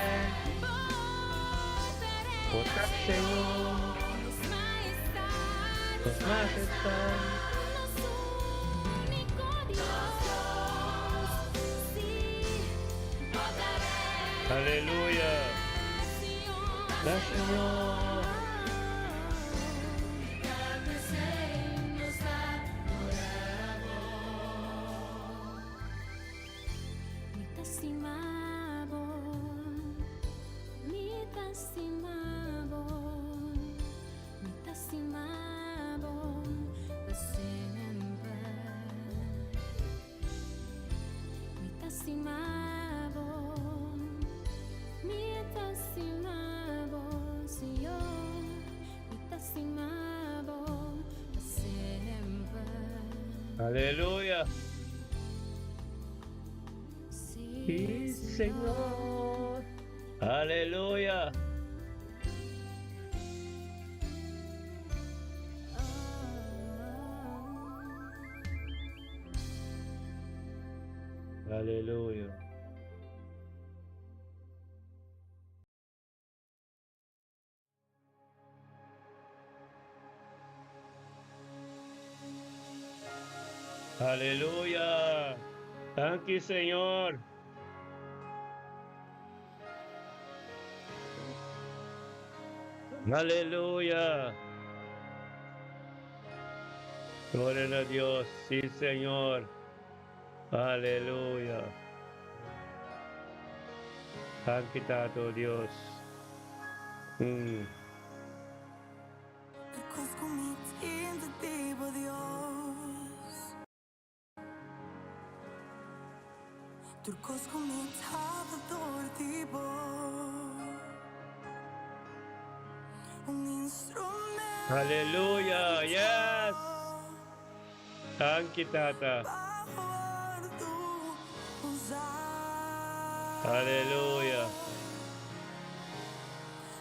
vota Señor, los majestades. Aleluya. La Señor. Aleluya. Sí, Señor. Aleluya. Aleluya. Aleluya. Thank you, Señor. Aleluya. Gloria a Dios. Sí, Señor. Aleluya. Thank you, Tato Dios. Conosco mitt inte det var Dios. Turcos con mitt havador tipo. Un instrumento. Aleluya. Yes. Thank you, Tata. Para tu usar. Aleluya.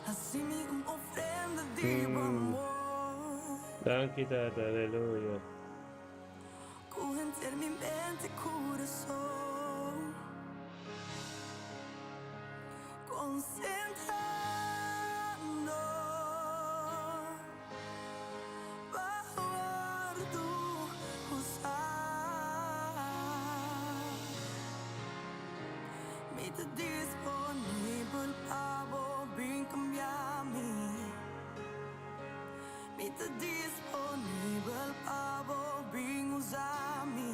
Assim como ofrenda de amor. Thank you, Tata. Aleluya. Corrente mi mente e coração. Concentrando. Para tu usar. Mitt disponibel para bem cambiar-me. Mitt disponibel para bem usar-me.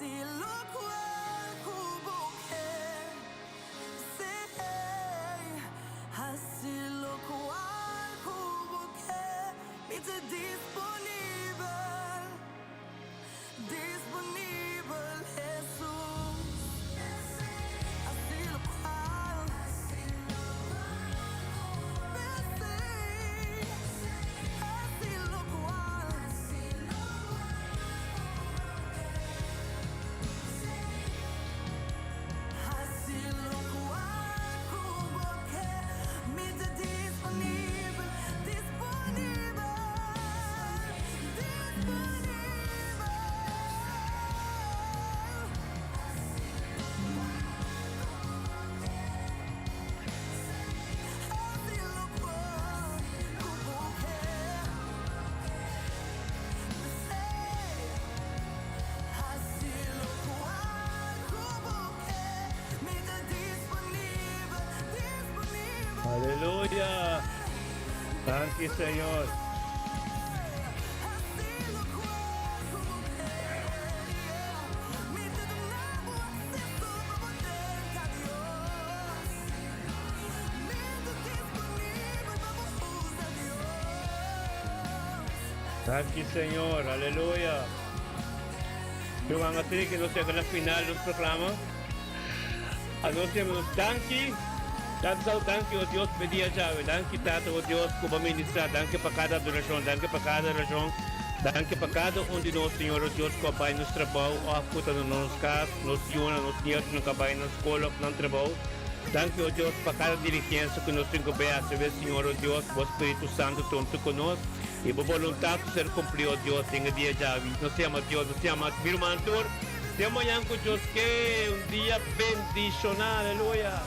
Así lo cual hubo que ser, así lo cual hubo que me te disponível, disponível Jesús. Así lo cual pensei, así lo cual así lo cual hubo que me te disponível, disponível, disponível. Así lo cual hubo que así lo cual hubo que me te disponível, disponível. Aleluya. Thank you, Señor. Así lo cual hubo que me te damos acceso para potente a Dios. Me te disponível para usar Dios. Thank you, Señor. Aleluya. Yo van a decir que no sea la final del programa. Anunciamos tanque. Tanque, oh Dios, bendiga llave. Tanque, Tato, oh Dios, como ministrar. Tanque para cada adoração. Tanque para cada oração. Tanque para cada um de nós, Senhor, oh Deus, que vai nos trabalho, ou afuta nos nossos casos, nos iuna, nos nietos, no vai na escola, no trabalho. Tanque, oh Deus, para cada dirigência que nós temos que ver, Senhor, oh Deus, o Espírito Santo junto conosco. E a vontade de ser cumprida, oh Deus, em dia já. Nós temos Deus, nós temos firmantor. Temos amanhã com Deus que um dia bendicional, aleluia.